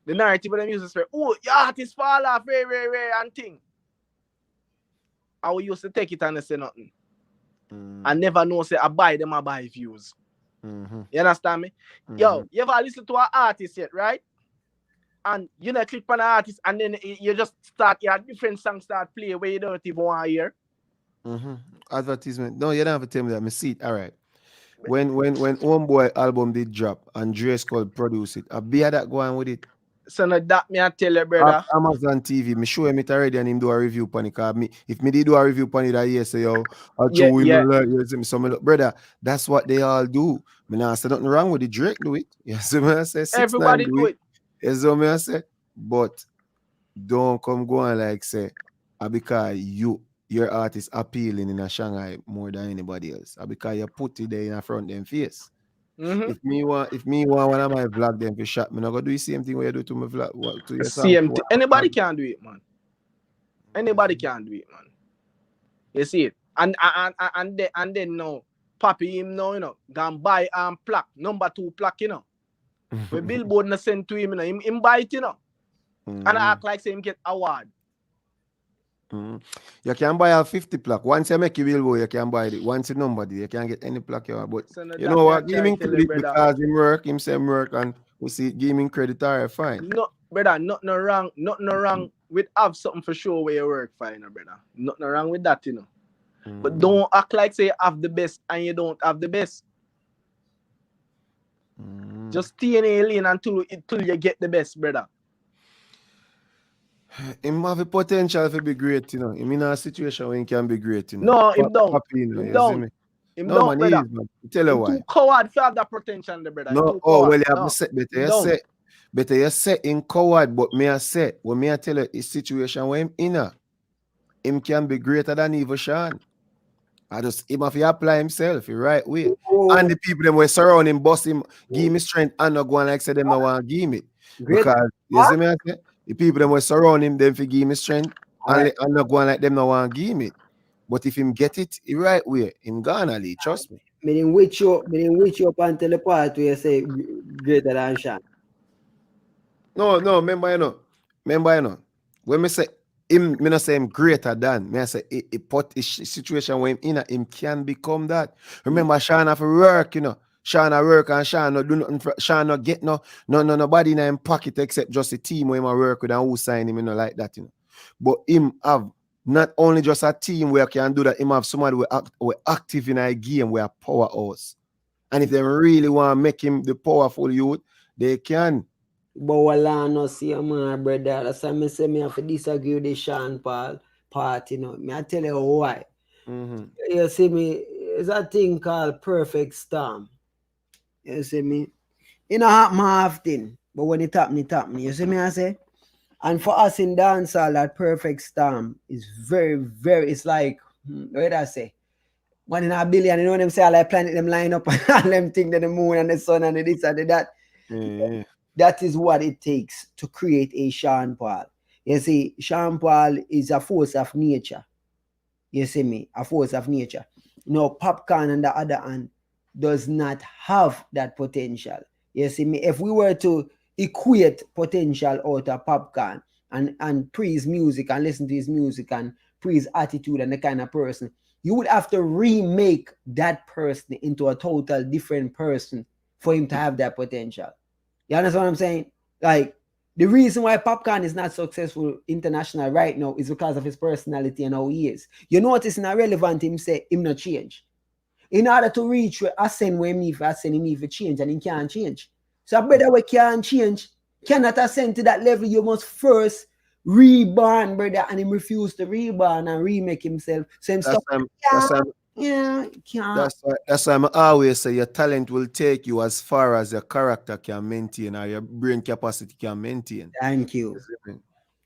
the narrative of them used to say, oh, your artist fall off, rare, and thing. I used to take it and say nothing. I never know say I buy views. Mm-hmm. You understand me? Mm-hmm. Yo, you ever listen to an artist yet, right? And you know click on an artist and then you just start your different songs start play where you don't even want to hear. Mm-hmm. Advertisement. No, you don't have to tell me that. I see it. All right. When Homeboy album did drop and Dre Skull produced it, I be that going with it. So now that me I tell you, brother. Amazon TV, me show him it already and him do a review on it. If me did do a review on it that year, say yo, I'll show him like so me look, brother, that's what they all do. Me not say nothing wrong with the Drake do it. Yes, me I say 6 everybody do it. Yes, me I say, but don't come go and like say, because your artist appealing in a Shanghai more than anybody else. Because you put it there in front of them face. Mm-hmm. If me want one of my vlog them for shot, me not gonna do the same thing where you do to my vlog to your same thing. Anybody can do it, man. Anybody can do it, man. You see it, and then no, Papi him now, you know, gonna buy plaque, number 2 plaque, you know. When Billboard not send to him, you know, him buy it, you know, and I act like say him get award. You can buy a 50 plaque. Once you make your billboard, you can buy it. Once you number you can get any plaque you want. But so you know what? Give him credit because him say work, and we see give him credit, alright, fine. No, brother, nothing wrong with have something for sure where you work fine, brother. Nothing wrong with that, you know. But don't act like say you have the best and you don't have the best. Just stay in a lane until you get the best, brother. Him have a potential to be great, you know. Him in a situation where he can be great, you know. No, him don't. Him don't, brother. Tell you why. Too coward for have that potential, brother. No, well, you have to say better you say in coward, but me I say, when me I tell you his situation where him in him can be greater than even Sean. I just him have to apply himself the right way. And the people them were surround him, boss him, give me strength and not go and like say them no want to give me. Because you see me I say? The people that were surround him, them for give me strength, and not going like them no want to give me. But if him get it the right way, him gonna lead, trust me. Meaning which you up until the part where you say greater than Sean. No, remember you know. When me say him, me not say him greater than. Me I say it put his situation where him can become that. Remember Sean have to work, you know. Sean work and Sean do nothing for Sean not get nobody in him pocket except just a team where him work with and who sign him, you know, like that, you know. But him have not only just a team where can do that, him have somebody we active in a game where powerhouse. And if they really want to make him the powerful youth, they can. But while I no see my brother, that's why I say me have to disagree with the Sean Paul part, you know. Me I tell you why. You see me, it's a thing called perfect storm. You see me? It not happen often, but when it happen, it happen. You see me I say? And for us in dancehall, that perfect storm is very, very, it's like, what did I say? 1 in a billion, you know what them say, all like planet them line up and all them think that the moon and the sun and the this and the that. Yeah. That is what it takes to create a Sean Paul. You see, Sean Paul is a force of nature. You see me? A force of nature. No, Popcorn on the other hand does not have that potential. You see me? If we were to equate potential out of Popcorn and praise music and listen to his music and praise attitude and the kind of person, you would have to remake that person into a total different person for him to have that potential. You understand what I'm saying? Like, the reason why Popcorn is not successful international right now is because of his personality and how he is. You notice in a relevant him say him not change. In order to reach where ascend where him need to change, and he can't change. So a brother we can't change, cannot ascend to that level. You must first reborn, brother, and him refuse to reborn and remake himself. So him stop. That's why I always say your talent will take you as far as your character can maintain or your brain capacity can maintain. Thank you.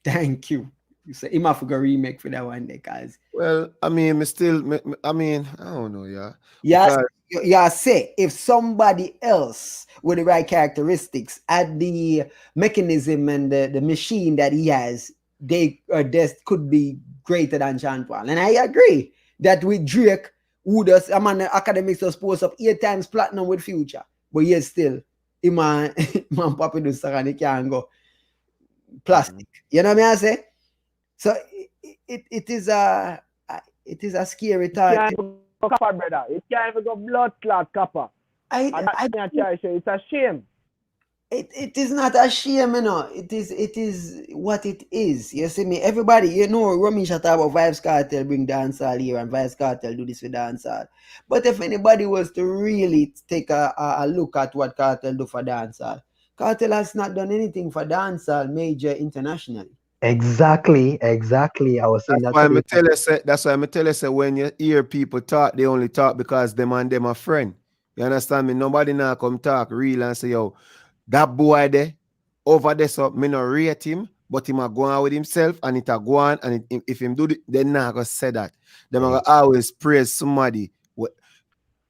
Thank you. You say him have to go remake for that one day, guys. Well, I mean, I don't know, yeah. Yes, yeah, say if somebody else with the right characteristics at the mechanism and the machine that he has, they could be greater than Sean Paul. And I agree that with Drake, who does the academics does post up 8 times platinum with Future, but yet still, man Papi do and he can't go plastic. You know what I say? So it is a scary time. Copper, brother. It can't even go blood clot copper. It's a shame. It is not a shame, you know. It is what it is. You see me? Everybody, you know, Romeich talk about Vybz Kartel bring dancehall here and Vybz Kartel do this for dancehall. But if anybody was to really take a look at what Kartel do for dancehall, Kartel has not done anything for dancehall major internationally. Exactly. I was saying that's why I tell you say when you hear people talk, they only talk because them and them are friend. You understand me? Nobody now come talk real and say, yo, that boy there, over there, so me not rate him, but him a go on with himself and it a go on, and if him do it, they not gonna say that. Them gonna always praise somebody.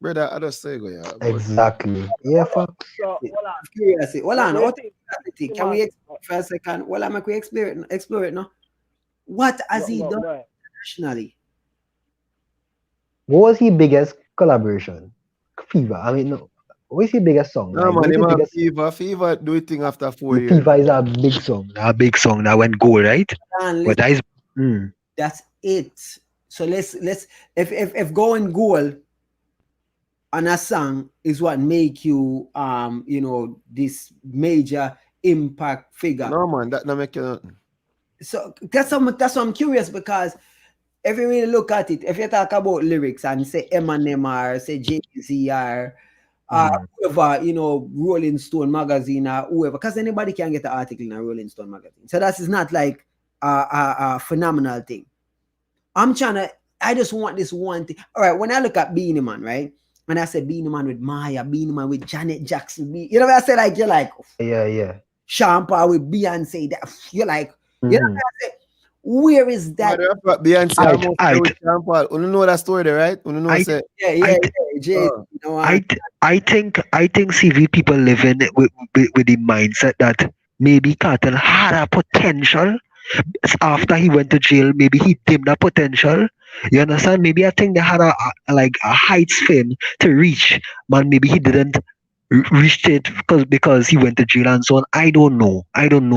Brother, I just say go, yeah. Exactly. Yeah, Foxx. So, curiosity. Hold on. Can we explore for a second? Well, I'm going to explore it now. What has he done internationally? What was his biggest collaboration? Fever. I mean, no. What is his biggest song? No, man, biggest... Fever do it thing after 4 years. Fever is a big song that went gold, right? But that is that's it. So let's if going gold on a song is what make you you know, this major impact figure. No, man, that not make you nothing. So that's what I'm curious, because if you really look at it, if you talk about lyrics and say Eminem or say Jay-Z or whoever, you know, Rolling Stone magazine or whoever, because anybody can get an article in a Rolling Stone magazine. So that is not like a phenomenal thing. I just want this one thing. All right, when I look at Beenie Man, right? When I say Beenie Man with Maya, Beenie Man with Janet Jackson, you know what I say? Like, you're like, yeah. Sean Paul with Beyonce, that you're like, you know what I say? Where is that? Beyonce with Sean Paul. You know that story there, right? You know I think CV people living with the mindset that maybe Kartel had a potential. After he went to jail, maybe he dimmed that potential. You understand? Maybe I think they had a heights for him to reach, but maybe he didn't reach it because he went to jail and so on. I don't know.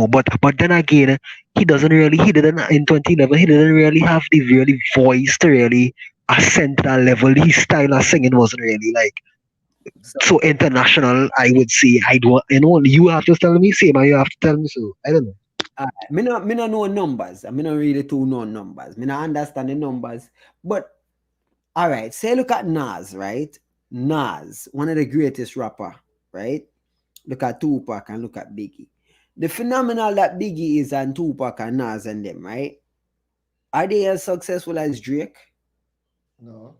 But then again, he didn't in 2011. He didn't really have the really voice to really ascend to that level. His style of singing wasn't really like so international. I would say I don't. You know, you have to tell me. Same, you have to tell me. So I don't know. Me not know numbers. I not really too know numbers. Me not understand the numbers. But all right, say look at Nas, right? Nas, one of the greatest rapper, right? Look at Tupac and look at Biggie. the phenomenal that Biggie is and Tupac and Nas and them, right? Are they as successful as Drake? No.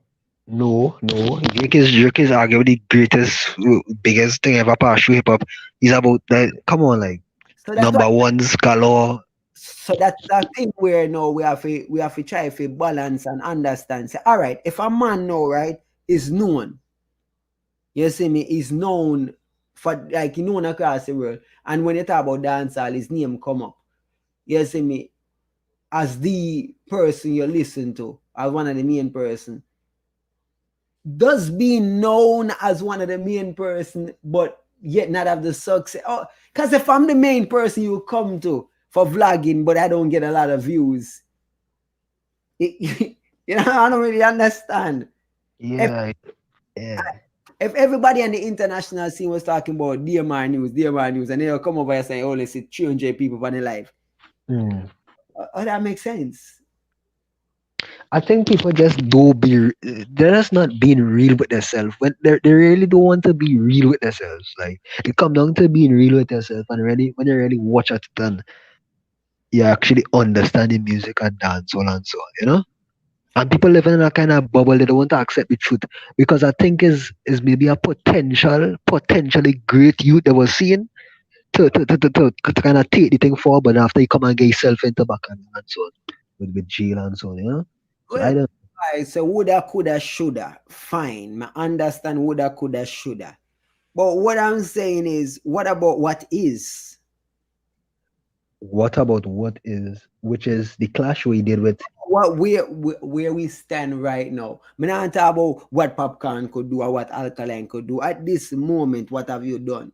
Drake is arguably the greatest, biggest thing ever passed through hip hop. He's about that. Come on, like so that's number ones galore. So that's the thing where now we have to try to balance and understand. Say, all right, if a man now, right, is known, you see me, is known for like known across the world, and when you talk about dancehall, his name come up. You see me, as the person you listen to, as one of the main person. Does being known as one of the main person, but yet not have the success. Oh, because if I'm the main person you come to for vlogging, but I don't get a lot of views, you know, I don't really understand. Yeah. If everybody on the international scene was talking about DMR news, and they'll come over and say, oh, let's see 300 people on the live. Oh, that makes sense. I think people just they're just not being real with themselves. When they really don't want to be real with themselves. Like it comes down to being real with yourself, and when you really watch it done, you actually understand the music and dancehall and so on, you know? And people living in a kind of bubble, they don't want to accept the truth. Because I think is maybe a potentially great youth they were seeing to kind of take the thing forward, but after you come and get yourself into back and so on. With jail and so on, you know? So well, I don't. So woulda, coulda, shoulda. Fine. I understand woulda, coulda, shoulda. But what I'm saying is, what about what is? What about what is, which is the clash we did with what where we stand right now. I'm not talking about what Popcorn could do or what Alkaline could do. At this moment, what have you done?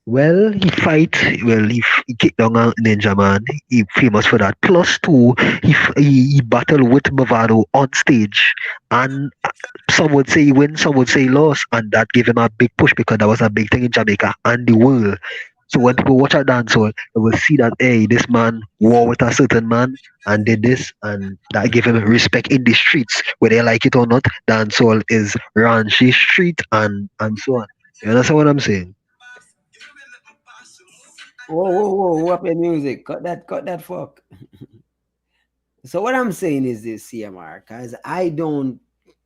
Well, he kicked down a Ninja Man. He famous for that. Plus two, he battled with Mavado on stage, and some would say he win, some would say he lost, and that gave him a big push because that was a big thing in Jamaica and the world. So when people watch a dancehall, they will see that hey, this man war with a certain man and did this, and that gave him respect in the streets, whether they like it or not. Dancehall is raunchy street and so on. You understand what I'm saying? Whoa, what the music? Cut that fuck. So what I'm saying is this, CMR, because I don't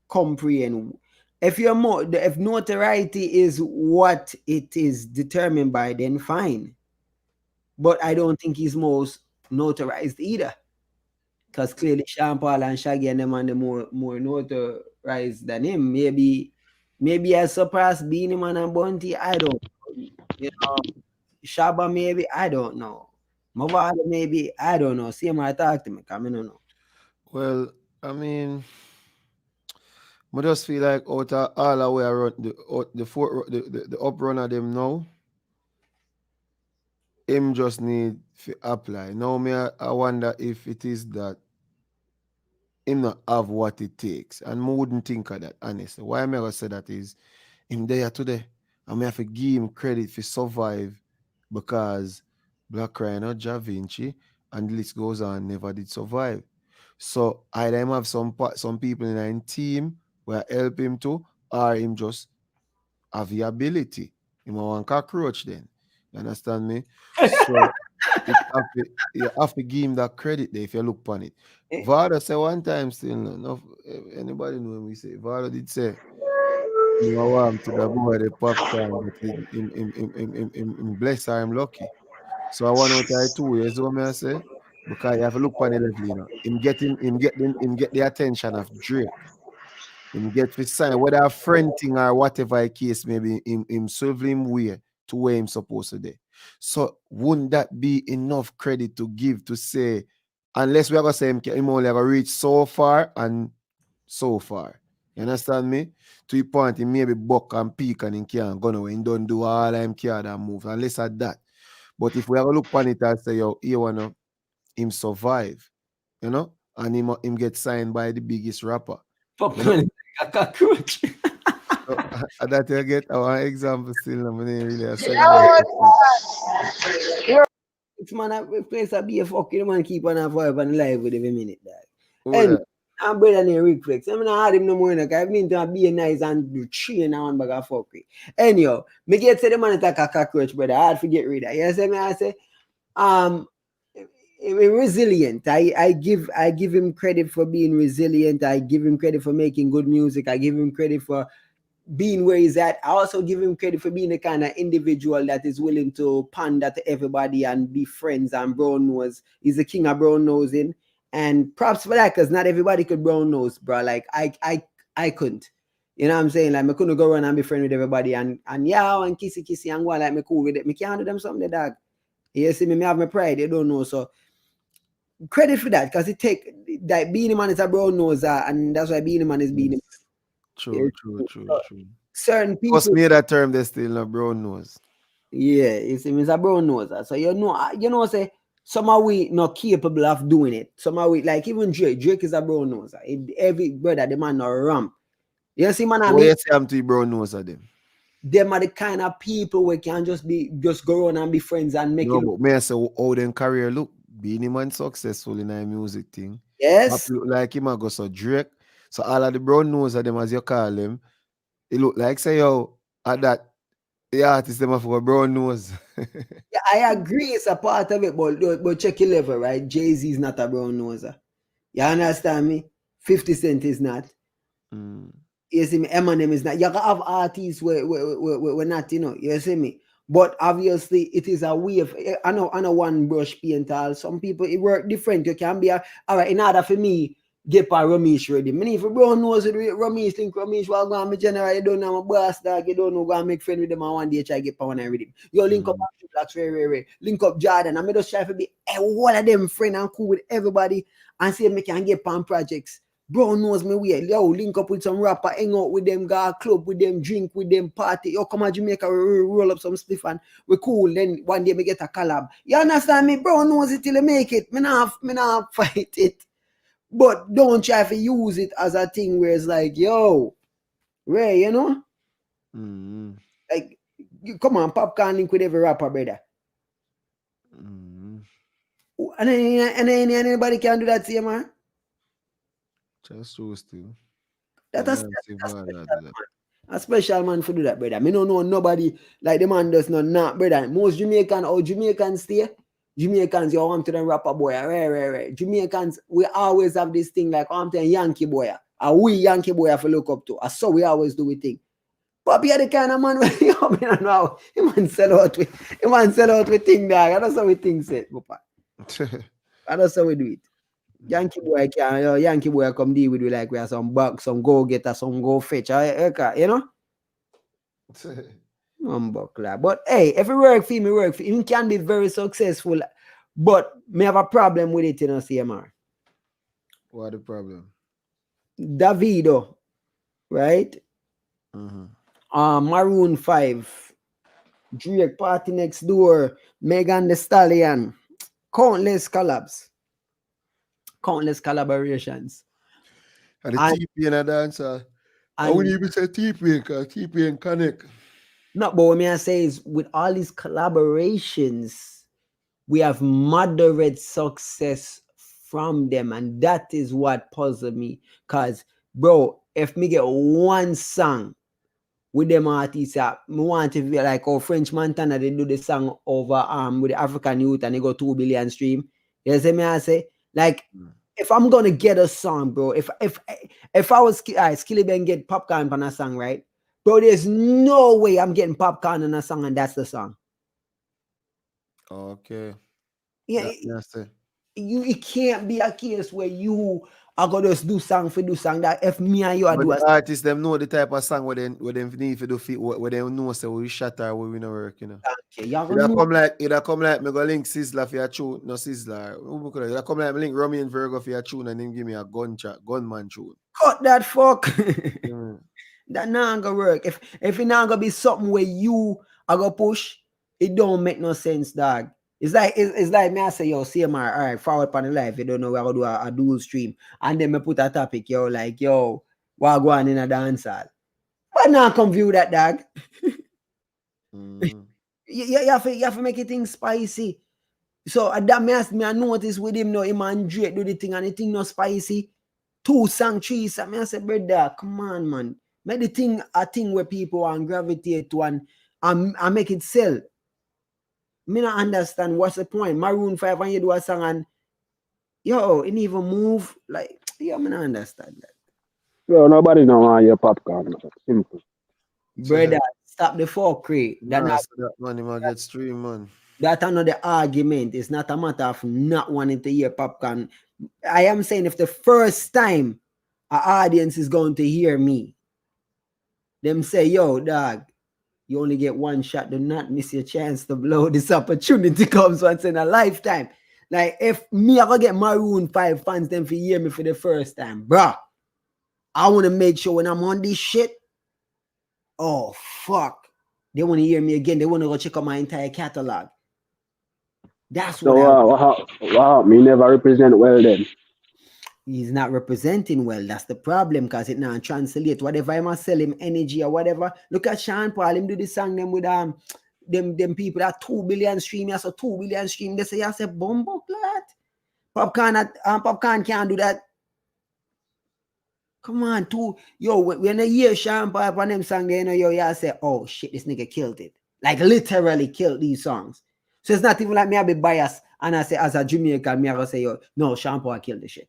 comprehend. If notoriety is what it is determined by, then fine. But I don't think he's most notarized either. Because clearly Sean Paul and Shaggy and them are the more notarized than him. Maybe I surpassed Beanie Man and Bunty. I don't know. You know, Shaba maybe, I don't know. Mavado maybe, I don't know. See him, I talk to me, I don't know. Well, I mean, I just feel like out of all the way around the up runner them now, him just need to apply. Now I wonder if it is that him not have what it takes. And I wouldn't think of that, honestly. Why am I gonna say that is him there today. I may have to give him credit for survive because Black Rhino, Ja Vinci, and the list goes on, never did survive. So either him have some people in a team where help him to, or him just have the ability. Him want cockroach then. You understand me? So you have to give him that credit there if you look upon it. Vado say one time still, no, anybody know when we say, Vado did say, you know what, to the boy, the Popcorn, but him blessed or him lucky. So I want to try 2 years, what I say? Because you have to look upon the level, you know. Him get the attention of Drake. Him get the sign, whether a friend thing or whatever the case, maybe him serve him way to where him supposed to be. So wouldn't that be enough credit to give to say, unless we are gonna say him only ever reach so far and so far. You understand me? To the point he maybe buck and peak and he can't go nowhere. He don't do all him care and move. Unless at that. But if we ever look upon it and say, yo, you wanna him survive, you know, and him get signed by the biggest rapper. Popcorn a cockroach. So, that you get our example still, I mean, really say It's man a place a be a fucking man keep on a vibe and live with every minute, dog. and I'm better than Rick Flex. I'm not had him no more. Like, I've been to be nice and do three and one bag of fuckery. Anyhow, me get to the man attack a cockroach, brother. I had to get rid of. You see me? I say, resilient. I give him credit for being resilient. I give him credit for making good music. I give him credit for being where he's at. I also give him credit for being the kind of individual that is willing to pander to everybody and be friends and brown nose. He's the king of brown nosing. And props for that, because not everybody could brown nose, bro. Like I couldn't. You know what I'm saying? Like I couldn't go around and be friend with everybody and yeah and kissy and go like me cool with it. Me can't do them something, dog. You see me have my pride, they don't know. So credit for that, because it take that being a man is a brown nose, and that's why being a man is being a man. True. Certain people What's made that term they still no brown nose. Yeah, it's a brown nose. So say some are we not capable of doing it. Some are we like even Drake is a brown nose. Every brother, the man not ramp. You see, man, I What mean, you say I'm to brown nose of them? Them are the kind of people we can just go around and be friends and make it. But may I say how them career look? Being man successful in a music thing. Yes. Look like him go so Drake. So all of the brown nose of them, as you call them, it look like say yo at that the artist them have a brown nose. Yeah, I agree, it's a part of it, but check your level, right? Jay-Z is not a brown noser. You understand me? 50 Cent is not. You see me? Eminem is not. You can have artists where not, you see me? But obviously it is a way of I know one brush paint all. Some people it work different. You can be all right, in order for me get a Romeich ready. Me if a brown nose with Romeich, think Romeich will go and me general, you don't know my boss dog, you don't know go and make friend with them and one day try get power and ready. You link up Blacks very. Link up Jordan. And me just try to be one of them friend and cool with everybody and see if me can get pan projects. Brown knows me way. Yo, link up with some rapper, hang out with them, go club with them, drink with them, party. Yo, come to Jamaica, roll up some spliff and we cool. Then one day me get a collab. You understand me? Brown knows it till you make it. Me not fight it. But don't try to use it as a thing where it's like, yo, Ray, you know? Like, come on, Popcorn link with every rapper, brother. And then anybody can do that to you, man. Just so still. That's a special man for do that, brother. Me don't know nobody like the man does not, brother. Most Jamaicans stay. Jamaicans, you want to them rapper boy, right. Jamaicans, we always have this thing like I'm telling Yankee boy. And we Yankee boy have to look up to. And so we always do we think. Papi are the kind of man where you don't know. He man sell out with thing dog. And that's how we think it, Papa. And that's how we do it. Yankee boy come deal with we like we have some buck, some go getter, some go fetch, you know? But hey, if it work for me, work for him. He can be very successful, but me have a problem with it, you know, CMR. What the problem? Davido, right? Maroon 5, Drake, Party Next Door, Megan Thee Stallion, countless collaborations. And the TP in a dancer. I wouldn't even say TP, because TP and Connect. No, but what I say is with all these collaborations, we have moderate success from them. And that is what puzzles me. Because, bro, if me get one song with them artists, I want to feel like French Montana, they do the song over with the African youth and they go 2 billion stream. You see me? I say, like, if I'm gonna get a song, bro, if I was Skilly Ben get Popcorn on a song, right? Bro, there's no way I'm getting Popcorn on a song and that's the song. Okay. Yeah, it can't be a case where you are gonna just do song that if me and you are doing. Artists them know the type of song where they need to do fit where they know say we shatter where we not work, you know. Okay, it come like me go link Sizzla for your tune, no Sizzla. It come like me link Romy and Virgo for your tune and then give me a gunman tune. Cut that fuck. That not gonna work. If it not gonna be something where you are gonna push, it don't make no sense, dog. It's like me I say, yo, CMR, all right, forward upon the life. You don't know we're gonna do a dual stream. And then me put a topic, yo, like, yo, what going in a dancehall. But now come view that, dog. you have to make it thing spicy. So that me I notice with him now, him and Drake do the thing and the thing not spicy. 2 song, 3 song. I said, brother, come on, man. Make the thing a thing where people want gravitate to and make it sell. Me not understand what's the point. Maroon 5 when you do a song and yo, it even move. Like, yeah, me not understand that. Yo, nobody know want your popcorn. Simple. Brother, stop the fuckery. That money man get stream, man. That's another argument. It's not a matter of not wanting to hear popcorn. I am saying if the first time an audience is going to hear me, them say, yo, dog, you only get one shot. Do not miss your chance to blow. This opportunity comes once in a lifetime. Like, if me, I go get Maroon 5 fans, them for hear me for the first time, bruh, I want to make sure when I'm on this shit, oh, fuck, they want to hear me again. They want to go check out my entire catalog. That's what wow, me never represent well then. He's not representing well. That's the problem, because it now translate. Whatever I must sell him energy or whatever. Look at Sean Paul, him do the song them with them people that 2 billion stream. Yes, so 2 billion stream. They say, yes, a bumbo clat. Popcorn can't do that. Come on, when I hear Sean Paul on them song, you know, you say, oh shit, this nigga killed it. Like literally killed these songs. So it's not even like me I be biased and I say as a Jamaican, me I go say, yo, no, Sean Paul killed the shit.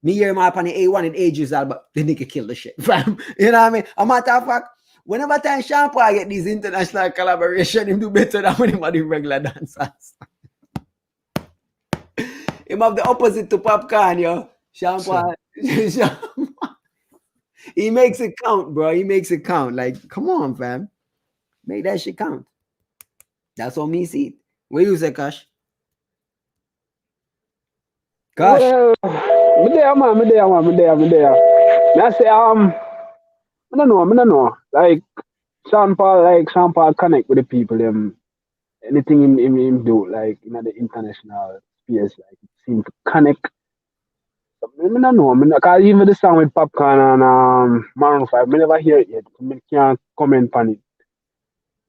Me hear him up on the A1 in ages, but the nigga killed the shit. You know what I mean? A matter of fact, whenever time Sean Paul get these international collaboration, him do better than when him do regular dancers. Him have the opposite to Popcorn, yo. Sean Paul. He makes it count, bro. He makes it count. Like, come on, fam. Make that shit count. That's what me see. What you say, Cash? Cash. Well, me there. I say, I don't know. Like Sean Paul connect with the people, anything him do, like in the international space, like it seems to connect. So, I don't know. Because even the song with Popcorn and Maroon 5, I never hear it yet. I can't comment on it.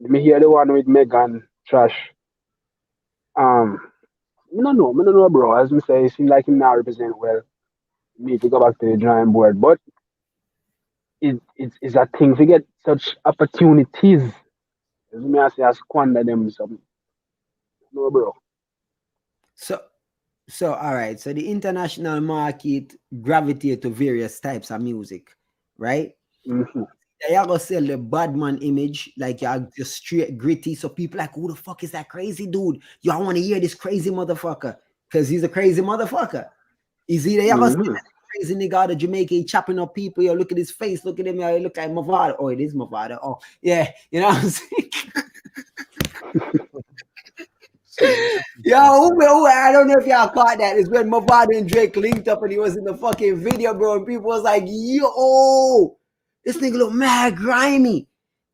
Me hear the one with Megan Trash. I don't know, bro. As me say, it seems like him now represent well. Me to go back to the drawing board, but it's a thing to get such opportunities. As me I say, I squander them something. No, bro. So all right. So the international market gravitate to various types of music, right? Mm-hmm. They are gonna sell the bad man image, like you're just straight gritty. So people like, who the fuck is that crazy dude? Y'all want to hear this crazy motherfucker because he's a crazy motherfucker. Is he there? Mm-hmm. Crazy nigga out of Jamaica, he chopping up people. Yo, look at his face, look at him. Yo, look like Mavado. Oh, it is Mavado. Oh, yeah, you know what I'm saying? Yo, I don't know if y'all caught that. It's when Mavado and Drake linked up and he was in the fucking video, bro. And people was like, yo, this nigga look mad grimy.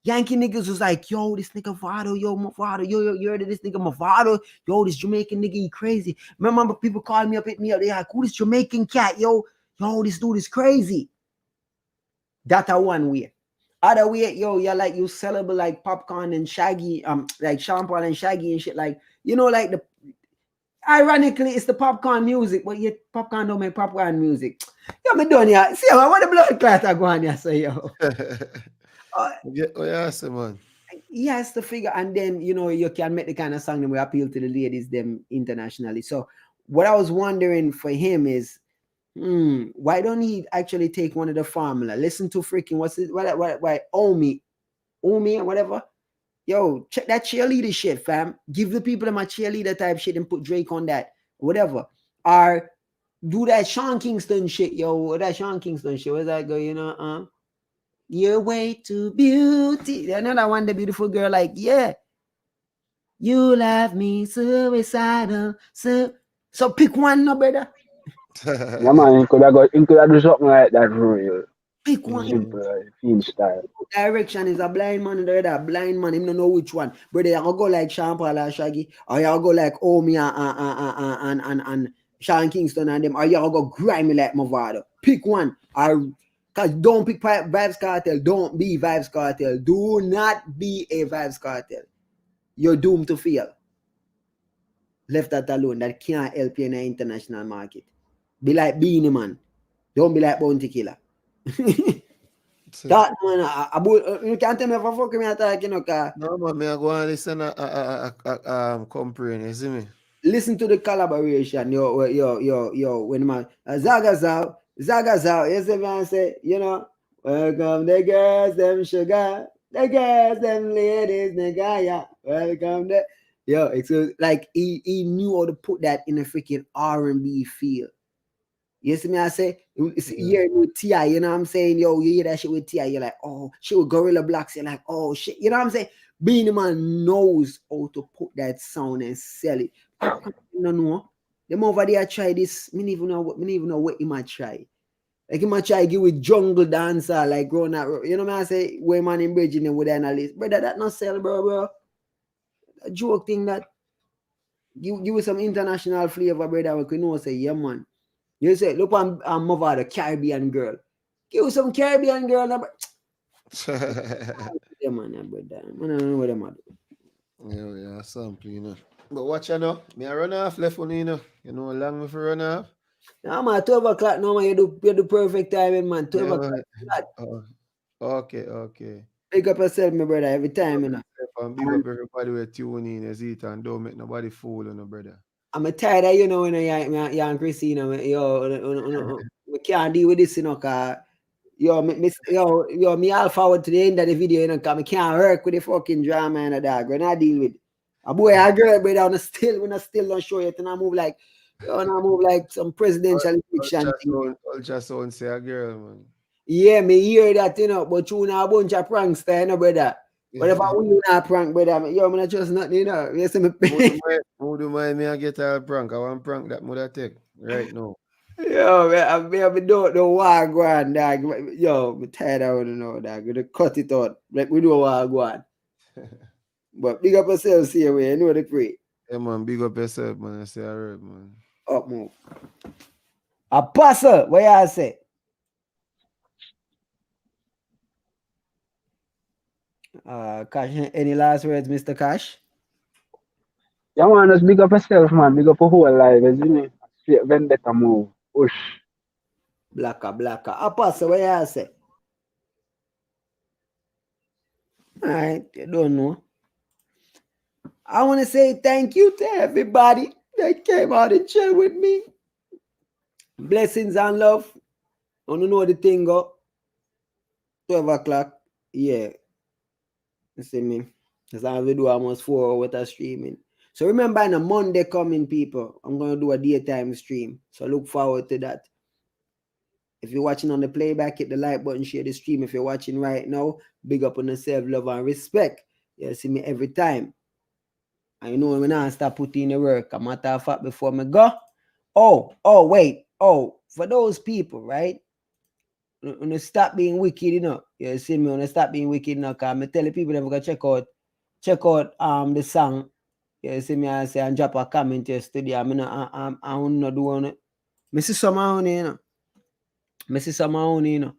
Yankee niggas was like, yo, this nigga Mavado, yo, Mavado, yo, you heard of this nigga Mavado? Yo, this Jamaican nigga, he crazy. Remember people calling me up, hit me up. They like, who this Jamaican cat, yo? Yo, this dude is crazy. That's a one way. Other way, yo, you're like, you sellable like Popcorn and Shaggy, like Sean Paul and Shaggy and shit. Like, you know, like ironically, it's the Popcorn music, but yet Popcorn don't make Popcorn music. Yo, me done here. See, what the blood clot are going here, say, yo. Man. Yes, the figure, and then, you know, you can make the kind of song that will appeal to the ladies, them internationally. So what I was wondering for him is, why don't he actually take one of the formula? Listen to freaking why Omi or whatever. Yo, check that cheerleader shit, fam. Give the people my cheerleader type shit and put Drake on that, whatever. Or do that Sean Kingston shit, yo. That Sean Kingston shit. Where's that go? You know, your way to beauty. Another one, the beautiful girl, like, yeah. You love me suicidal. So pick one, no better. Yeah, man, he could have do something like that, real. Pick one. Simple, film style. Direction is a blind man, a blind man. Him don't know which one. Brother, you go like Sean Paul or Shaggy, or you go like Omi and Sean Kingston and them, or you go grimy like Mavado. Pick one. Cause don't pick Vybz Kartel. Don't be Vybz Kartel. Do not be a Vybz Kartel. You're doomed to fail. Left that alone. That can't help you in the international market. Be like Beanie Man. Don't be like Bounty Killer. That man, you can't tell me if I fuck me attack, you know, car. No, man, me I go and listen comprehend, you see me? Listen to the collaboration, yo, when man Zagazao, you see me, I say, you know, welcome the girls, them sugar, the girls, them ladies, nigga, yeah, welcome the, yo, it's like he knew how to put that in a freaking R&B feel. You see me, I say, hear with T.I., you know what I'm saying? Yo, you hear that shit with T.I., you're like, oh, shit with Gorilla Blocks, you're like, oh, shit. You know what I'm saying? Beenie Man knows how to put that sound and sell it. No. Them over there try this, me even know what he might try. Like he might try give with jungle dancer, like growing up, you know what I say? Where man in bridging them with analyst. Brother, that not sell, bro. A joke thing that give with some international flavor, brother, we can know say, yeah, man. You say, look on Mavado, Caribbean girl. Give some Caribbean girl. Yeah, man, brother. I don't know what them are. Yeah, something, you know. But watch you know, me I run off left one, you know. You know how long me for run off? Nah, man, 12 o'clock now, man. You do perfect timing, man. 12 o'clock. Okay. Pick up yourself, my brother, every time, you know. And big up everybody with tune in as it and don't make nobody fool on no brother. I'm tired of, you know, when you and Christina, we can't deal with this, you know, cause me all forward to the end of the video, you know, cause I can't work with the fucking drama and the dog. When I deal with a boy, a girl, but I'm still don't show it, and I move like some presidential fiction. Ultrasound say a girl, man. Yeah, me hear that, you know, but you know a bunch of prankster, you know, brother. But if I win a prank, brother, yo, I'm not just nothing, you know. You see me? Who do mind me I get a prank? I want prank that mother take right now. Yo, man, I don't know why go on, dog. Yo, I'm tired of it, know, dog. We cut it out. Like we know why go on. But big up yourself, see away. You know the free. Yeah, man, big up yourself, man. I say alright, man. Up move. Apostle, what you say? Cash, any last words, Mr. Cash? Yeah, man, just big up yourself, man. Big up your whole life, you see me? Straight vendetta move. Push. Blacker. Apostle, what you say? Alright, you don't know. I want to say thank you to everybody that came out and chill with me. Blessings and love. I don't know the thing go. 12 o'clock. Yeah. You see me? As long as we do almost 4 hours of streaming. So remember, on a Monday coming, people, I'm going to do a daytime stream. So look forward to that. If you're watching on the playback, hit the like button, share the stream. If you're watching right now, big up on yourself, love and respect. You see me every time. I know when I start putting in the work. A matter of fact, before me go. Wait. For those people, right? When you stop being wicked, you know. You see me, when you stop being wicked, you know, because I tell the people that we go check out the song. You see me, I say, and drop a comment yesterday. I'm not doing it. I see some on, you know.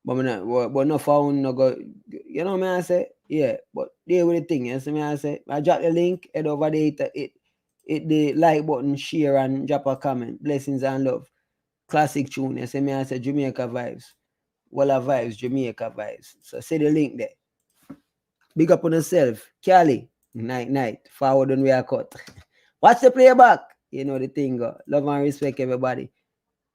But no phone, no go. You know what I say? Yeah, but there with the thing. You see me, I say, I drop the link, head over there, hit the like button, share, and drop a comment. Blessings and love. Classic tune. You see me, I say, Jamaica vibes. Walla vibes, Jamaica vibes. So see the link there. Big up on yourself. Cali, night. Forward on we are cut. Watch the playback. You know the thing. Love and respect everybody.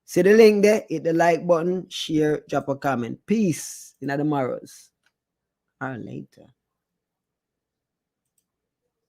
See the link there. Hit the like button. Share. Drop a comment. Peace. In the morrows. Or later.